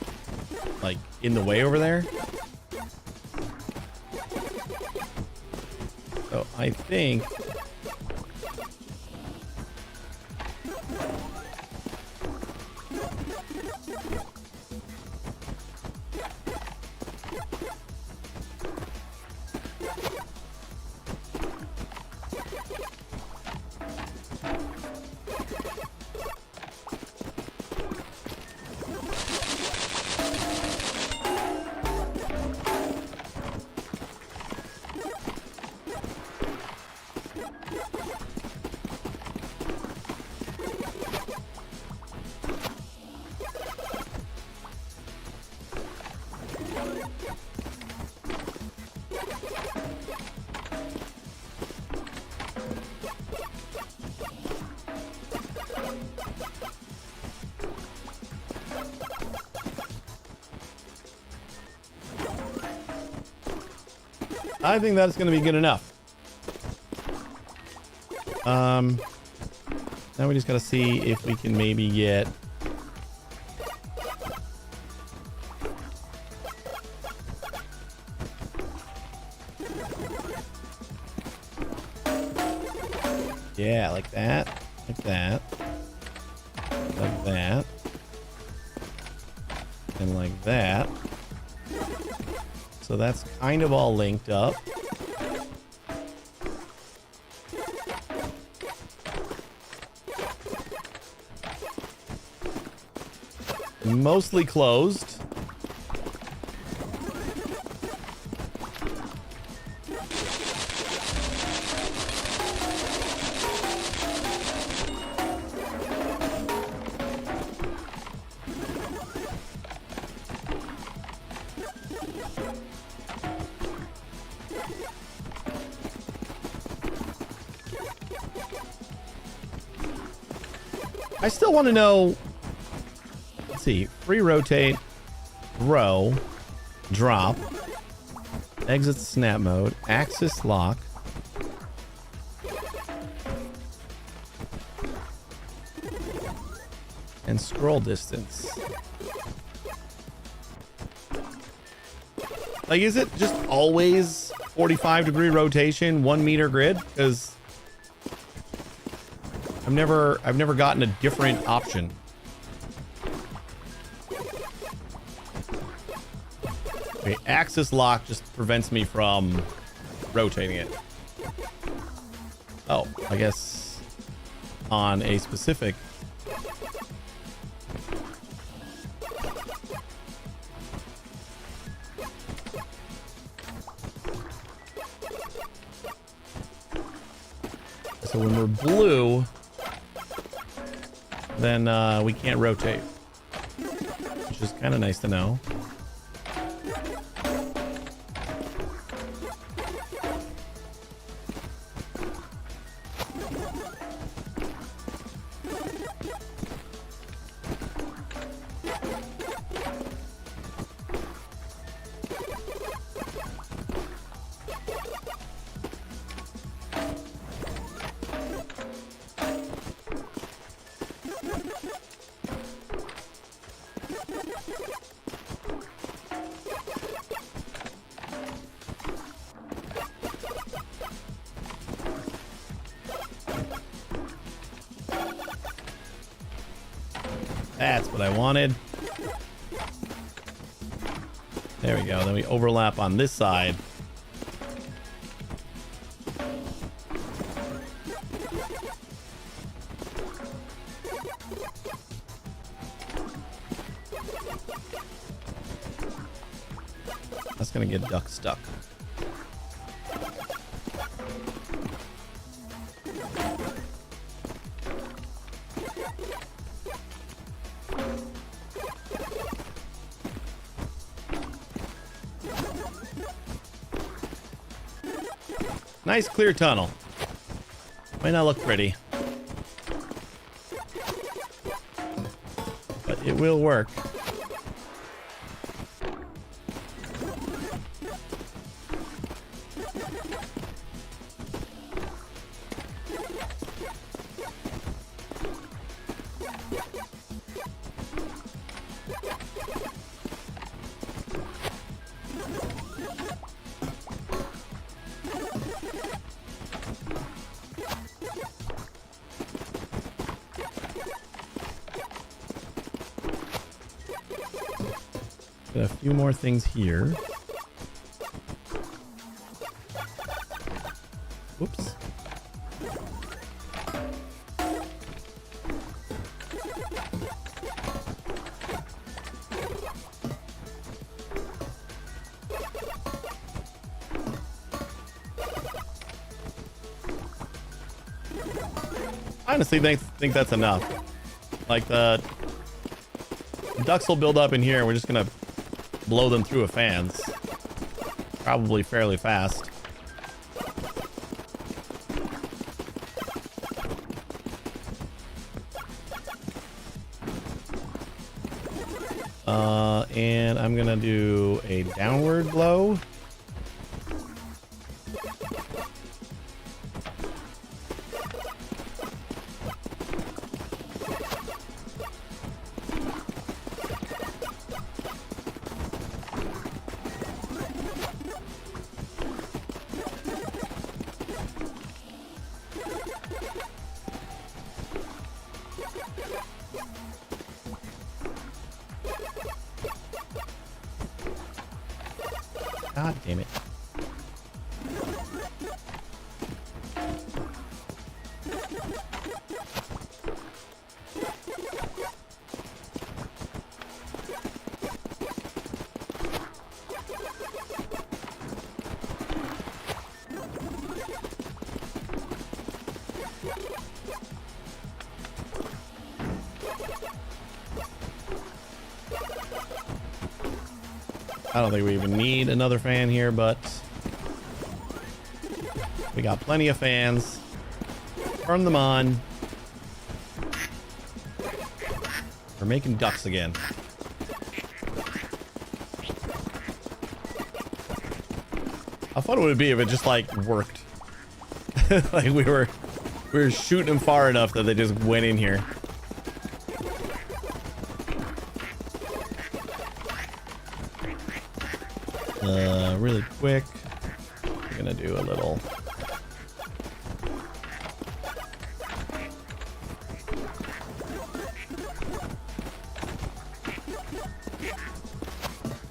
like in the way over there. So I think that's going to be good enough. Now we just got to see if we can maybe get yeah, like that, like that, like that, and like that. So that's kind of all linked up. Mostly closed. I still want to know. Let's see. Free rotate, row, drop, exit snap mode, axis lock, and scroll distance. Like, is it just always 45-degree rotation, 1 meter grid? Because I've never gotten a different option. Okay, axis lock just prevents me from rotating it. Oh, I guess on a specific. So when we're blue, then we can't rotate, which is kind of nice to know. That's what I wanted. There we go. Then we overlap on this side. That's gonna get duck stuck. Nice clear tunnel. Might not look pretty, but it will work. Got a few more things here. Whoops. I honestly think that's enough. Like the ducks will build up in here and we're just gonna blow them through a fans. Probably fairly fast. And I'm gonna do a downward blow. God damn it. I don't think we even need another fan here, but we got plenty of fans. Turn them on. We're making ducks again. How fun would it be if it just like worked? Like we were shooting them far enough that they just went in here. Really quick, we're gonna do a little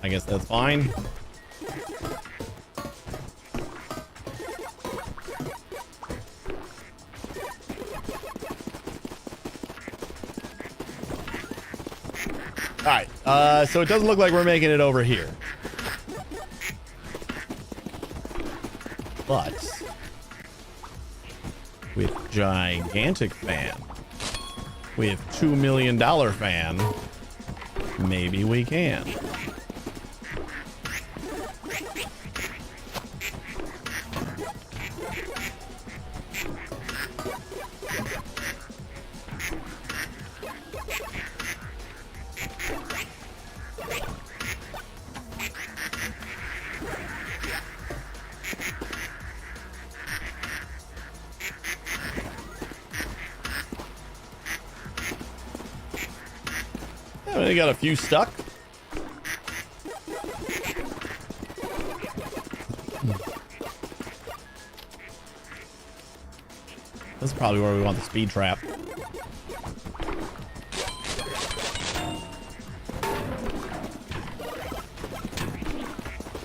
I guess that's fine. All right, so it doesn't look like we're making it over here. But with gigantic fan, with $2 million fan, maybe we can. We got a few stuck. This is probably where we want the speed trap.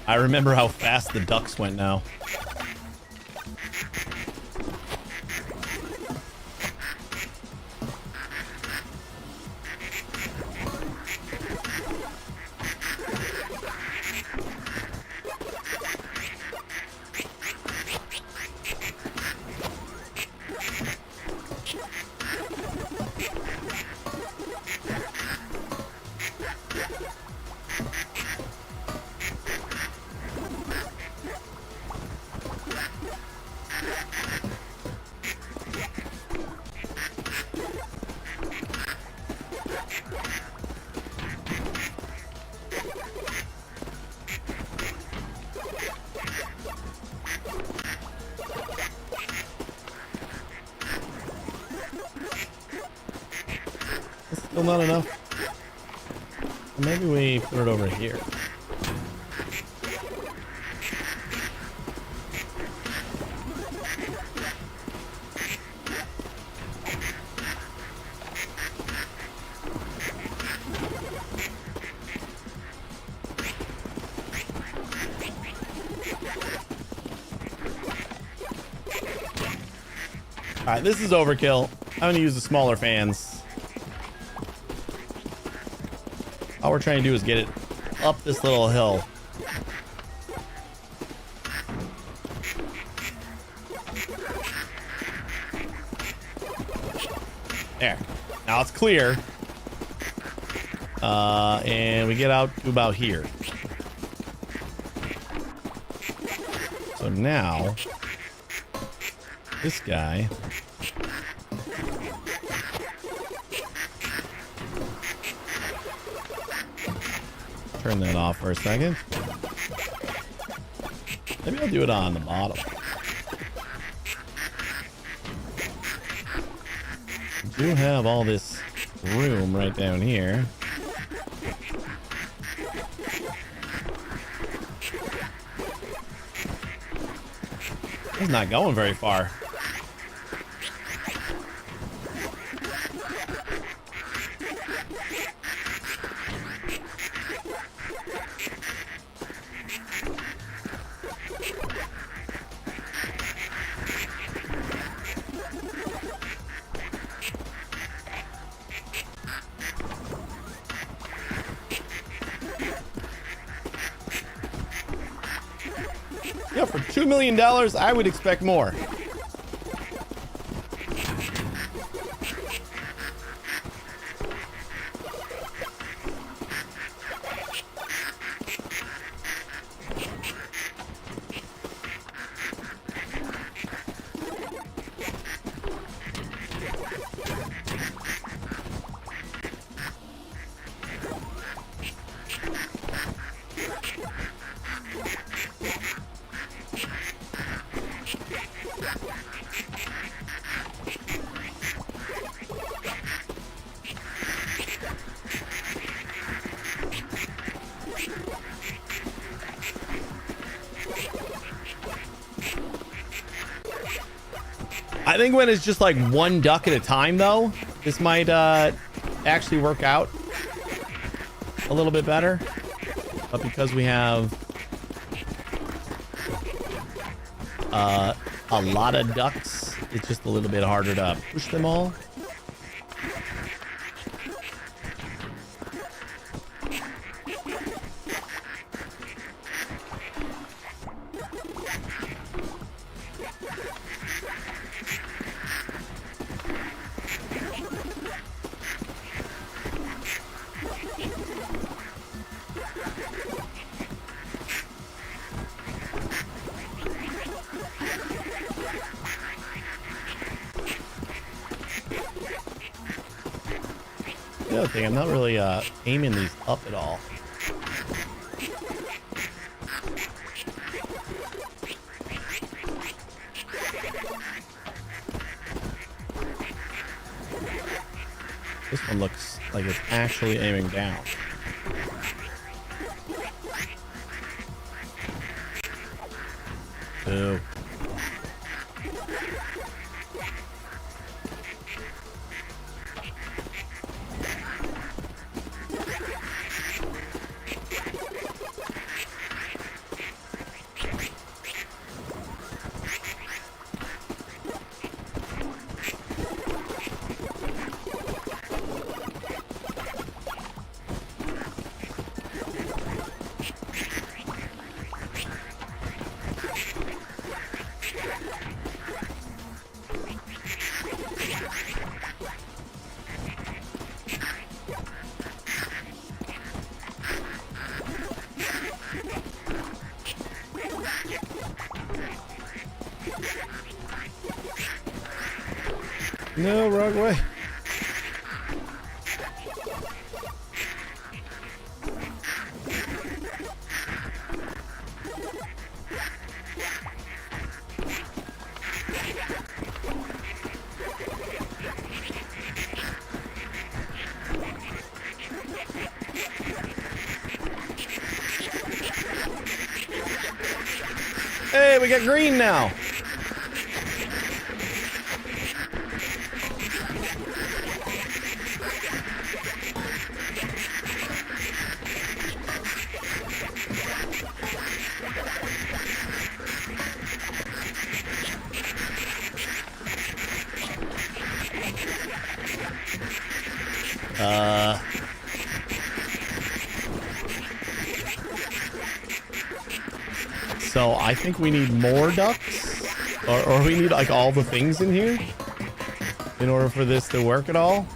I remember how fast the ducks went now. Still not enough. Maybe we put it over here. All right, this is overkill. I'm gonna use the smaller fans. All we're trying to do is get it up this little hill. There. Now it's clear. And we get out to about here. So now, this guy... Turn that off for a second. Maybe I'll do it on the bottom. We do have all this room right down here. It's not going very far. Yeah, for $2 million, I would expect more. I think when it's just like one duck at a time, though, this might actually work out a little bit better. But because we have a lot of ducks, it's just a little bit harder to push them all. The other thing, I'm not really aiming these up at all. This one looks like it's actually aiming down. Boo. No, wrong way. Hey, we got green now. So I think we need more ducks, or we need like all the things in here in order for this to work at all.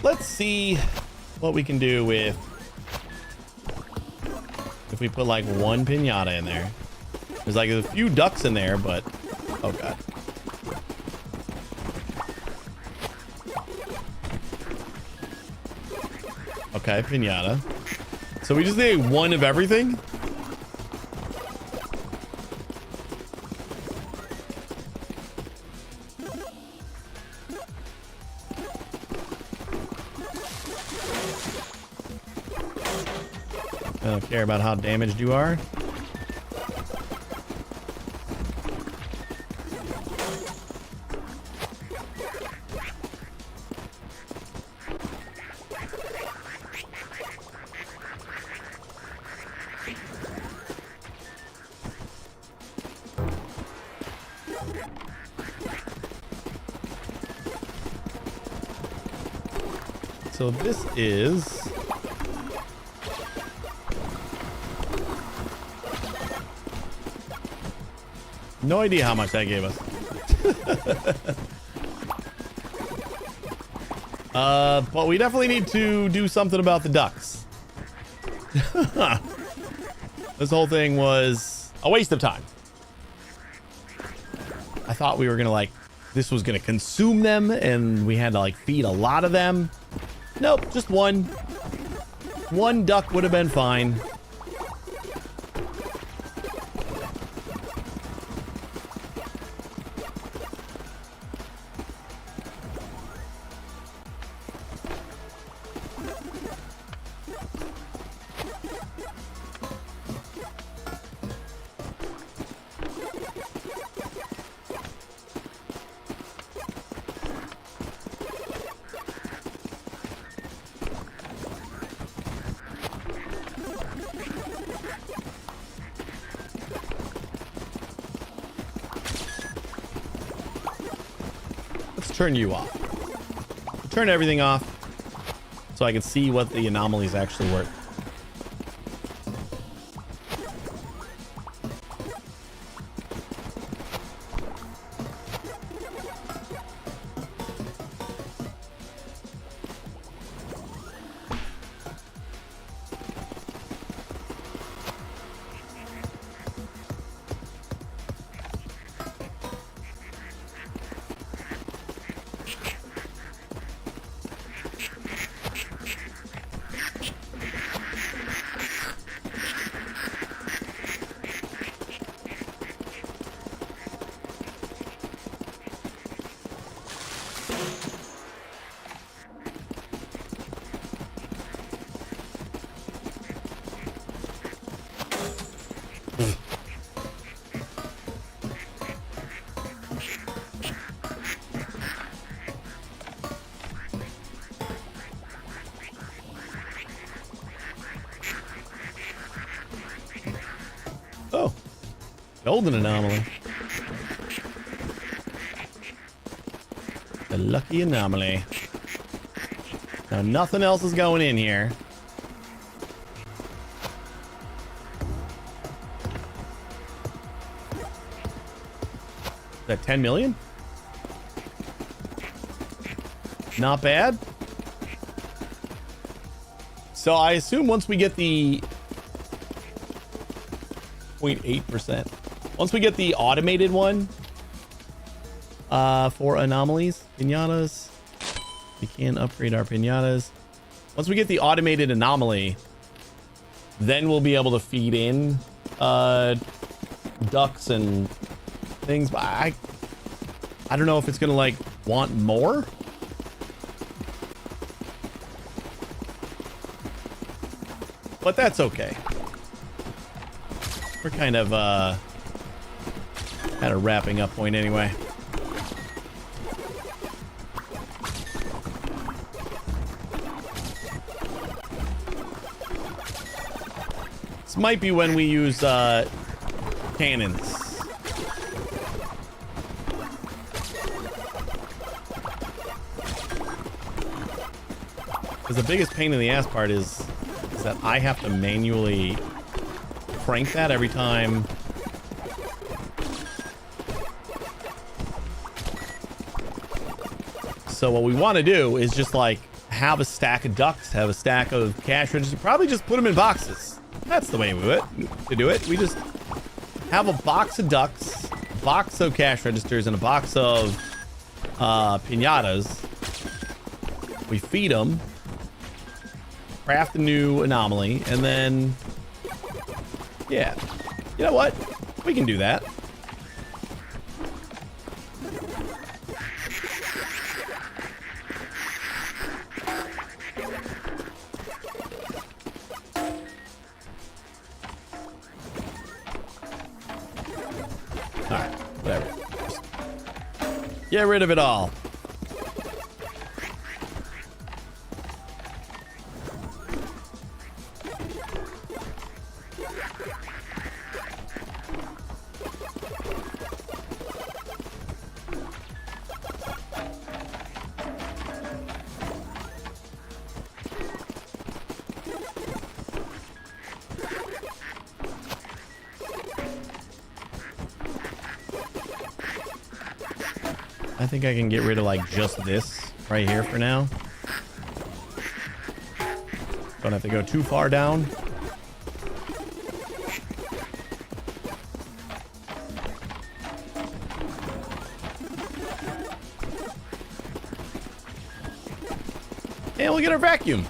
Let's see what we can do with if we put like one piñata in there. There's like a few ducks in there, but oh god. Okay, piñata. So we just need one of everything? I don't care about how damaged you are. So this is... no idea how much that gave us. But we definitely need to do something about the ducks. This whole thing was a waste of time. I thought we were gonna like, this was gonna consume them and we had to like feed a lot of them. Nope, just one. One duck would have been fine. Turn you off. Turn everything off so I can see what the anomalies actually were. Golden anomaly. The lucky anomaly. Now nothing else is going in here. Is that 10 million? Not bad. So I assume once we get the 0.8%, once we get the automated one for anomalies, piñatas, we can upgrade our piñatas. Once we get the automated anomaly, then we'll be able to feed in ducks and things. But I don't know if it's gonna like want more. But that's okay. We're kind of at a wrapping up point anyway. This might be when we use cannons. Because the biggest pain in the ass part is that I have to manually crank that every time. So what we want to do is just like have a stack of ducks, have a stack of cash registers, probably just put them in boxes. That's the way to do it. We just have a box of ducks, a box of cash registers, and a box of piñatas. We feed them, craft a new anomaly, and then yeah, you know what, we can do that. All right, whatever, just get rid of it all. I think I can get rid of like just this right here for now. Don't have to go too far down. And we'll get our vacuum.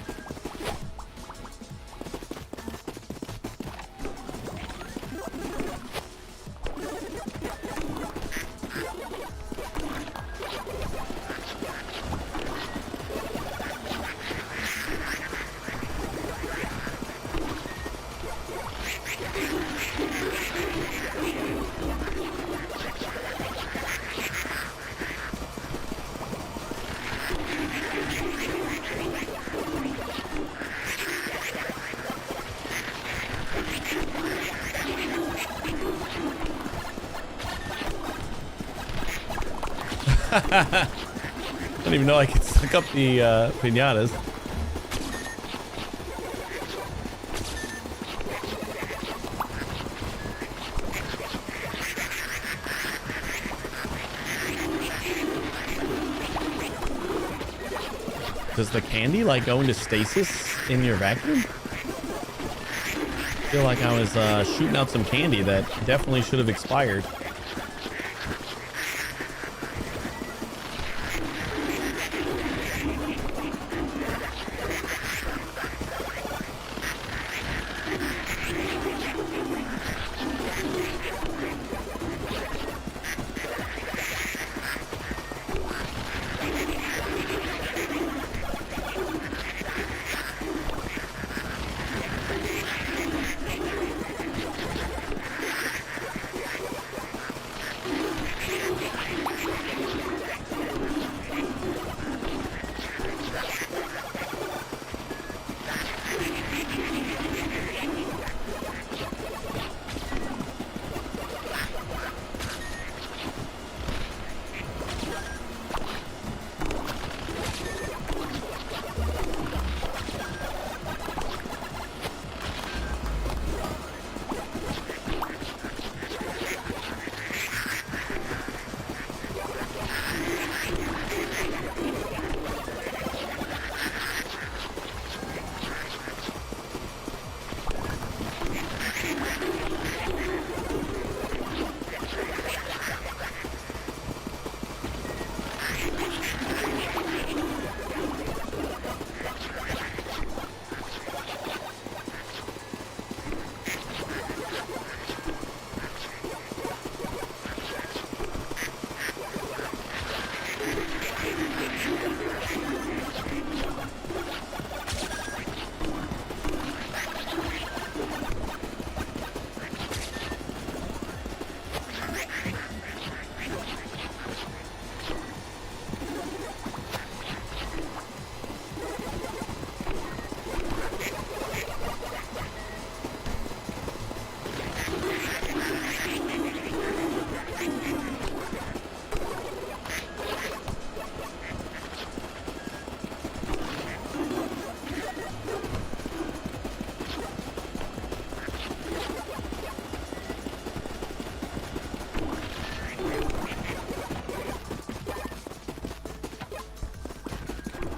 I don't even know I can suck up the piñatas. Does the candy like go into stasis in your vacuum? I feel like I was shooting out some candy that definitely should have expired.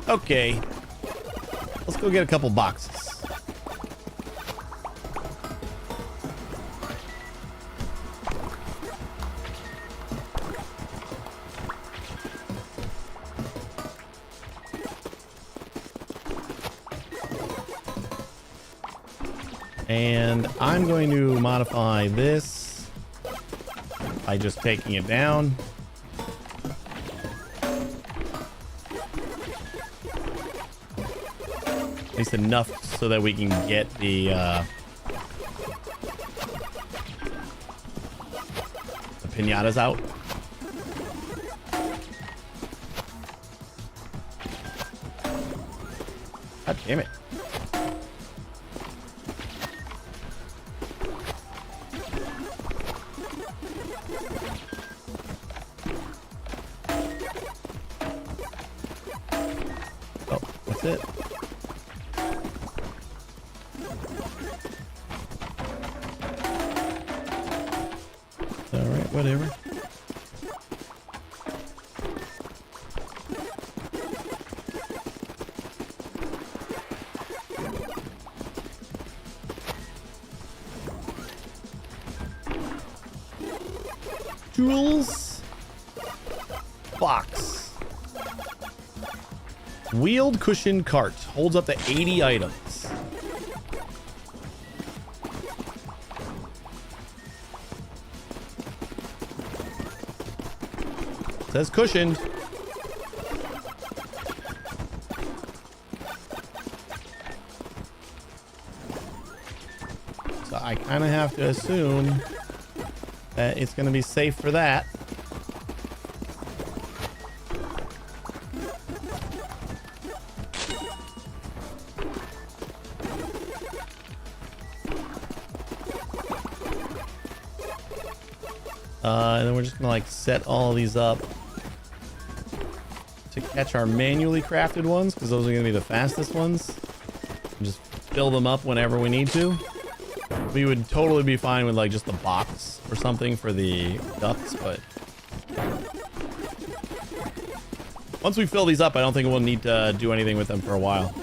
Okay. Let's go get a couple boxes. And I'm going to modify this by just taking it down. At least enough so that we can get the piñatas out. God damn it. Oh, that's it. Alright, whatever. Jewels. Box. Wheeled cushion cart. Holds up to 80 items. Says cushioned. So I kind of have to assume that it's going to be safe for that. And then we're just gonna like set all of these up to catch our manually crafted ones, because those are gonna be the fastest ones. And just fill them up whenever we need to. We would totally be fine with like just the box or something for the ducks, but once we fill these up, I don't think we'll need to do anything with them for a while.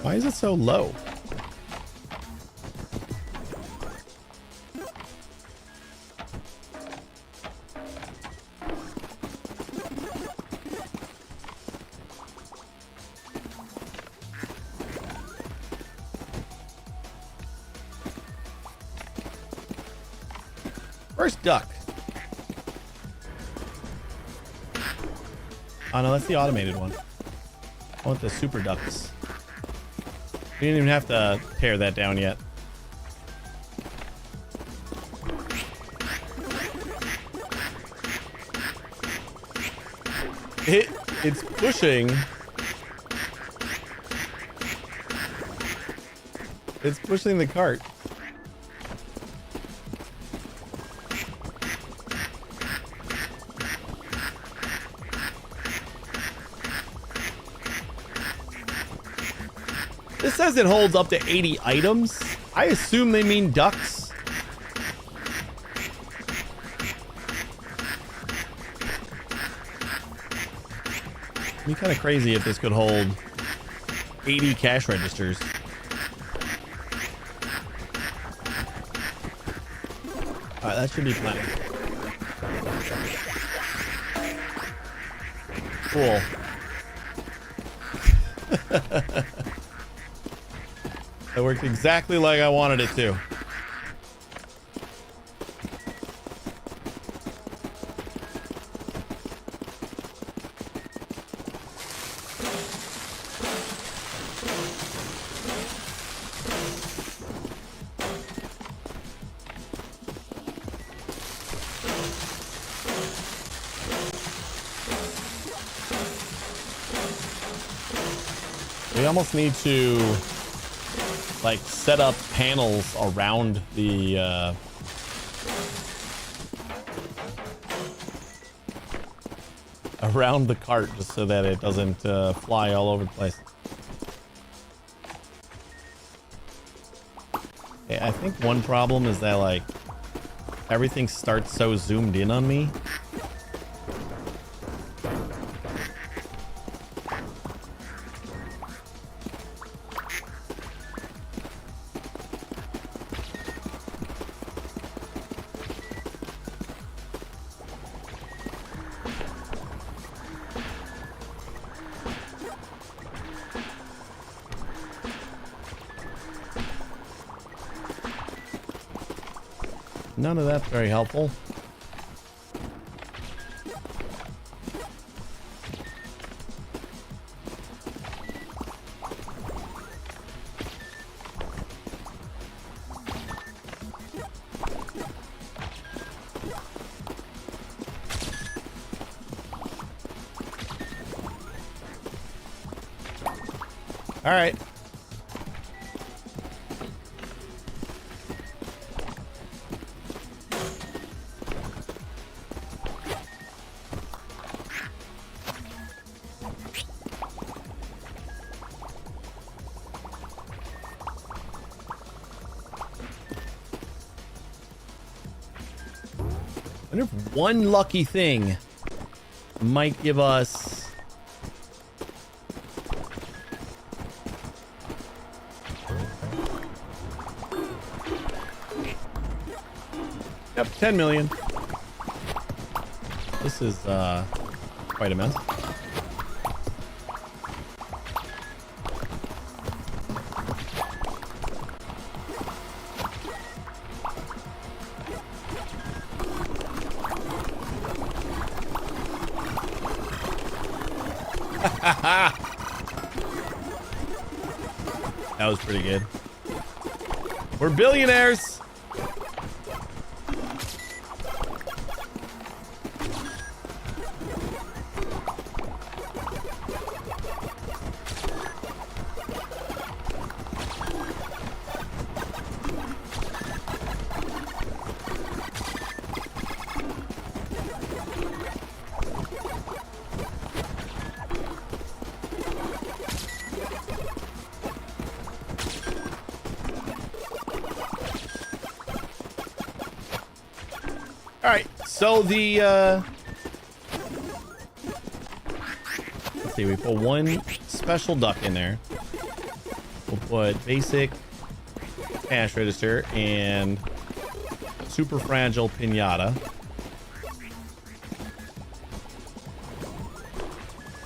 Why is it so low? First duck. Oh no, that's the automated one. I want the super ducks. We didn't even have to tear that down yet. It's pushing. It's pushing the cart. This says it holds up to 80 items. I assume they mean ducks. It'd be kind of crazy if this could hold 80 cash registers. All right, that should be plenty. Cool. That worked exactly like I wanted it to. We almost need to like set up panels around the around the cart just so that it doesn't fly all over the place. Okay, I think one problem is that like everything starts so zoomed in on me. None of that's very helpful. All right. I wonder if one lucky thing might give us yep, 10 million. This is quite immense. That was pretty good. We're billionaires. All right, so the let's see, we put one special duck in there. We'll put basic cash register and super fragile piñata.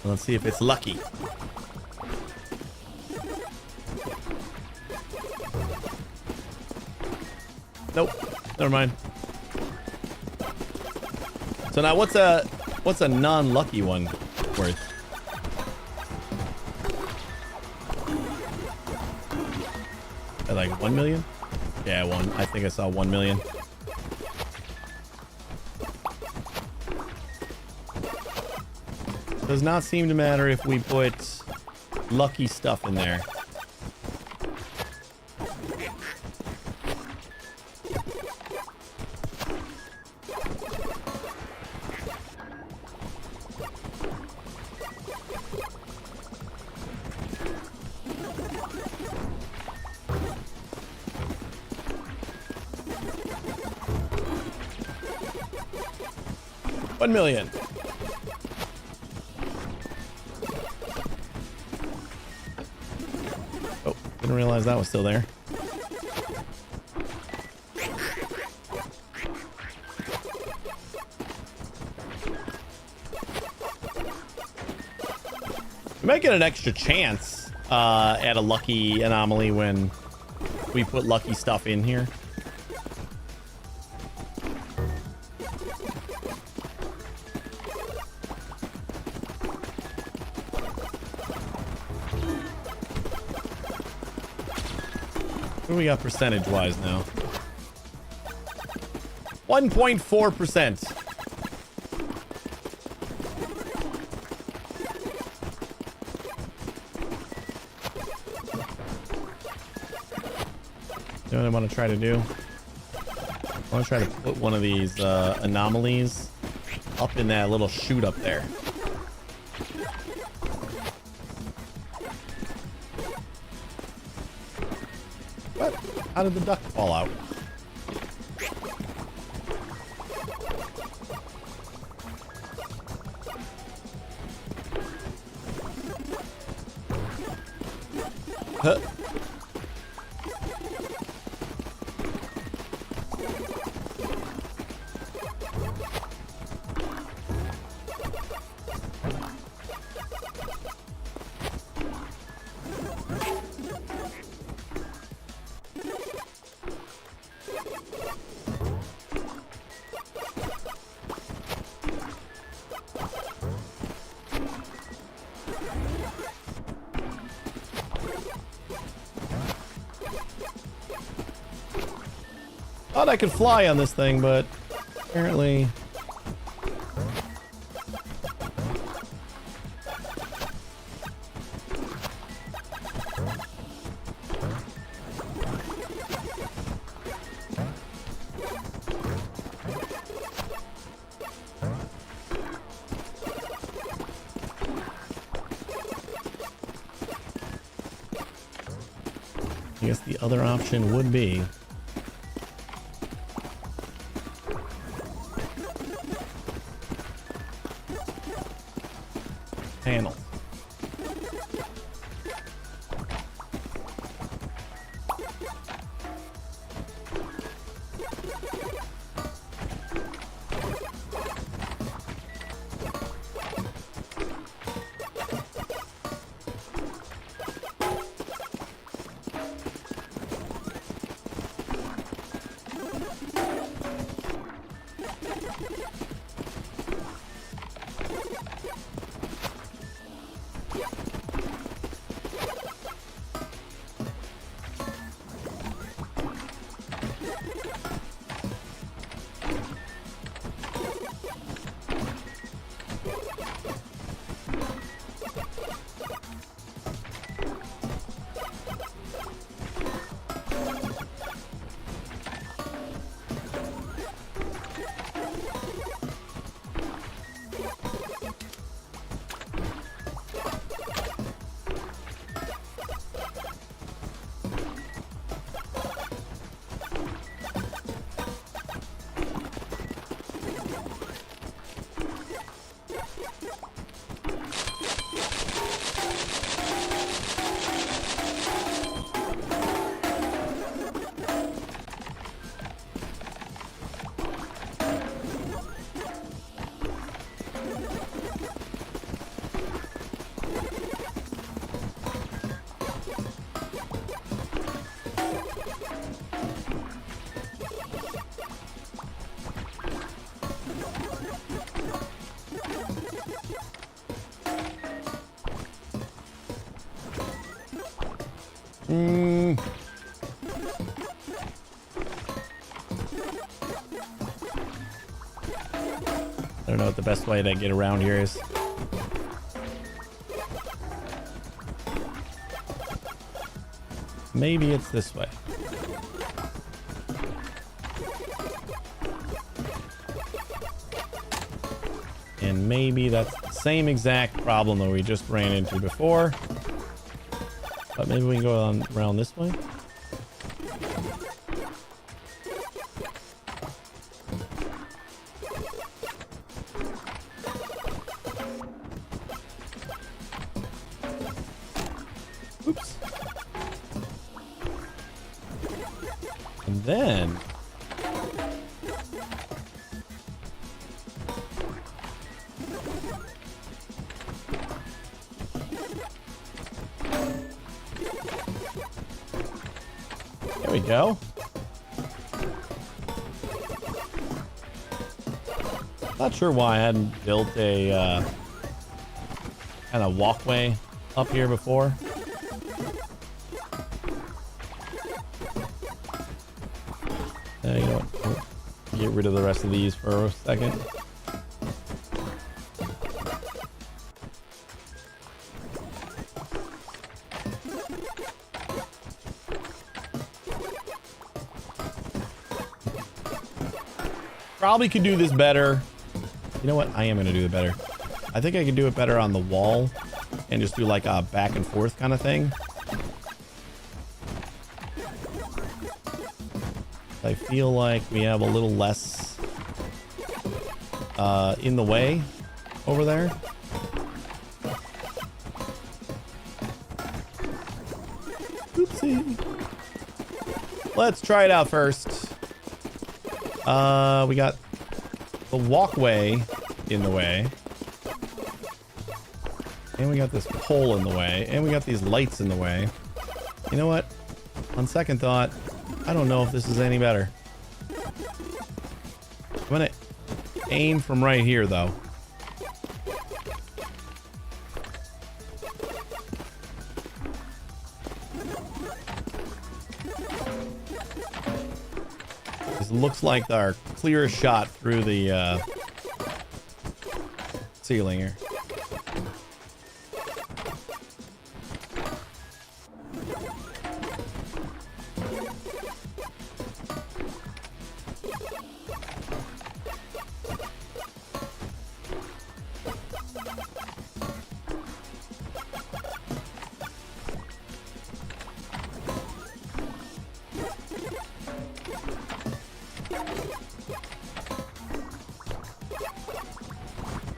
Let's see if it's lucky. Nope, never mind. So now what's a non-lucky one worth? At like 1 million? Yeah, one. I think I saw 1 million. Does not seem to matter if we put lucky stuff in there. $1 million. Oh, didn't realize that was still there. We might get an extra chance at a lucky anomaly when we put lucky stuff in here. What do we got percentage-wise now? 1.4%. You know what I want to try to do? I want to try to put one of these anomalies up in that little chute up there. What? How did the duck fall out? Huh. Thought I could fly on this thing, but apparently... I guess the other option would be... panel. I don't know what the best way to get around here is. Maybe it's this way. And maybe that's the same exact problem that we just ran into before. But maybe we can go on around this way. Oops. And then... go. Not sure why I hadn't built a kind of walkway up here before. You know what? Get rid of the rest of these for a second. Probably could do this better. You know what? I am going to do it better. I think I can do it better on the wall and just do like a back and forth kind of thing. I feel like we have a little less in the way over there. Oopsie. Let's try it out first. We got the walkway in the way. And we got this pole in the way. And we got these lights in the way. You know what? On second thought, I don't know if this is any better. I'm gonna aim from right here, though. This looks like our clearest shot through the ceiling here.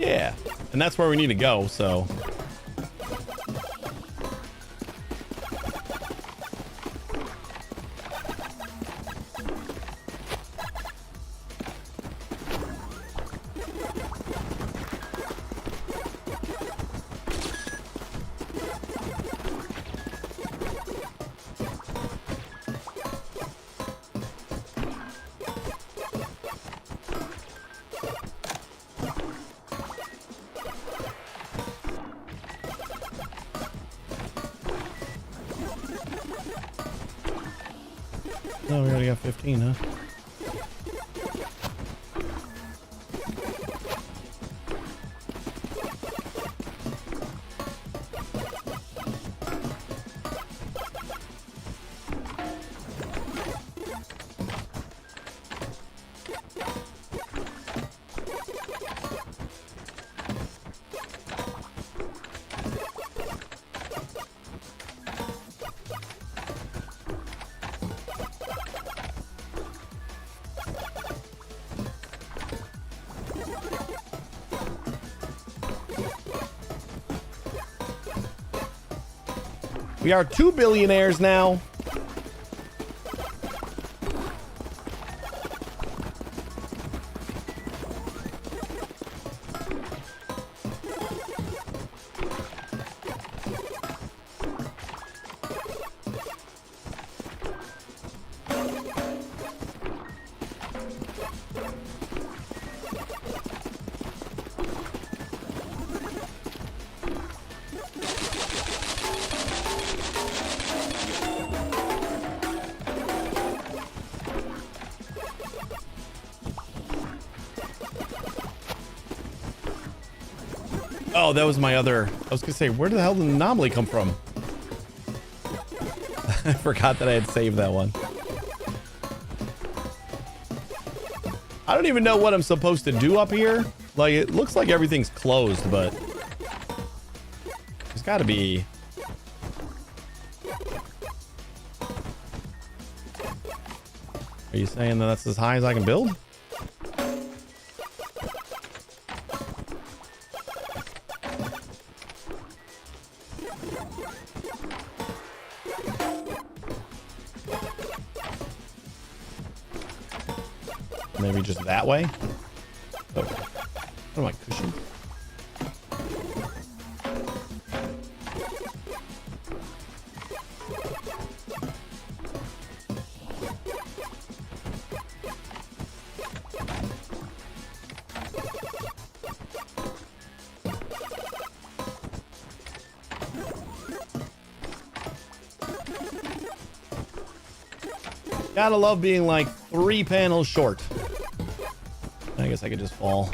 Yeah, and that's where we need to go, so. Oh, we already got 15, huh? We are 2 billionaires now. Oh, that was my other. I was gonna say, where the hell did the anomaly come from? I forgot that I had saved that one. I don't even know what I'm supposed to do up here. Like, it looks like everything's closed, but there's got to be. Are you saying that that's as high as I can build? Maybe just that way. Oh, what am I, cushion? Gotta love being like 3 panels short. I guess I could just fall.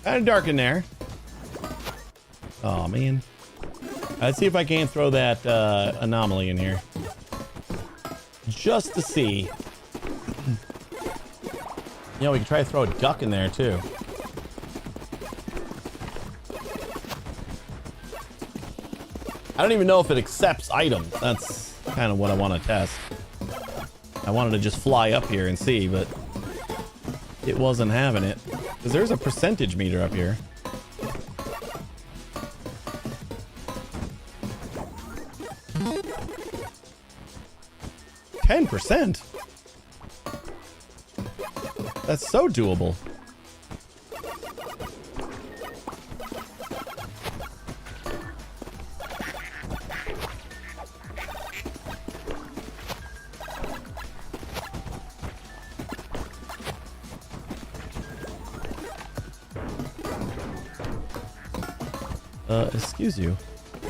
Kind of dark in there. Oh, man. Let's see if I can't throw that anomaly in here. Just to see. You know, we can try to throw a duck in there, too. I don't even know if it accepts items. That's kind of what I want to test. I wanted to just fly up here and see, but it wasn't having it. Because there's a percentage meter up here. %? That's so doable. Excuse you. I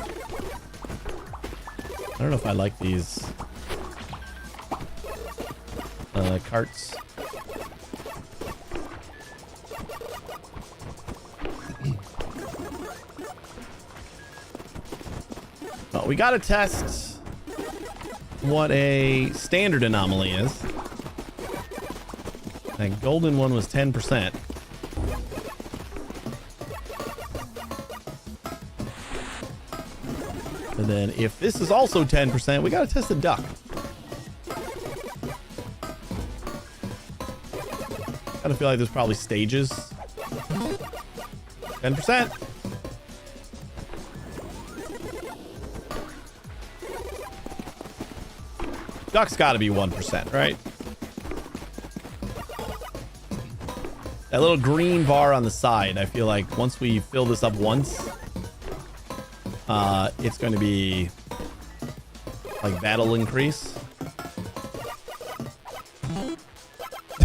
don't know if I like these carts. Well, we gotta test what a standard anomaly is. That golden one was 10%. And then if this is also 10%, we gotta test the duck. I feel like there's probably stages. 10%. Duck's gotta be 1%, right? That little green bar on the side, I feel like once we fill this up once, it's going to be like that'll increase.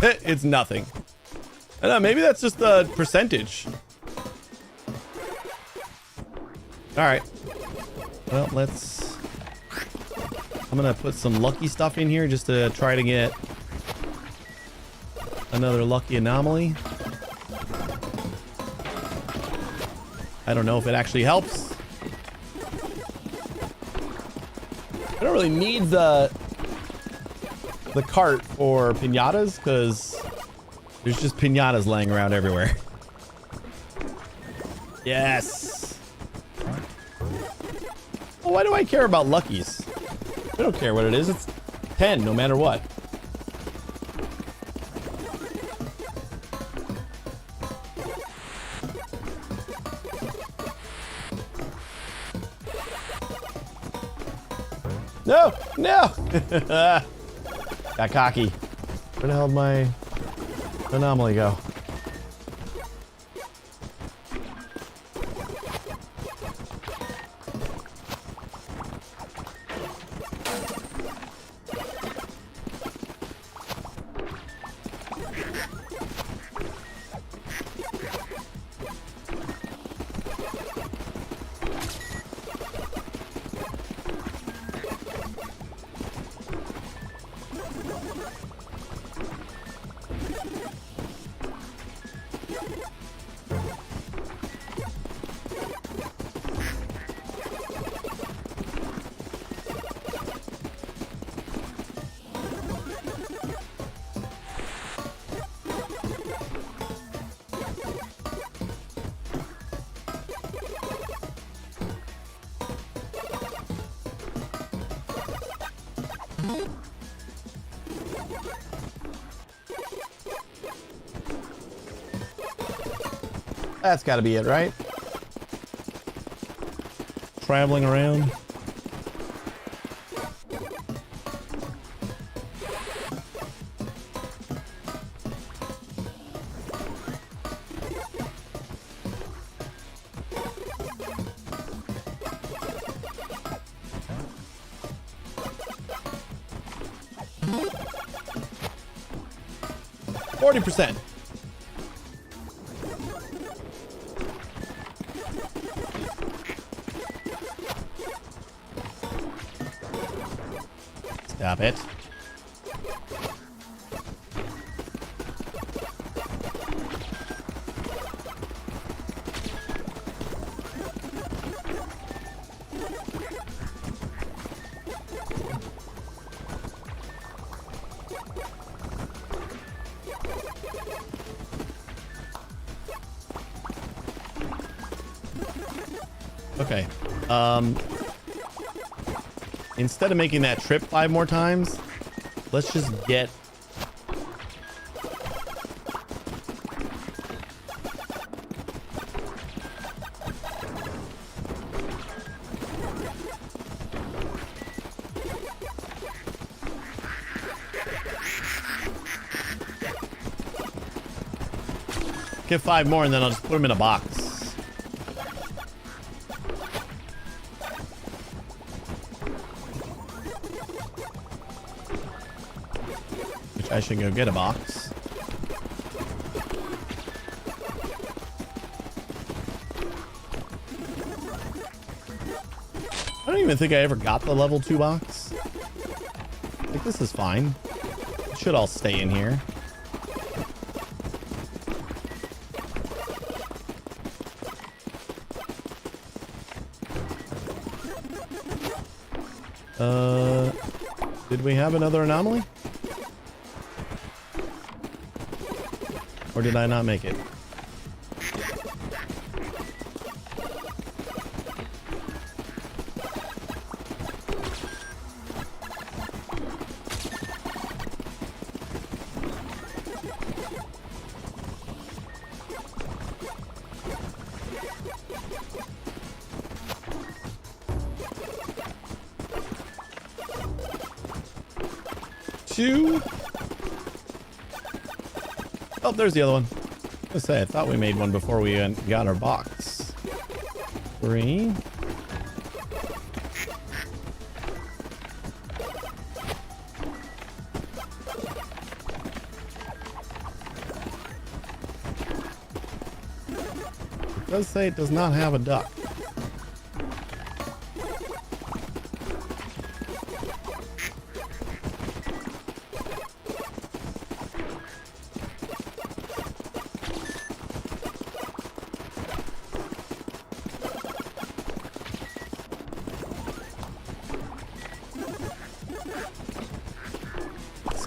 It's nothing. I don't know, maybe that's just the percentage. All right. Well, I'm gonna put some lucky stuff in here just to try to get another lucky anomaly. I don't know if it actually helps. I don't really need the cart for piñatas because there's just piñatas laying around everywhere. Yes. Well, why do I care about luckies? I don't care what it is. It's 10 no matter what. No! No! Got cocky. Where the hell did my anomaly go? That's got to be it, right? Traveling around. %. Stop it. Okay. Instead of making that trip 5 more times, let's just get... Get 5 more and then I'll just put them in a box. I should go get a box. I don't even think I ever got the level 2 box. Like, this is fine. It should all stay in here. Did we have another anomaly? Or did I not make it? Two. Oh, there's the other one. I thought we made one before we got our box. 3. It does say it does not have a duck.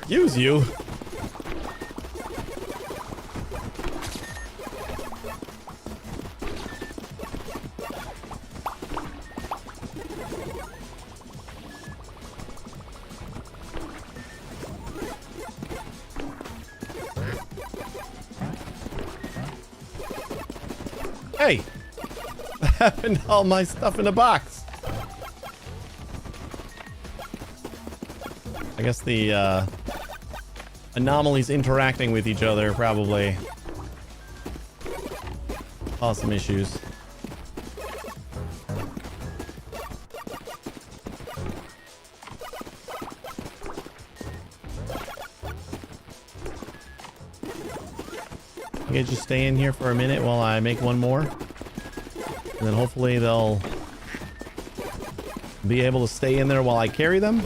Excuse you. Hey, what happened to all my stuff in a box? I guess the anomalies interacting with each other probably cause some issues. Okay, just stay in here for a minute while I make one more. And then hopefully they'll be able to stay in there while I carry them.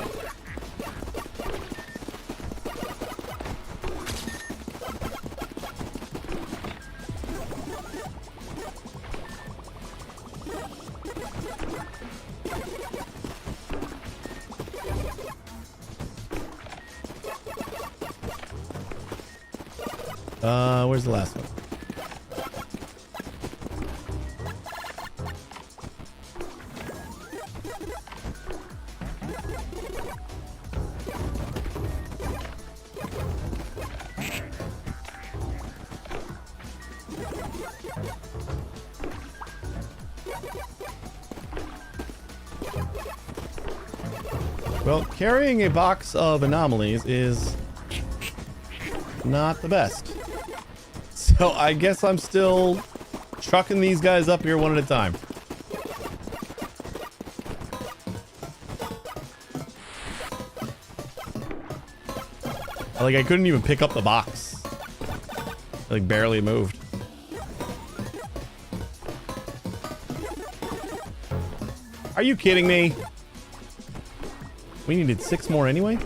Where's the last one? Well, carrying a box of anomalies is not the best. So I guess I'm still trucking these guys up here one at a time. Like, I couldn't even pick up the box. Like, barely moved. Are you kidding me? We needed 6 more anyway?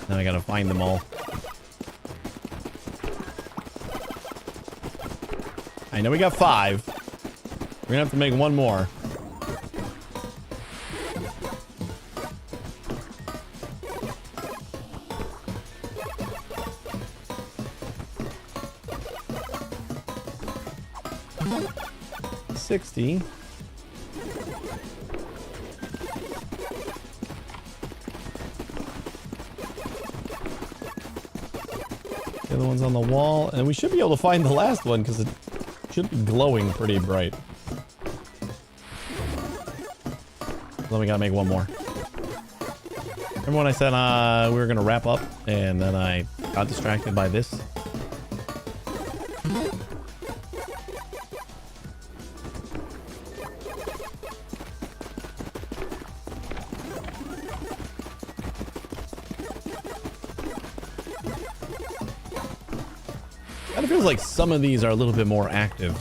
Now I gotta find them all. I know we got 5. We're gonna have to make 1 more. $60. The other one's on the wall, and we should be able to find the last one because it should be glowing pretty bright. Then we gotta make 1 more. Remember when I said we were gonna wrap up, and then I got distracted by this? It feels like some of these are a little bit more active.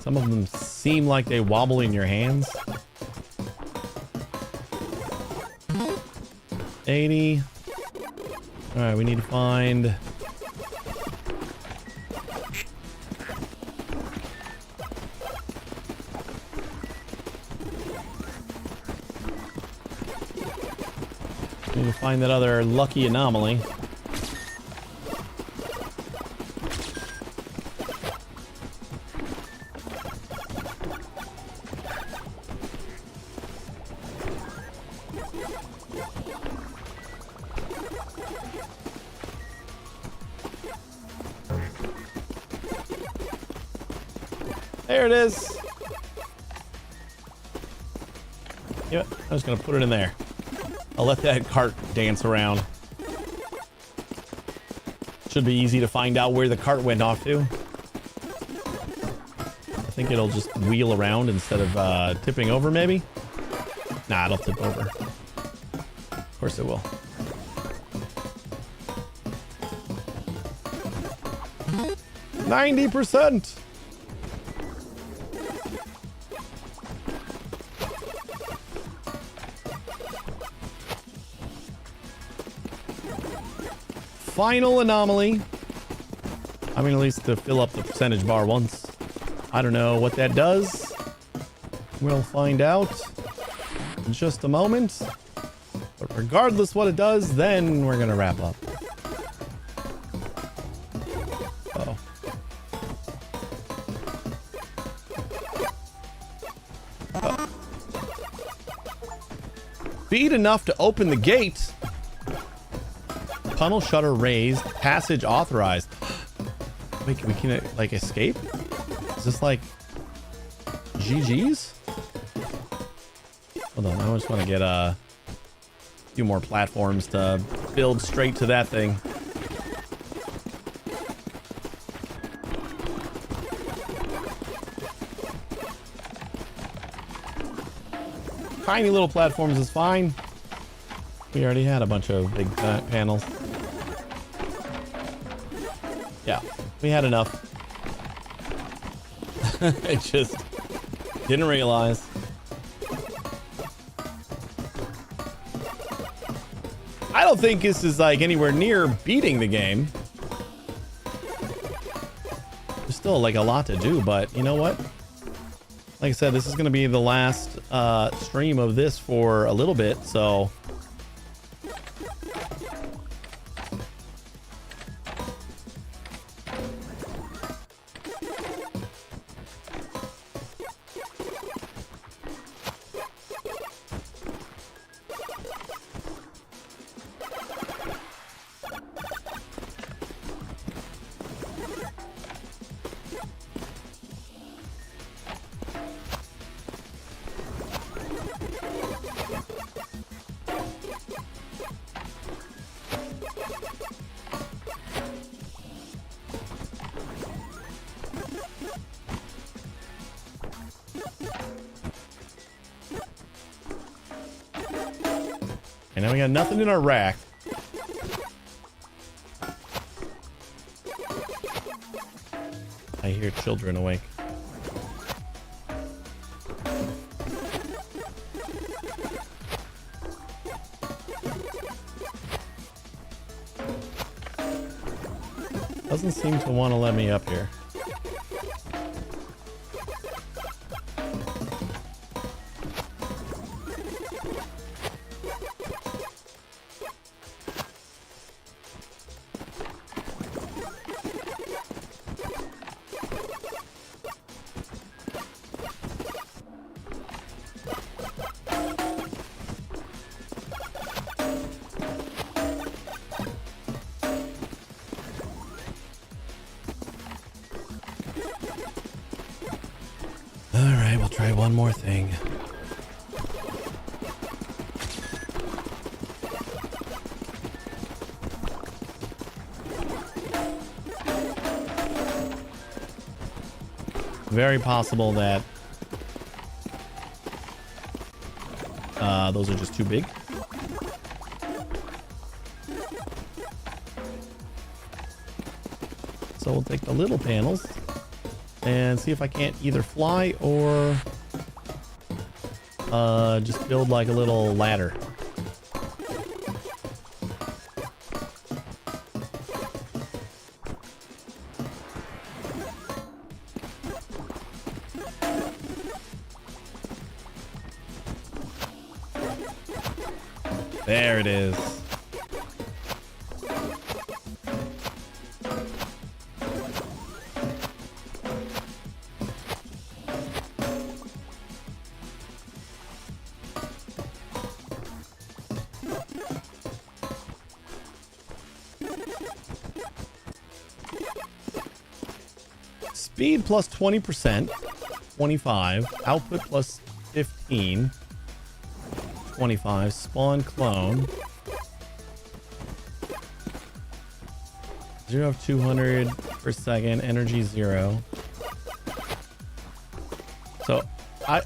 Some of them seem like they wobble in your hands. 80. All right, we need to find... Need to find that other lucky anomaly. There it is. Yep, I'm just gonna put it in there. I'll let that cart dance around. Should be easy to find out where the cart went off to. I think it'll just wheel around instead of tipping over, maybe? Nah, it'll tip over. Of course it will. %. Final anomaly. I mean, at least to fill up the percentage bar once. I don't know what that does. We'll find out in just a moment. But regardless what it does, then we're gonna wrap up. Uh-oh. Uh-oh. Speed enough to open the gate. Tunnel shutter raised. Passage authorized. Wait, we can like escape? Is this like GG's? Hold on, I just want to get a few more platforms to build straight to that thing. Tiny little platforms is fine. We already had a bunch of big panels. Yeah, we had enough. I just didn't realize. I don't think this is like anywhere near beating the game. There's still like a lot to do, but you know what? Like I said, this is going to be the last stream of this for a little bit, so... And now we got nothing in our rack. I hear children awake. Doesn't seem to want to let me up here. Alright, we'll try one more thing. Very possible that those are just too big. So we'll take the little panels and see if I can't either fly or just build like a little ladder. There it is. Speed plus 20%, 25. Output plus 15, 25. Spawn clone. 0 of 200 per second. Energy 0. So I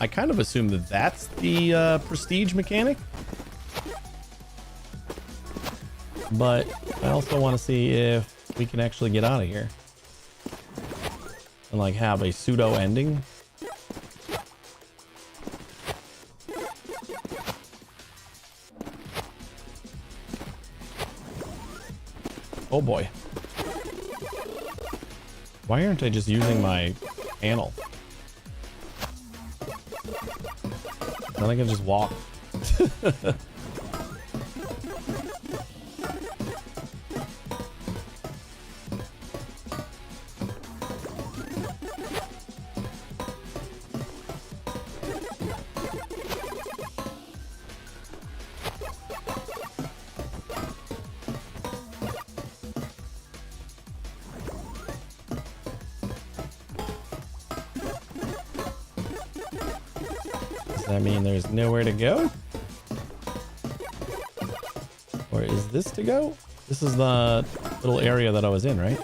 kind of assume that that's the prestige mechanic. But I also want to see if we can actually get out of here. And like have a pseudo ending. Oh boy. Why aren't I just using my panel? Then I can just walk. Does that mean there's nowhere to go? Or is this to go? This is the little area that I was in, right?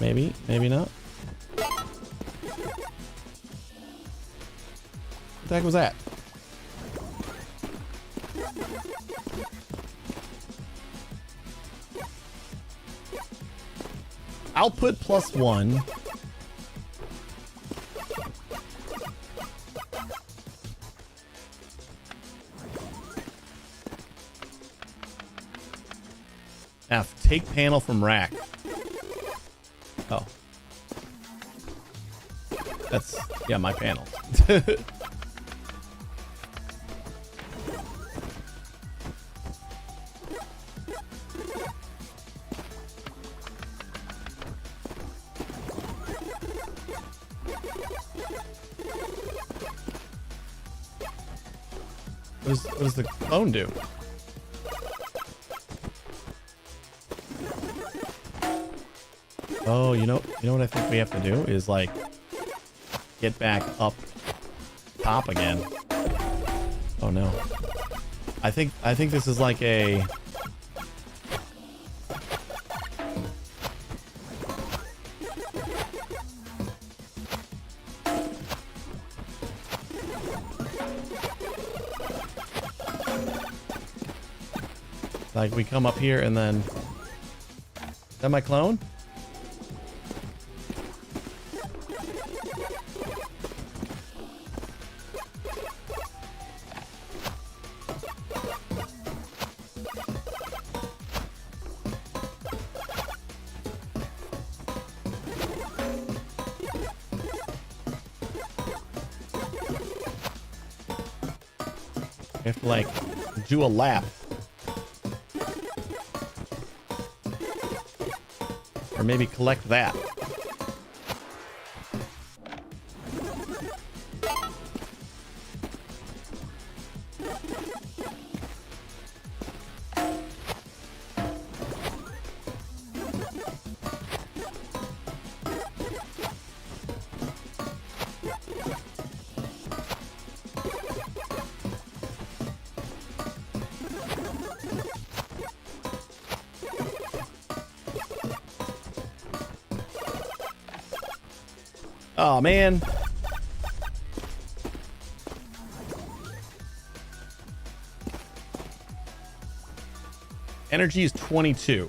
Maybe, maybe not. What the heck was that? Output plus 1. F. Take panel from rack. Oh. That's, yeah, my panel. What does the clone do? Oh, you know what I think we have to do is like get back up top again. Oh no. I think this is like a like we come up here and then... Is that my clone? We have to like do a lap. Or maybe collect that. Oh man. Energy is 22.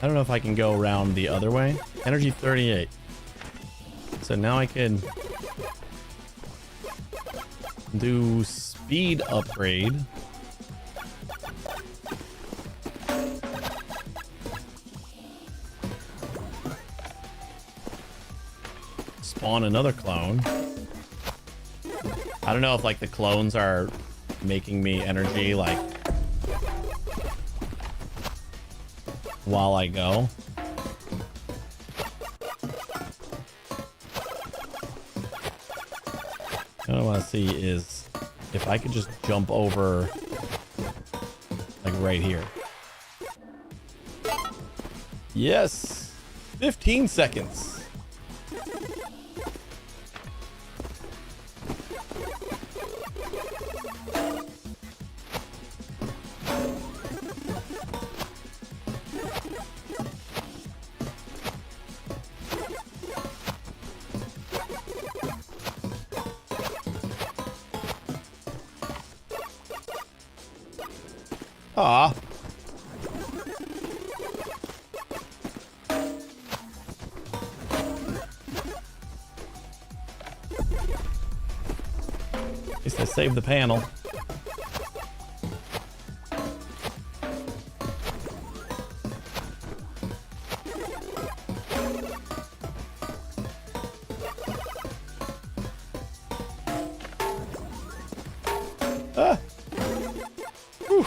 I don't know if I can go around the other way. Energy 38. So now I can do speed upgrade. Spawn another clone. I don't know if like the clones are making me energy like while I go. What I want to see is if I could just jump over like right here. Yes, 15 seconds. Aw. At least I saved the panel. Ah. Whew.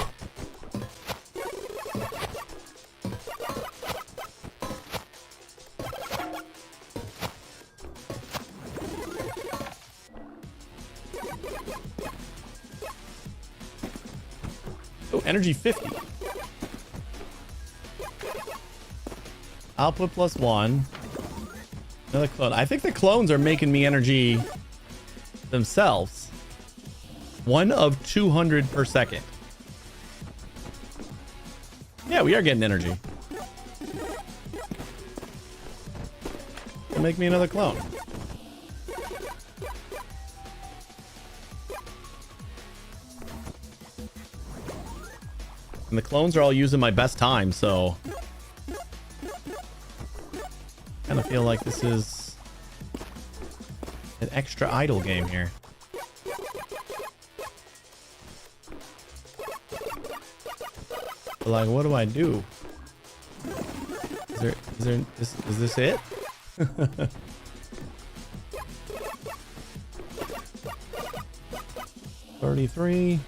Oh, energy 50. Output +1. Another clone. I think the clones are making me energy themselves. 1 of 200 per second. Yeah, we are getting energy. Make me another clone. And the clones are all using my best time, so kind of feel like this is an extra idle game here. But like, what do I do? Is this it? 33.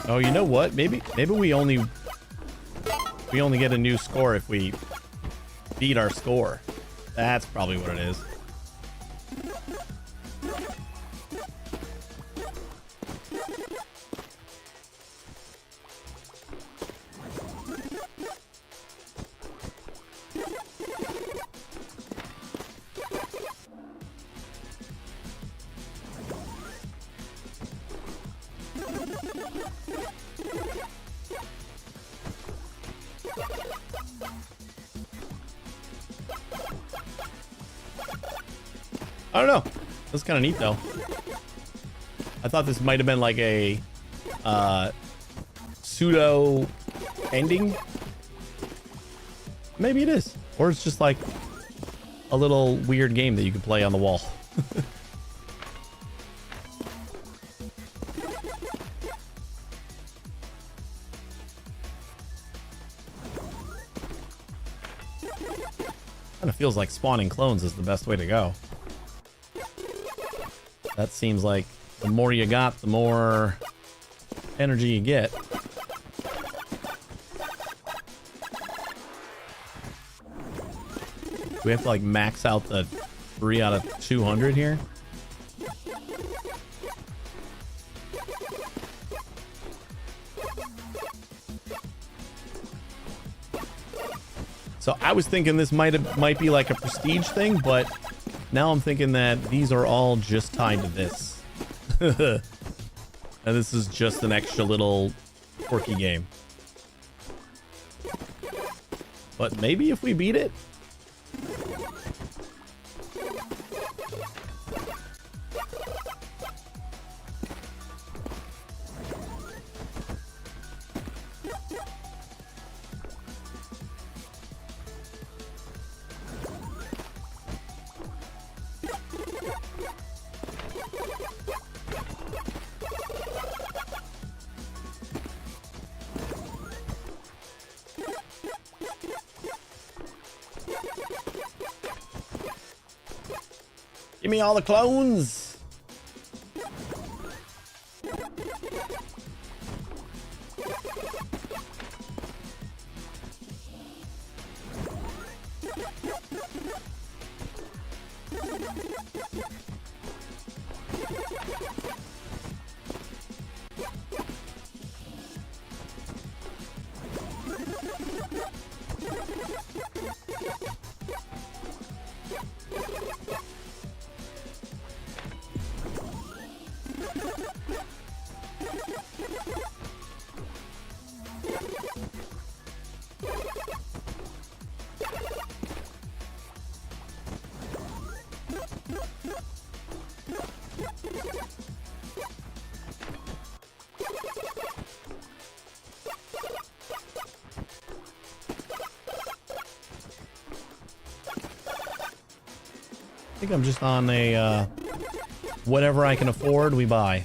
Oh, you know what? Maybe we only get a new score if we beat our score. That's probably what it is. I don't know. That's kind of neat, though. I thought this might have been like a pseudo ending. Maybe it is. Or it's just like a little weird game that you can play on the wall. Kind of feels like spawning clones is the best way to go. That seems like the more you got, the more energy you get. We have to like max out the 3 out of 200 here. So I was thinking this might be like a prestige thing, but now I'm thinking that these are all just tied to this. And this is just an extra little quirky game. But maybe if we beat it. Give me all the clones. I think I'm just on a whatever I can afford, we buy.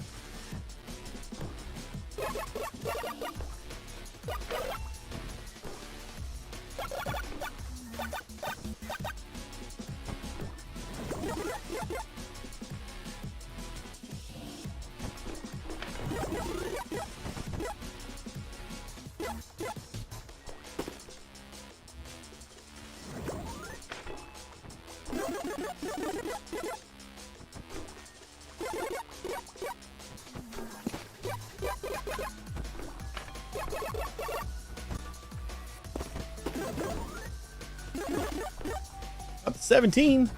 Up to 17.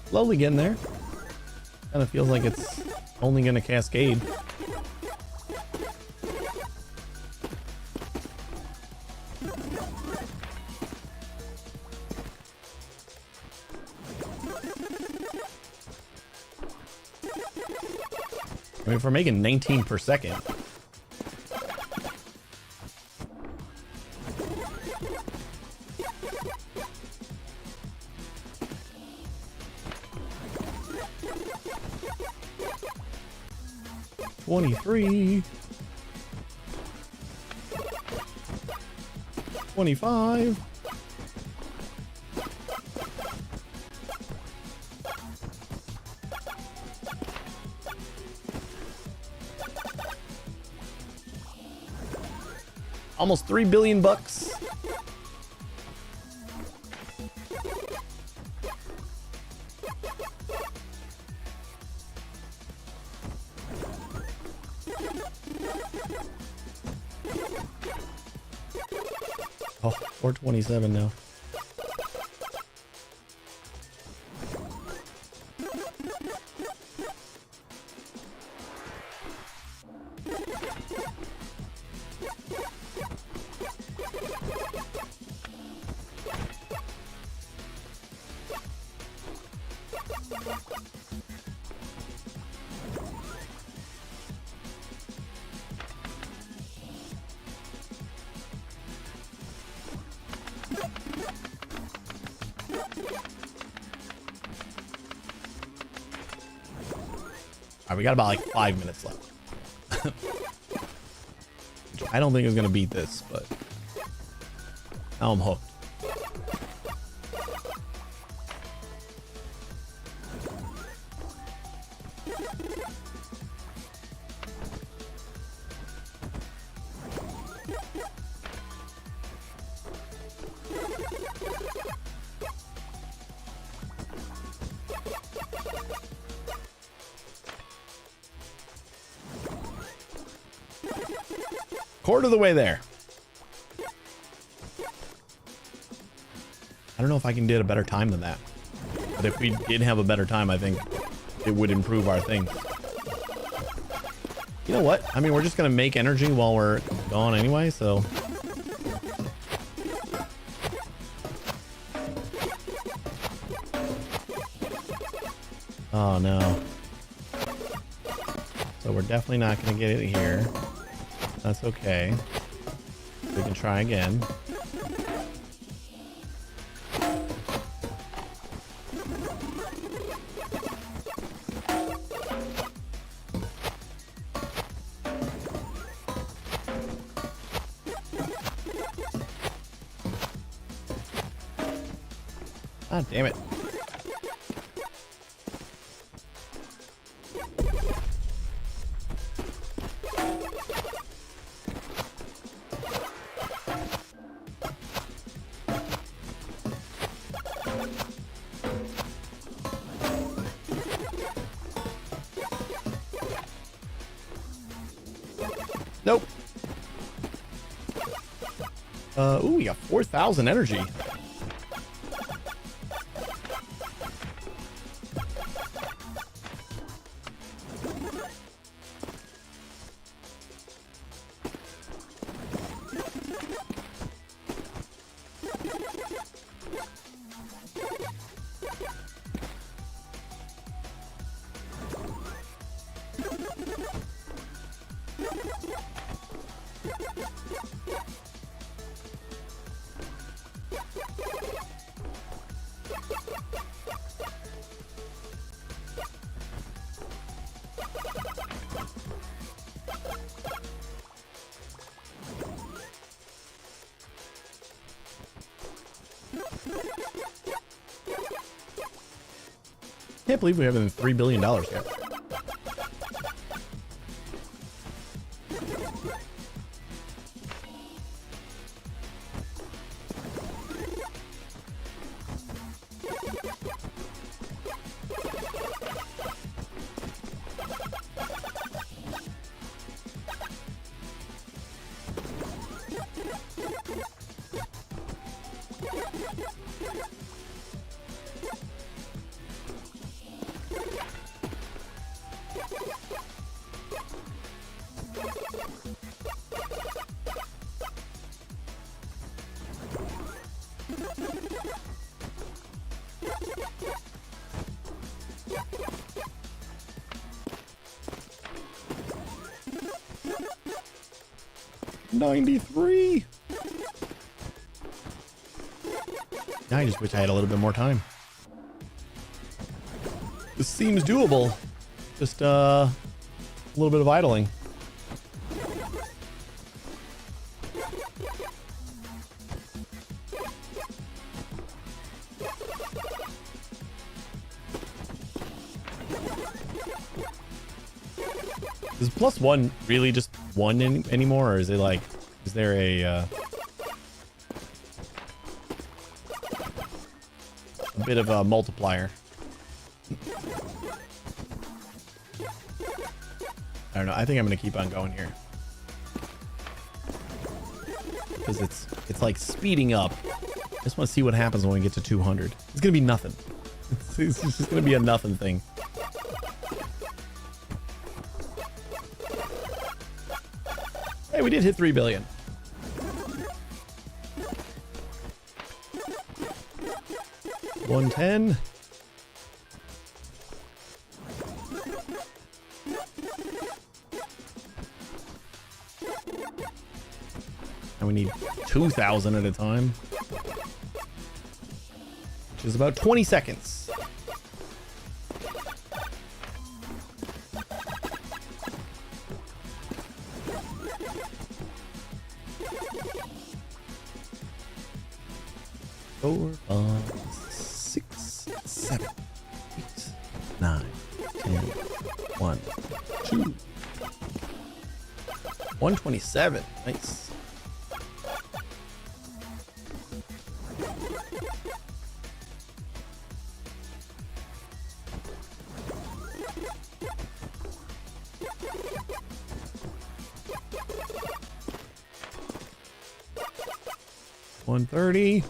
Slowly getting there. Kind of feels like it's only going to cascade. I mean, if we're making 19 per second. $23. $25. Almost $3 billion bucks. Oh, 427 now. Alright, we got about like 5 minutes left. I don't think it's gonna beat this, but now I'm hooked. Quarter of the way there. I don't know if I can get a better time than that. But if we did have a better time, I think it would improve our thing. You know what? I mean, we're just going to make energy while we're gone anyway, so... Oh, no. So we're definitely not going to get it here. That's okay. We can try again. Ah, damn it. Nope. Ooh, we got 4,000 energy. Can't believe we haven't $3 billion yet. 93. I just wish I had a little bit more time. This seems doable. Just a little bit of idling. Is +1 really just 1 anymore, or is it like, is there a bit of a multiplier? I don't know. I think I'm gonna keep on going here because it's like speeding up. I just want to see what happens when we get to 200. It's gonna be nothing. It's just gonna be a nothing thing. Hey, we did hit 3 billion. $110. And we need 2,000 at a time, which is about 20 seconds. Four, 5, 6, 7, 8, 9, 10, 1, 2, 127. Nice. $130.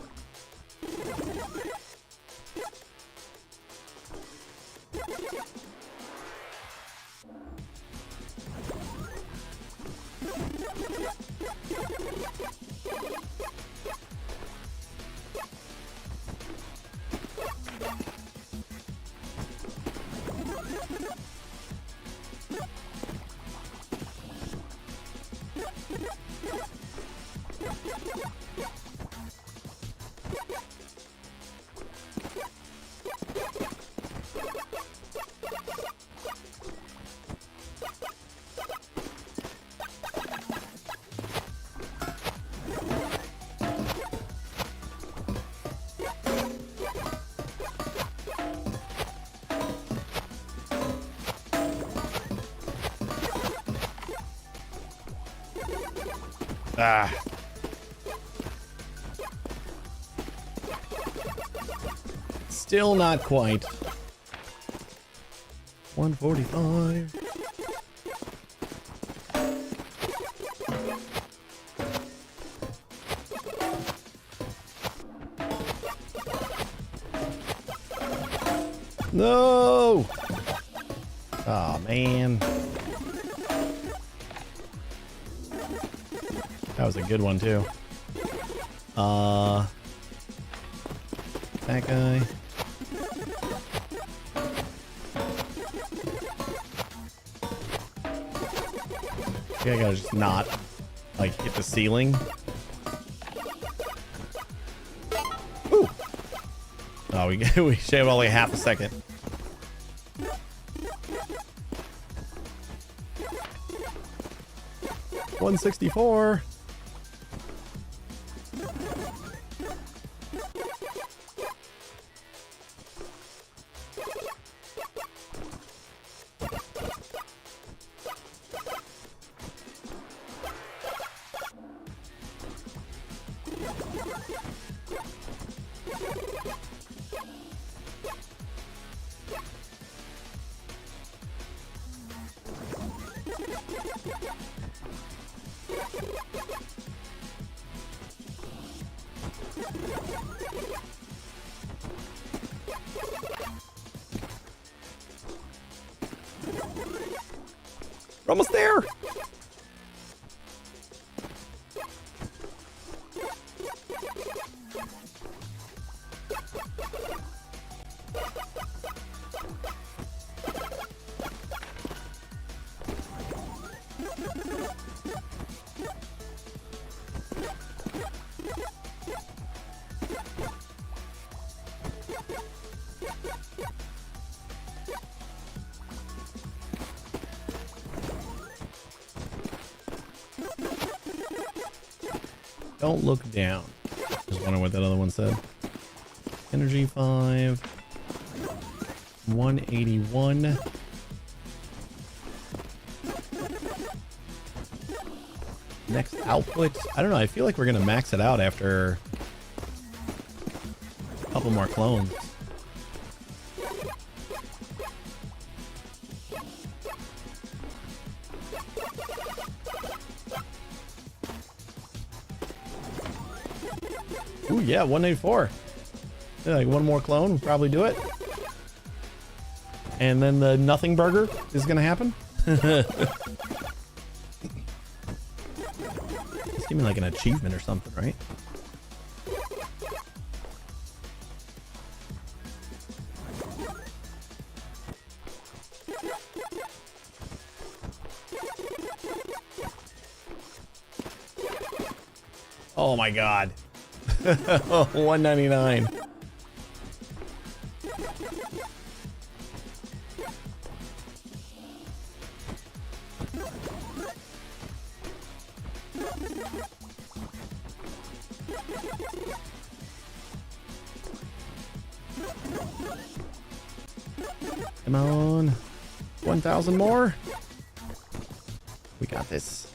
Ah. Still not quite. 145. No. Oh man. That was a good one too. That guy. I gotta just not like hit the ceiling. Ooh. Oh, we shaved only half a second. $164. We're almost there. Don't look down. Just wondering what that other one said. Energy 5. 181. Next output. I don't know. I feel like we're going to max it out after a couple more clones. Ooh, yeah, 184. Yeah, like one more clone would probably do it. And then the nothing burger is going to happen. Just give me like an achievement or something, right? Oh my God. 199. Come on. 1,000 more. We got this.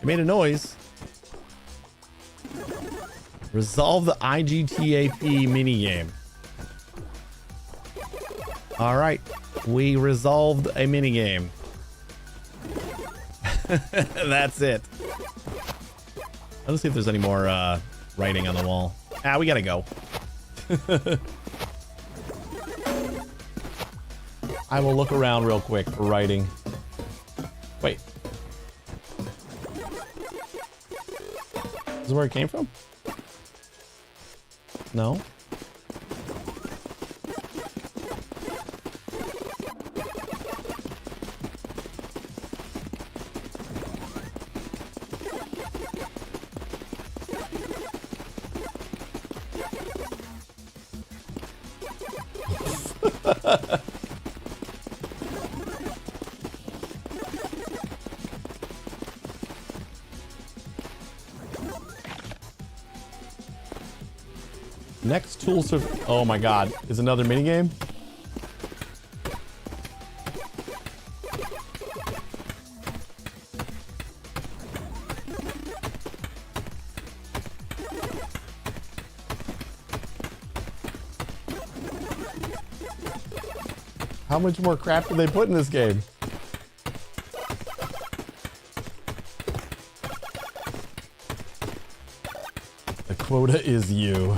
It made a noise. Resolve the IGTAP minigame. All right. We resolved a minigame. That's it. Let's see if there's any more writing on the wall. We gotta go. I will look around real quick for writing. Wait. Is this where it came from? No. Next tool oh my God, is another minigame? How much more crap did they put in this game? The quota is you.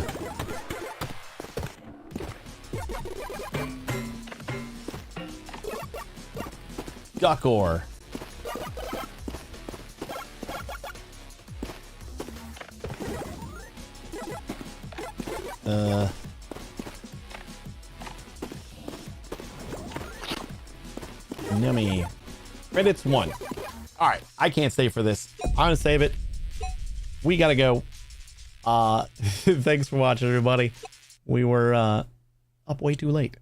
Duckor. Yummy. Credits 1. All right, I can't stay for this. I'm gonna save it. We gotta go. Thanks for watching, everybody. We were up way too late.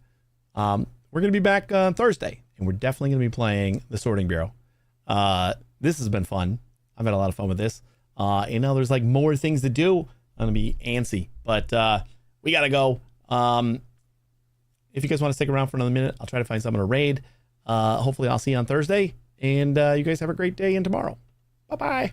We're gonna be back on Thursday, and we're definitely gonna be playing the Sorting Bureau. This has been fun. I've had a lot of fun with this. You know, there's like more things to do. I'm gonna be antsy, but we gotta go. If you guys want to stick around for another minute, I'll try to find someone to raid. Hopefully I'll see you on Thursday, and you guys have a great day and tomorrow. Bye-bye.